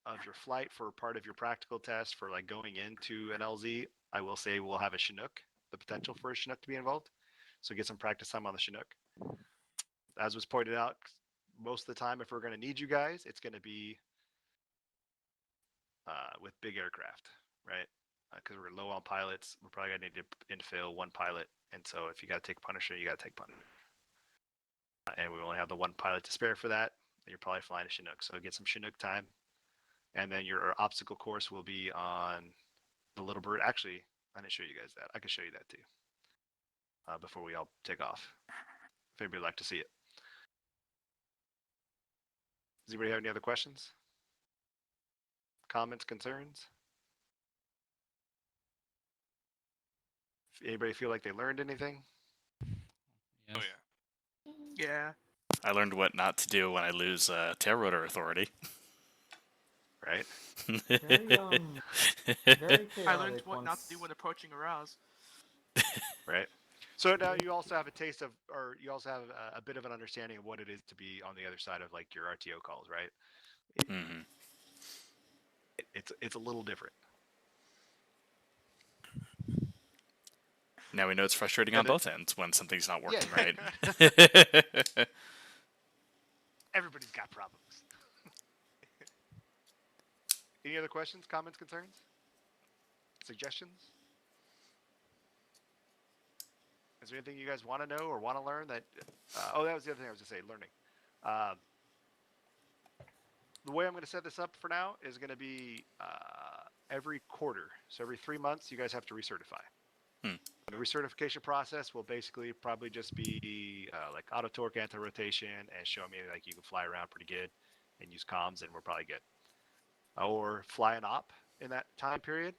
of your flight for part of your practical test for like going into an LZ, I will say we'll have a Chinook, the potential for a Chinook to be involved. So get some practice time on the Chinook. As was pointed out, most of the time, if we're going to need you guys, it's going to be with big aircraft, right? Because we're low on pilots, we're probably going to need to infill 1 pilot. And so if you got to take Punisher, you got to take Punisher. And we only have the 1 pilot to spare for that. You're probably flying a Chinook. So get some Chinook time. And then your obstacle course will be on the Little Bird. Actually, I didn't show you guys that. I can show you that too before we all take off. If anybody would like to see it. Does anybody have any other questions? Comments, concerns? Anybody feel like they learned anything? Yes. Oh yeah. Yeah. I learned what not to do when I lose tail rotor authority. Right? Very very chaotic. I learned what once... not to do when approaching a Rouse. Right. So now you also have a taste of, or you also have a bit of an understanding of what it is to be on the other side of like your RTO calls, right? Mm-hmm. It's a little different. Now we know it's frustrating on both ends when something's not working right. Everybody's got problems. Any other questions, comments, concerns, suggestions? Is there anything you guys want to know or want to learn that? Oh, that was the other thing I was going to say, learning. The way I'm going to set this up for now is going to be every quarter. So every 3 months, you guys have to recertify. The recertification process will basically probably just be like auto torque, anti-rotation, and show me like you can fly around pretty good and use comms, and we're probably good. Or fly an op in that time period,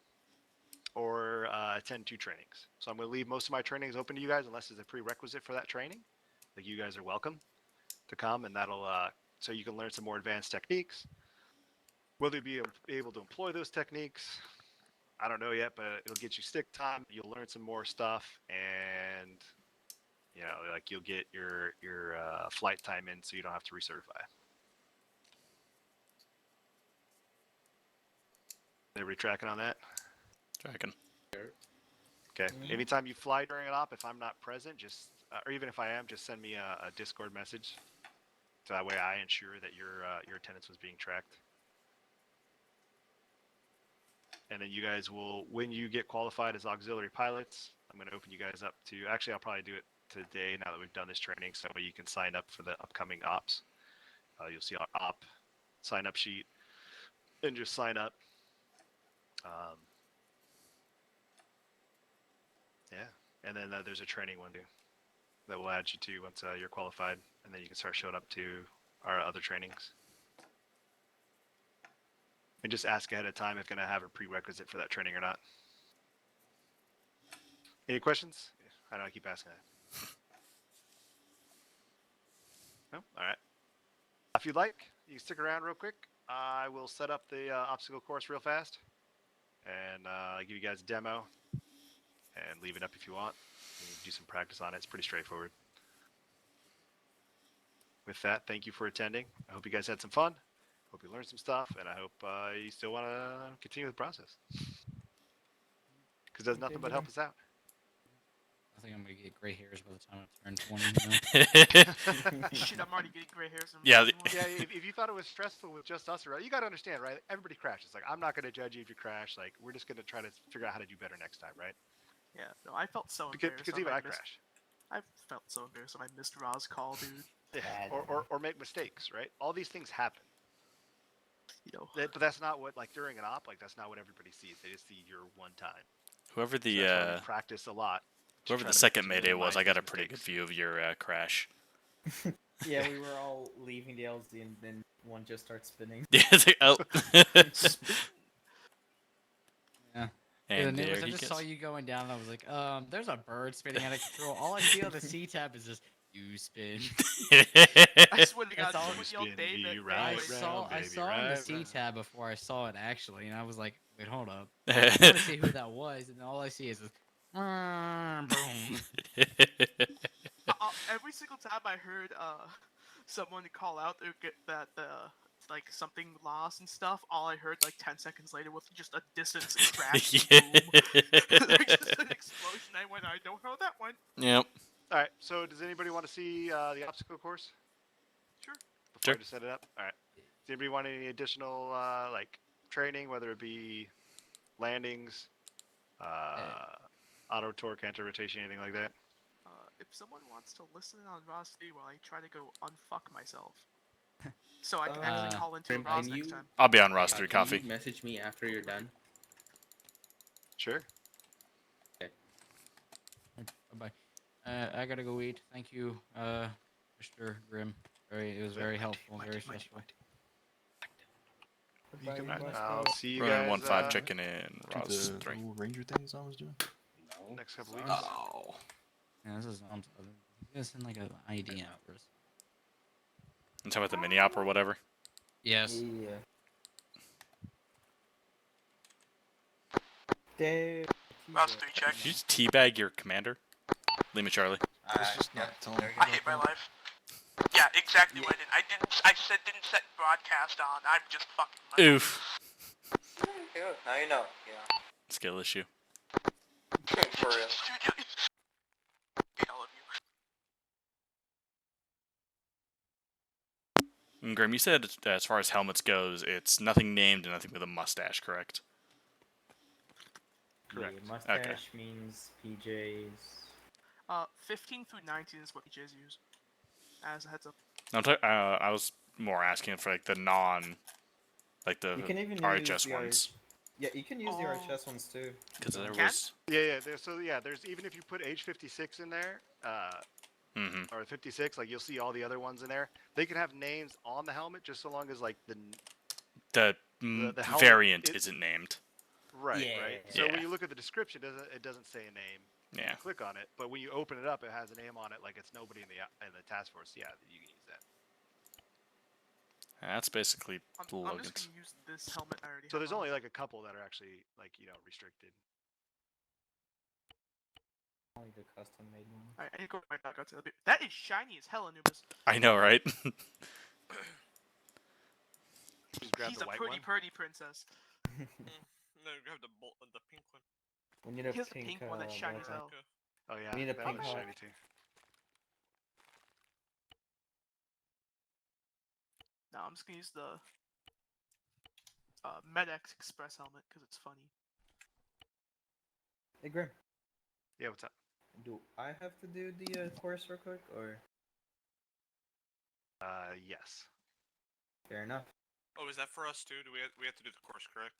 or attend 2 trainings. So I'm going to leave most of my trainings open to you guys unless there's a prerequisite for that training. Like you guys are welcome to come, and that'll so you can learn some more advanced techniques. Will you be able to employ those techniques? I don't know yet, but it'll get you stick time. You'll learn some more stuff, and you know, like you'll get your flight time in, so you don't have to recertify. Everybody tracking on that? Tracking. Okay. Anytime you fly during an op, if I'm not present, just or even if I am, just send me a Discord message. So that way I ensure that your attendance was being tracked. And then you guys will, when you get qualified as auxiliary pilots, I'm going to open you guys up to. Actually, I'll probably do it today now that we've done this training, so you can sign up for the upcoming ops. You'll see our op sign up sheet, and just sign up. Yeah, and then there's a training one too that we'll add you to once you're qualified, and then you can start showing up to our other trainings. And just ask ahead of time if you're going to have a prerequisite for that training or not. Any questions? I know I keep asking that. No? All right. If you'd like, you can stick around real quick. I will set up the obstacle course real fast and give you guys a demo and leave it up if you want. You can do some practice on it. It's pretty straightforward. With that, thank you for attending. I hope you guys had some fun. Hope you learned some stuff, and I hope you still want to continue the process. Because it does nothing but help us out. I think I'm gonna get gray hairs by the time I turn 20. Shit, I'm already getting gray hairs. Yeah. Yeah, if you thought it was stressful with just us around, you got to understand, right? Everybody crashes. Like, I'm not going to judge you if you crash. Like, we're just going to try to figure out how to do better next time, right? Yeah, no, I felt so Because embarrassed. even I missed, crash. I felt so embarrassed when I missed Ra's call, dude. Yeah. Or make mistakes, right? All these things happen. You know. But that's not what, like, during an op, like, that's not what everybody sees. They just see your one time. Whoever So that's why we the practice a lot. whoever the second Mayday was, I got a pretty good view of your crash. Yeah, we were all leaving the LZ and then one just starts spinning. Yeah, it's like, oh. Yeah. And the there news, I he just goes. saw you going down, and I was like, there's a bird spinning out of control. All I see on the C tab is just you spin. I swear to God, That's all. someone yelled David. I Right saw round, on the right C round. tab before I saw it actually, and I was like, wait, hold up. I want to see who that was, and all I see is this. Boom. Every single time I heard someone call out or get that like something lost and stuff, all I heard like 10 seconds later was just a distance crash. Yeah. Like just an explosion. I went, I don't know that one. Yep. All right. So, does anybody want to see the obstacle course? Sure. Before I just set it up. All right. Does anybody want any additional like training, whether it be landings, auto torque, anti-rotation, anything like that? If someone wants to listen on Ross 3 while I try to go unfuck myself, so I can actually call into Can Ross you- next time. I'll be on Ross 3 Can coffee. you message me after you're done? Sure. Bye. I gotta go eat. Thank you, Mr. Grimm. It was very helpful, very stressful. I'll see you Rowan guys 1-5 checking in. Do Ross the 3. little ranger things I was doing. No. next couple weeks. Oh. Yeah, this is this in like an ID out first. You talking about the mini op or whatever? Yes. Yeah. Dave. Ross 3 check. Did you just teabag your commander? Lima Charlie. Let's just not tell him. I hate my life. Yeah, exactly what I did. I said didn't set broadcast on. I'm just fucking. Oof. Now you know. Yeah. Skill issue. For real. Hate all of you. And Grim, you said as far as helmets goes, it's nothing named and nothing with a mustache, correct? Correct. Yeah, mustache means PJs. 15 through 19 is what PJs use. As a heads up. I was more asking for like the non, like the You can even RHS use the ones. Yeah, you can use the RHS ones too. Because there Can? was. Yeah. There's even if you put age 56 in there, or 56, like you'll see all the other ones in there. They can have names on the helmet just so long as like The helmet variant isn't named. right. So Yeah. when you look at the description, it doesn't say a name. Yeah. You click on it, but when you open it up, it has a name on it, like it's nobody in the task force. Yeah, you can use that. That's basically I'm just Logan's. gonna use this helmet I already So have there's on. only like a couple that are actually like restricted. Only the custom made one. Alright, I need to go back out to the bit. That is shiny as hell, Anubis. I know, right? Just grab He's the a white pretty, one. pretty princess. No, grab the pink one. We need a He has a pink, pink one that's shiny as backpack. hell. Oh yeah, We need a that pink one's one. shiny too. No, I'm just gonna use the MedX Express helmet because it's funny. Hey Grim, Yeah, what's up? do I have to do the course real quick, or Yes. fair enough? Oh, is that for us too? Do we have to do the course, correct?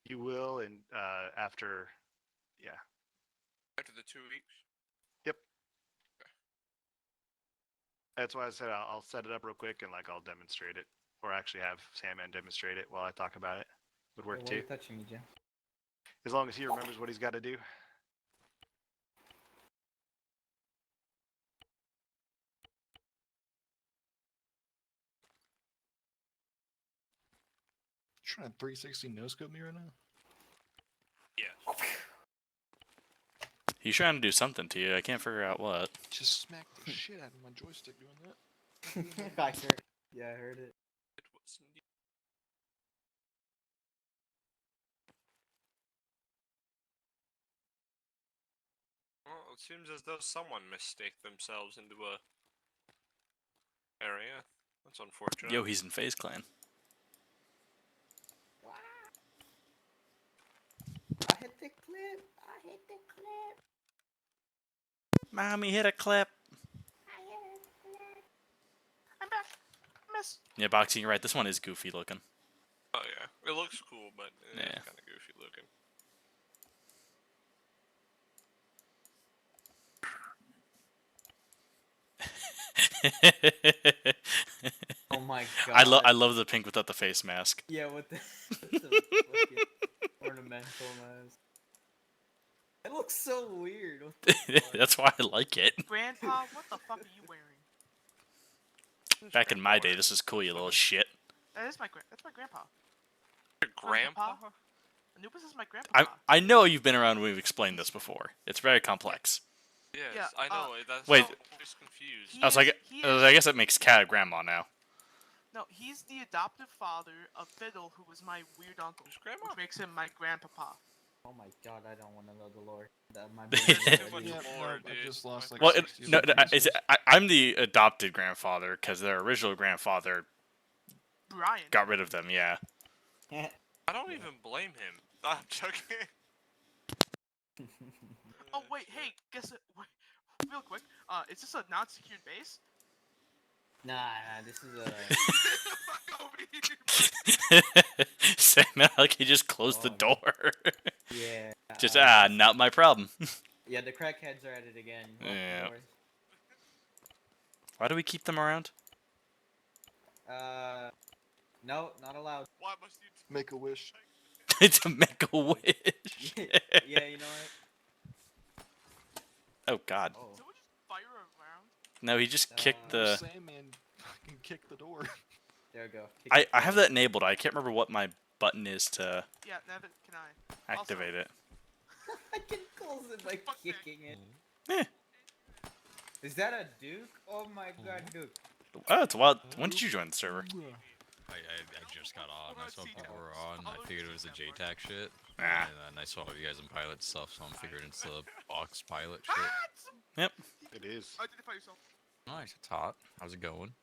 You will, and after, yeah. After the 2 weeks? Yep. That's why I said I'll set it up real quick and like I'll demonstrate it, or actually have Sandman demonstrate it while I talk about it. Would work Why are too. you touching me, Jim? As long as he remembers what he's got to do. Trying to 360 no scope me right now? Yeah. He's trying to do something to you. I can't figure out what. Just smack the shit out of my joystick doing that. I heard. Yeah, I heard it. It was indeed. Well, it seems as though someone mistaked themselves into a area. That's unfortunate. Yo, he's in FaZe Clan. I hit the clip. I hit the clip. Mommy hit a clip. I'm back. Miss. Yeah, Boxing, you're right. This one is goofy looking. Oh yeah, it looks cool, but it's Yeah. kind of goofy looking. Oh my god. I love the pink without the face mask. Yeah, with the fucking ornamental mask. It looks so weird. What the fuck? That's why I like it. Grandpa, what the fuck are you wearing? Back in my day, this was cool, you little shit. That's my grandpa. Your grandpa? Anubis is my grandpa. I know you've been around when we've explained this before. It's very complex. Yes, Yeah, I know. That's wait. I'm just confused. I was like, I guess that makes Cat a grandma now. No, he's the adoptive father of Fiddle, who was my weird uncle, which makes him my grandpapa. Oh my god, I don't want to know the lore. My Too much Yeah, lore, no, dude. I just lost like Well, 60 no, seconds. I'm the adopted grandfather because their original grandfather Brian. got rid of them. Yeah. I don't even blame him. I'm joking. Oh wait, hey, guess it. Wait, real quick. Is this a non-secured base? Nah, this is a. Sam, like he just closed the door. Yeah. Just not my problem. Yeah, the crackheads are at it again. Yeah. Why do we keep them around? No, not allowed. Why must you Make a wish. To make a wish. Yeah, you know what? Oh God. Oh. Someone just fire around? No, he just kicked the. Sandman fucking kicked the door. There we go. I have that enabled. I can't remember what my button is to Yeah, Nevin, can I? activate it. I can close it by kicking it. Eh. Is that a Duke? Oh my god, Duke. Oh, it's wild. When did you join the server? I just got on. I saw people were on. I figured it was the JTAC shit. Ah. And then I saw you guys in pilot stuff, so I'm figuring it's the box pilot shit. Yep. It is. Identify yourself. Nice, it's hot. How's it going?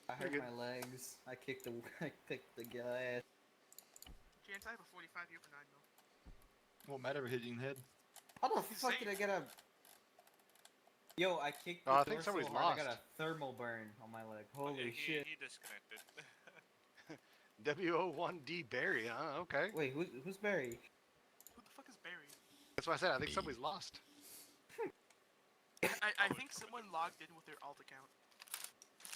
I hurt my legs. I kicked the guy. Chance, I have a 45 here for 9 mil. Won't matter hitting head. How the fuck did I get a? Yo, I kicked the I door think so somebody's hard I got lost. a thermal burn on my leg. Holy shit. He disconnected. W01D Barry, huh? Okay. Wait, who's Barry? Who the fuck is Barry? That's what I said. I think somebody's lost. I think someone logged in with their alt account.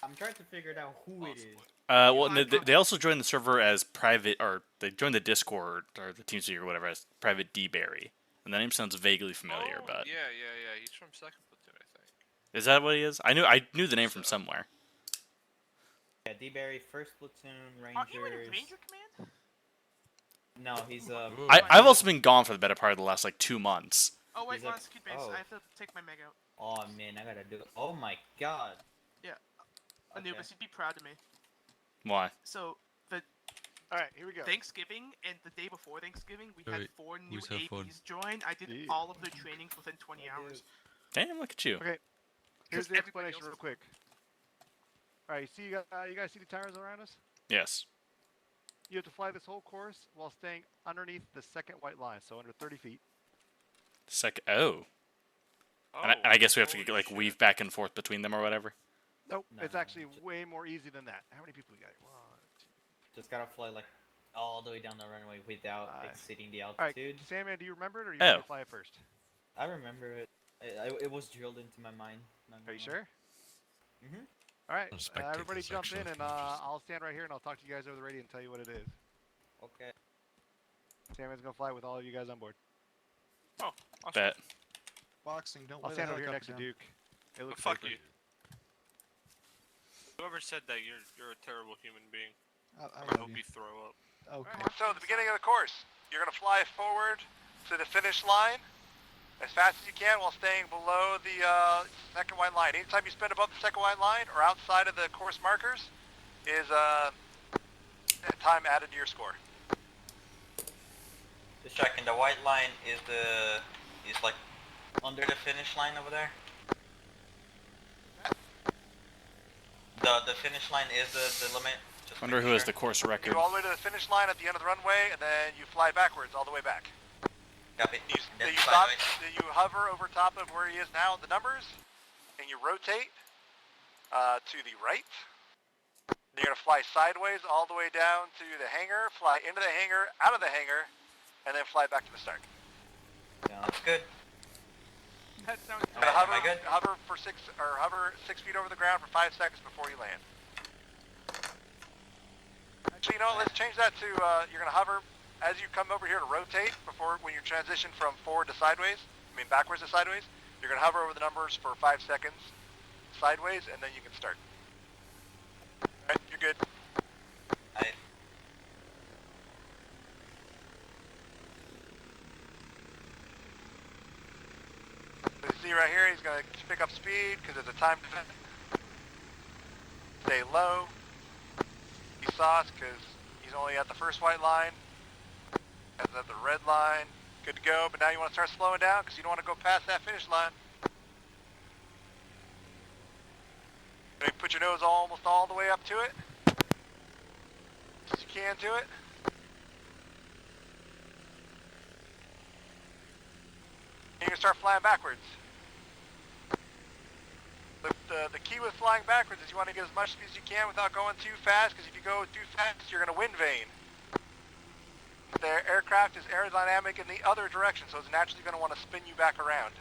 I'm trying to figure it out who it is. Well, they also joined the server as private, or they joined the Discord or the TeamSpeak or whatever as private D-Berry. And the name sounds vaguely familiar, but Yeah. He's from second platoon, I think. is that what he is? I knew the name from somewhere. Yeah, D-Berry, 1st Platoon, Rangers. Aren't you in Ranger Command? No, he's I've also been gone for the better part of the last like 2 months. Oh wait, He's we're a- on secured base. oh. I have to take my meg out. Oh man, I gotta do it. Oh my god. Yeah. Okay. Anubis, you'd be proud of me. Why? So, the All right, here we go. Thanksgiving and the day before Thanksgiving, we had Wait, 4 new who's have fun? ABs join. I did Yeah. all of their trainings within 20 hours. Damn, look at you. Okay. Here's the everybody explanation else real quick. All right, you guys see the towers around us? Yes. You have to fly this whole course while staying underneath the second white line, so under 30 feet. Oh. And I guess we have to like weave back and forth between them or whatever. Nope, No, it's no, actually way more easy than that. How many people we got? One, two. Just gotta fly like all the way down the runway without exceeding the All right, altitude. Sandman, do you remember it, or you Oh. want me to fly it first? I remember it. It was drilled into my mind. Are you sure? Mhm. All right, I'll spectate everybody this jump actually in, if and you're interested. I'll stand right here, and I'll talk to you guys over the radio and tell you what it is. Okay. Sandman's gonna fly with all of you guys on board. Oh, awesome. Bet. Boxing, don't I'll let stand a over here next helicopter to down. Duke. It looks Fuck safer. you. Whoever said that, you're a terrible human being. I I love hope you. you throw up. Okay. So, the beginning of the course, you're going to fly forward to the finish line as fast as you can while staying below the second white line. Anytime you spin above the second white line or outside of the course markers is time added to your score. Just checking, the white line is like Under the finish line over there? The finish line is the limit? Just Wonder who has the course record. You go all the way to the finish line at the end of the runway, and then you fly backwards all the way back. Copy. You stop, you hover over top of where he is now, the numbers, and you rotate to the right. You're going to fly sideways all the way down to the hangar, fly into the hangar, out of the hangar, and then fly back to the start. That's good. That sounds Am I good? Hover 6 feet over the ground for 5 seconds before you land. Actually, you know what, let's change that to, you're going to hover as you come over here to rotate before, when you transition from forward to sideways, backwards to sideways, you're going to hover over the numbers for 5 seconds sideways, and then you can start. Alright, you're good. You see right here, he's going to pick up speed because it's a time event. Stay low. He saw us because he's only at the first white line. That's at the red line. Good to go, but now you want to start slowing down because you don't want to go past that finish line. You put your nose almost all the way up to it. As you can to it. You can start flying backwards. The key with flying backwards is you want to get as much speed as you can without going too fast, because if you go too fast, you're going to wind vane. The aircraft is aerodynamic in the other direction, so it's naturally going to want to spin you back around.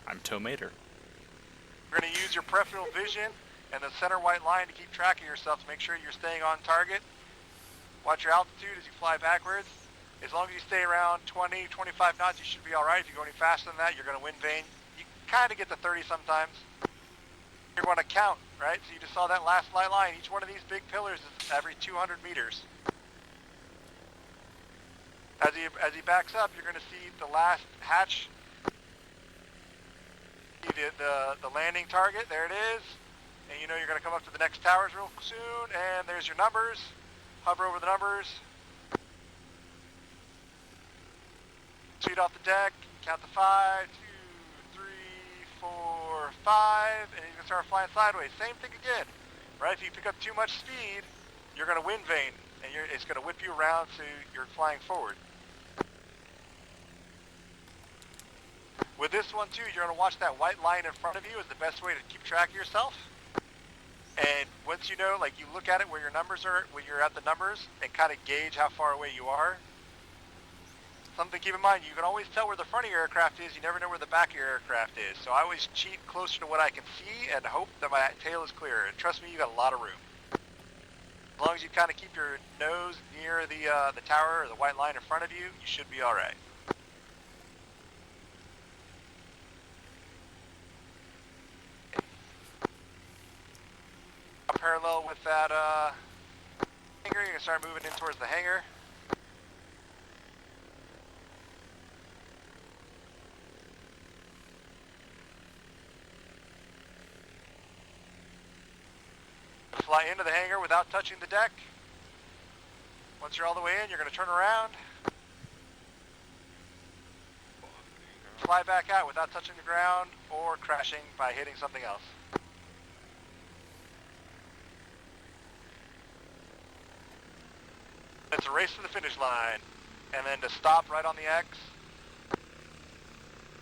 I'm Toe Mater. You're going to use your peripheral vision and the center white line to keep track of yourself to make sure you're staying on target. Watch your altitude as you fly backwards. As long as you stay around 20, 25 knots, you should be alright. If you go any faster than that, you're going to wind vane. You kind of get to 30 sometimes. You're going to count, right? So you just saw that last light line. Each one of these big pillars is every 200 meters. As he backs up, you're going to see the last hatch. See the landing target, there it is. And you know you're going to come up to the next towers real soon, and there's your numbers. Hover over the numbers. Feet off the deck, count to 5, 2, 3, 4, 5, and you can start flying sideways. Same thing again, right? If you pick up too much speed, you're going to wind vane, and it's going to whip you around so you're flying forward. With this one too, you're going to watch that white line in front of you is the best way to keep track of yourself. And once you know, like you look at it where your numbers are, when you're at the numbers, and kind of gauge how far away you are. Something to keep in mind, you can always tell where the front of your aircraft is, you never know where the back of your aircraft is. So I always cheat closer to what I can see and hope that my tail is clear. And trust me, you got a lot of room. As long as you kind of keep your nose near the tower or the white line in front of you, you should be alright. Parallel with that hangar, you can start moving in towards the hangar. Fly into the hangar without touching the deck. Once you're all the way in, you're going to turn around. Fly back out without touching the ground or crashing by hitting something else. It's a race to the finish line, and then to stop right on the X.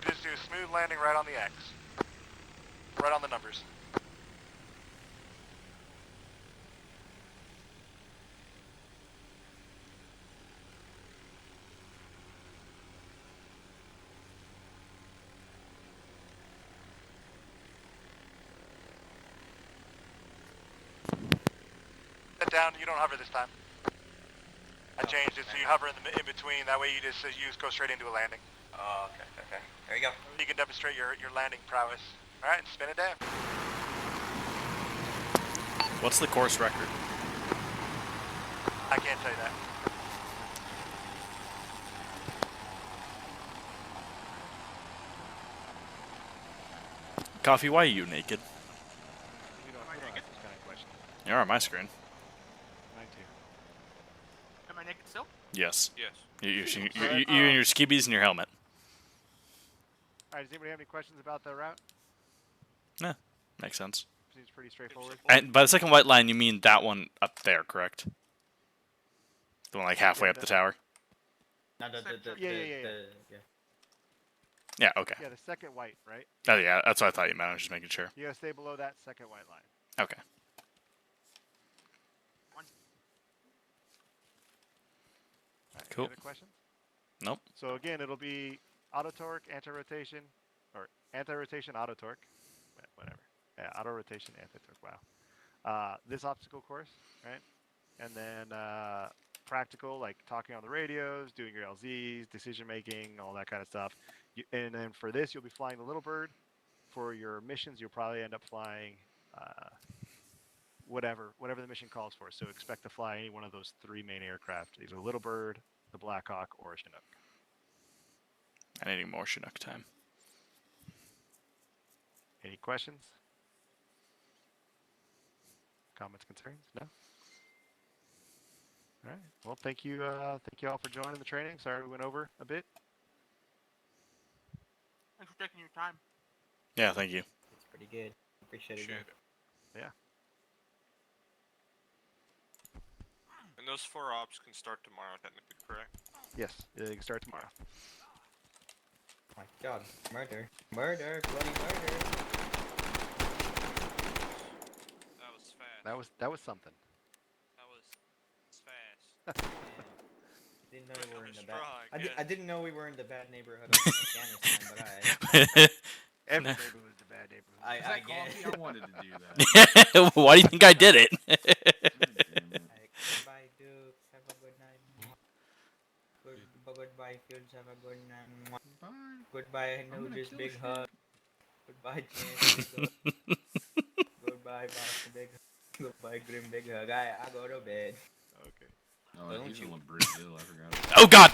Just do a smooth landing right on the X. Right on the numbers. Set down, you don't hover this time. I changed it so you hover in between, that way you just go straight into a landing. Oh, okay. There you go. You can demonstrate your landing prowess. Alright, and spin it down. What's the course record? I can't tell you that. Coffee, why are you naked? We don't ask this kind of question. You're on my screen. Mine too. Am I naked still? Yes. Yes. You're in your skibbies and your helmet. All right. Does anybody have any questions about the route? Yeah, makes sense. Seems pretty straightforward. And by the second white line, you mean that one up there, correct? The one like halfway Yeah, up the tower? No, Yeah. Yeah, okay. Yeah, the second white, right? Oh, yeah, that's what I thought you meant. I was just making sure. You gotta stay below that second white line. Okay. All right, Cool. Any other questions? Nope. So again, it'll be auto torque, anti-rotation, or anti-rotation, auto torque, whatever. Yeah, auto rotation, anti-torque. Wow. This obstacle course, right? And then practical, like talking on the radios, doing your LZs, decision making, all that kind of stuff. And then for this, you'll be flying the Little Bird. For your missions, you'll probably end up flying whatever the mission calls for. So expect to fly any one of those three main aircraft, either Little Bird, the Black Hawk, or a Chinook. I need more Chinook time. Any questions? Comments, concerns? No? All right. Well, thank you all for joining the training. Sorry we went over a bit. Thanks for taking your time. Yeah, thank you. It's pretty good. Appreciate it. Yeah. And those 4 ops can start tomorrow, technically, correct? Yes, they can start tomorrow. Oh my god. Murder. Murder. Bloody murder. That was fast. That was something. That was fast. Didn't know we were in the bad. Strong, I didn't know we were in the bad neighborhood of Afghanistan, but Every neighborhood was the bad neighborhood. I guess. I wanted to do that. Why do you think I did it? Goodbye, Dukes. Have a good night. Goodbye, Fields. Have a good night. Goodbye, Nugis. Big hug. Goodbye, James. Goodbye, Boston. Big hug. Goodbye, Grim. Big hug. I go to bed. Okay. Oh, Don't he's you- on Brazil. I forgot. Oh, God!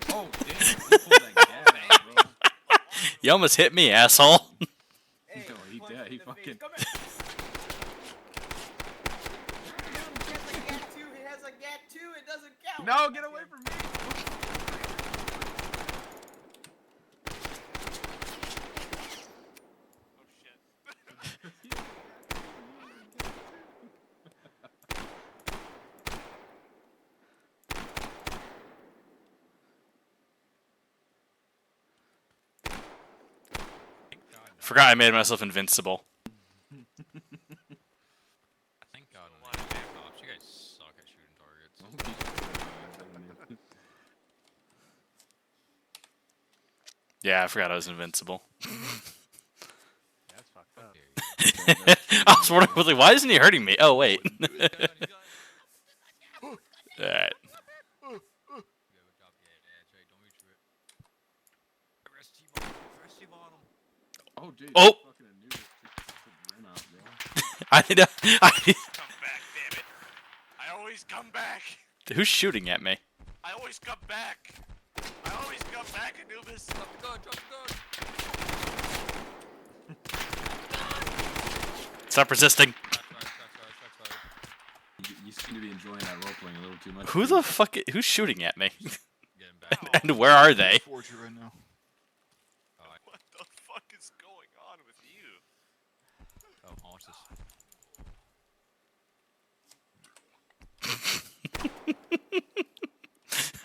Oh, damn. He pulled that gas out, bro. You almost hit me, asshole. Hey, No, he punch did. in He the fucking. face. Come here. He has a GAT 2. It doesn't count. No, get away from me. Oh shit. Forgot I made myself invincible. Thank God. on the cops. You guys suck at shooting targets. Yeah, I forgot I was invincible. That's fucked up. I was wondering, like, why isn't he hurting me? Oh, wait. Alright. Oh, dude. Oh! Fucking Anubis took Rim out, bro. I need to. Come back, damn it. I always come back. Who's shooting at me? I always come back. I always come back, Anubis. Drop the gun, drop the gun. Stop resisting. You seem to be enjoying that role playing a little too much. Who the fuck? Who's shooting at me? Getting back. And where are they? Forger right now. What the fuck is going on with you? Oh, how much this?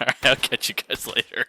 Alright, I'll catch you guys later.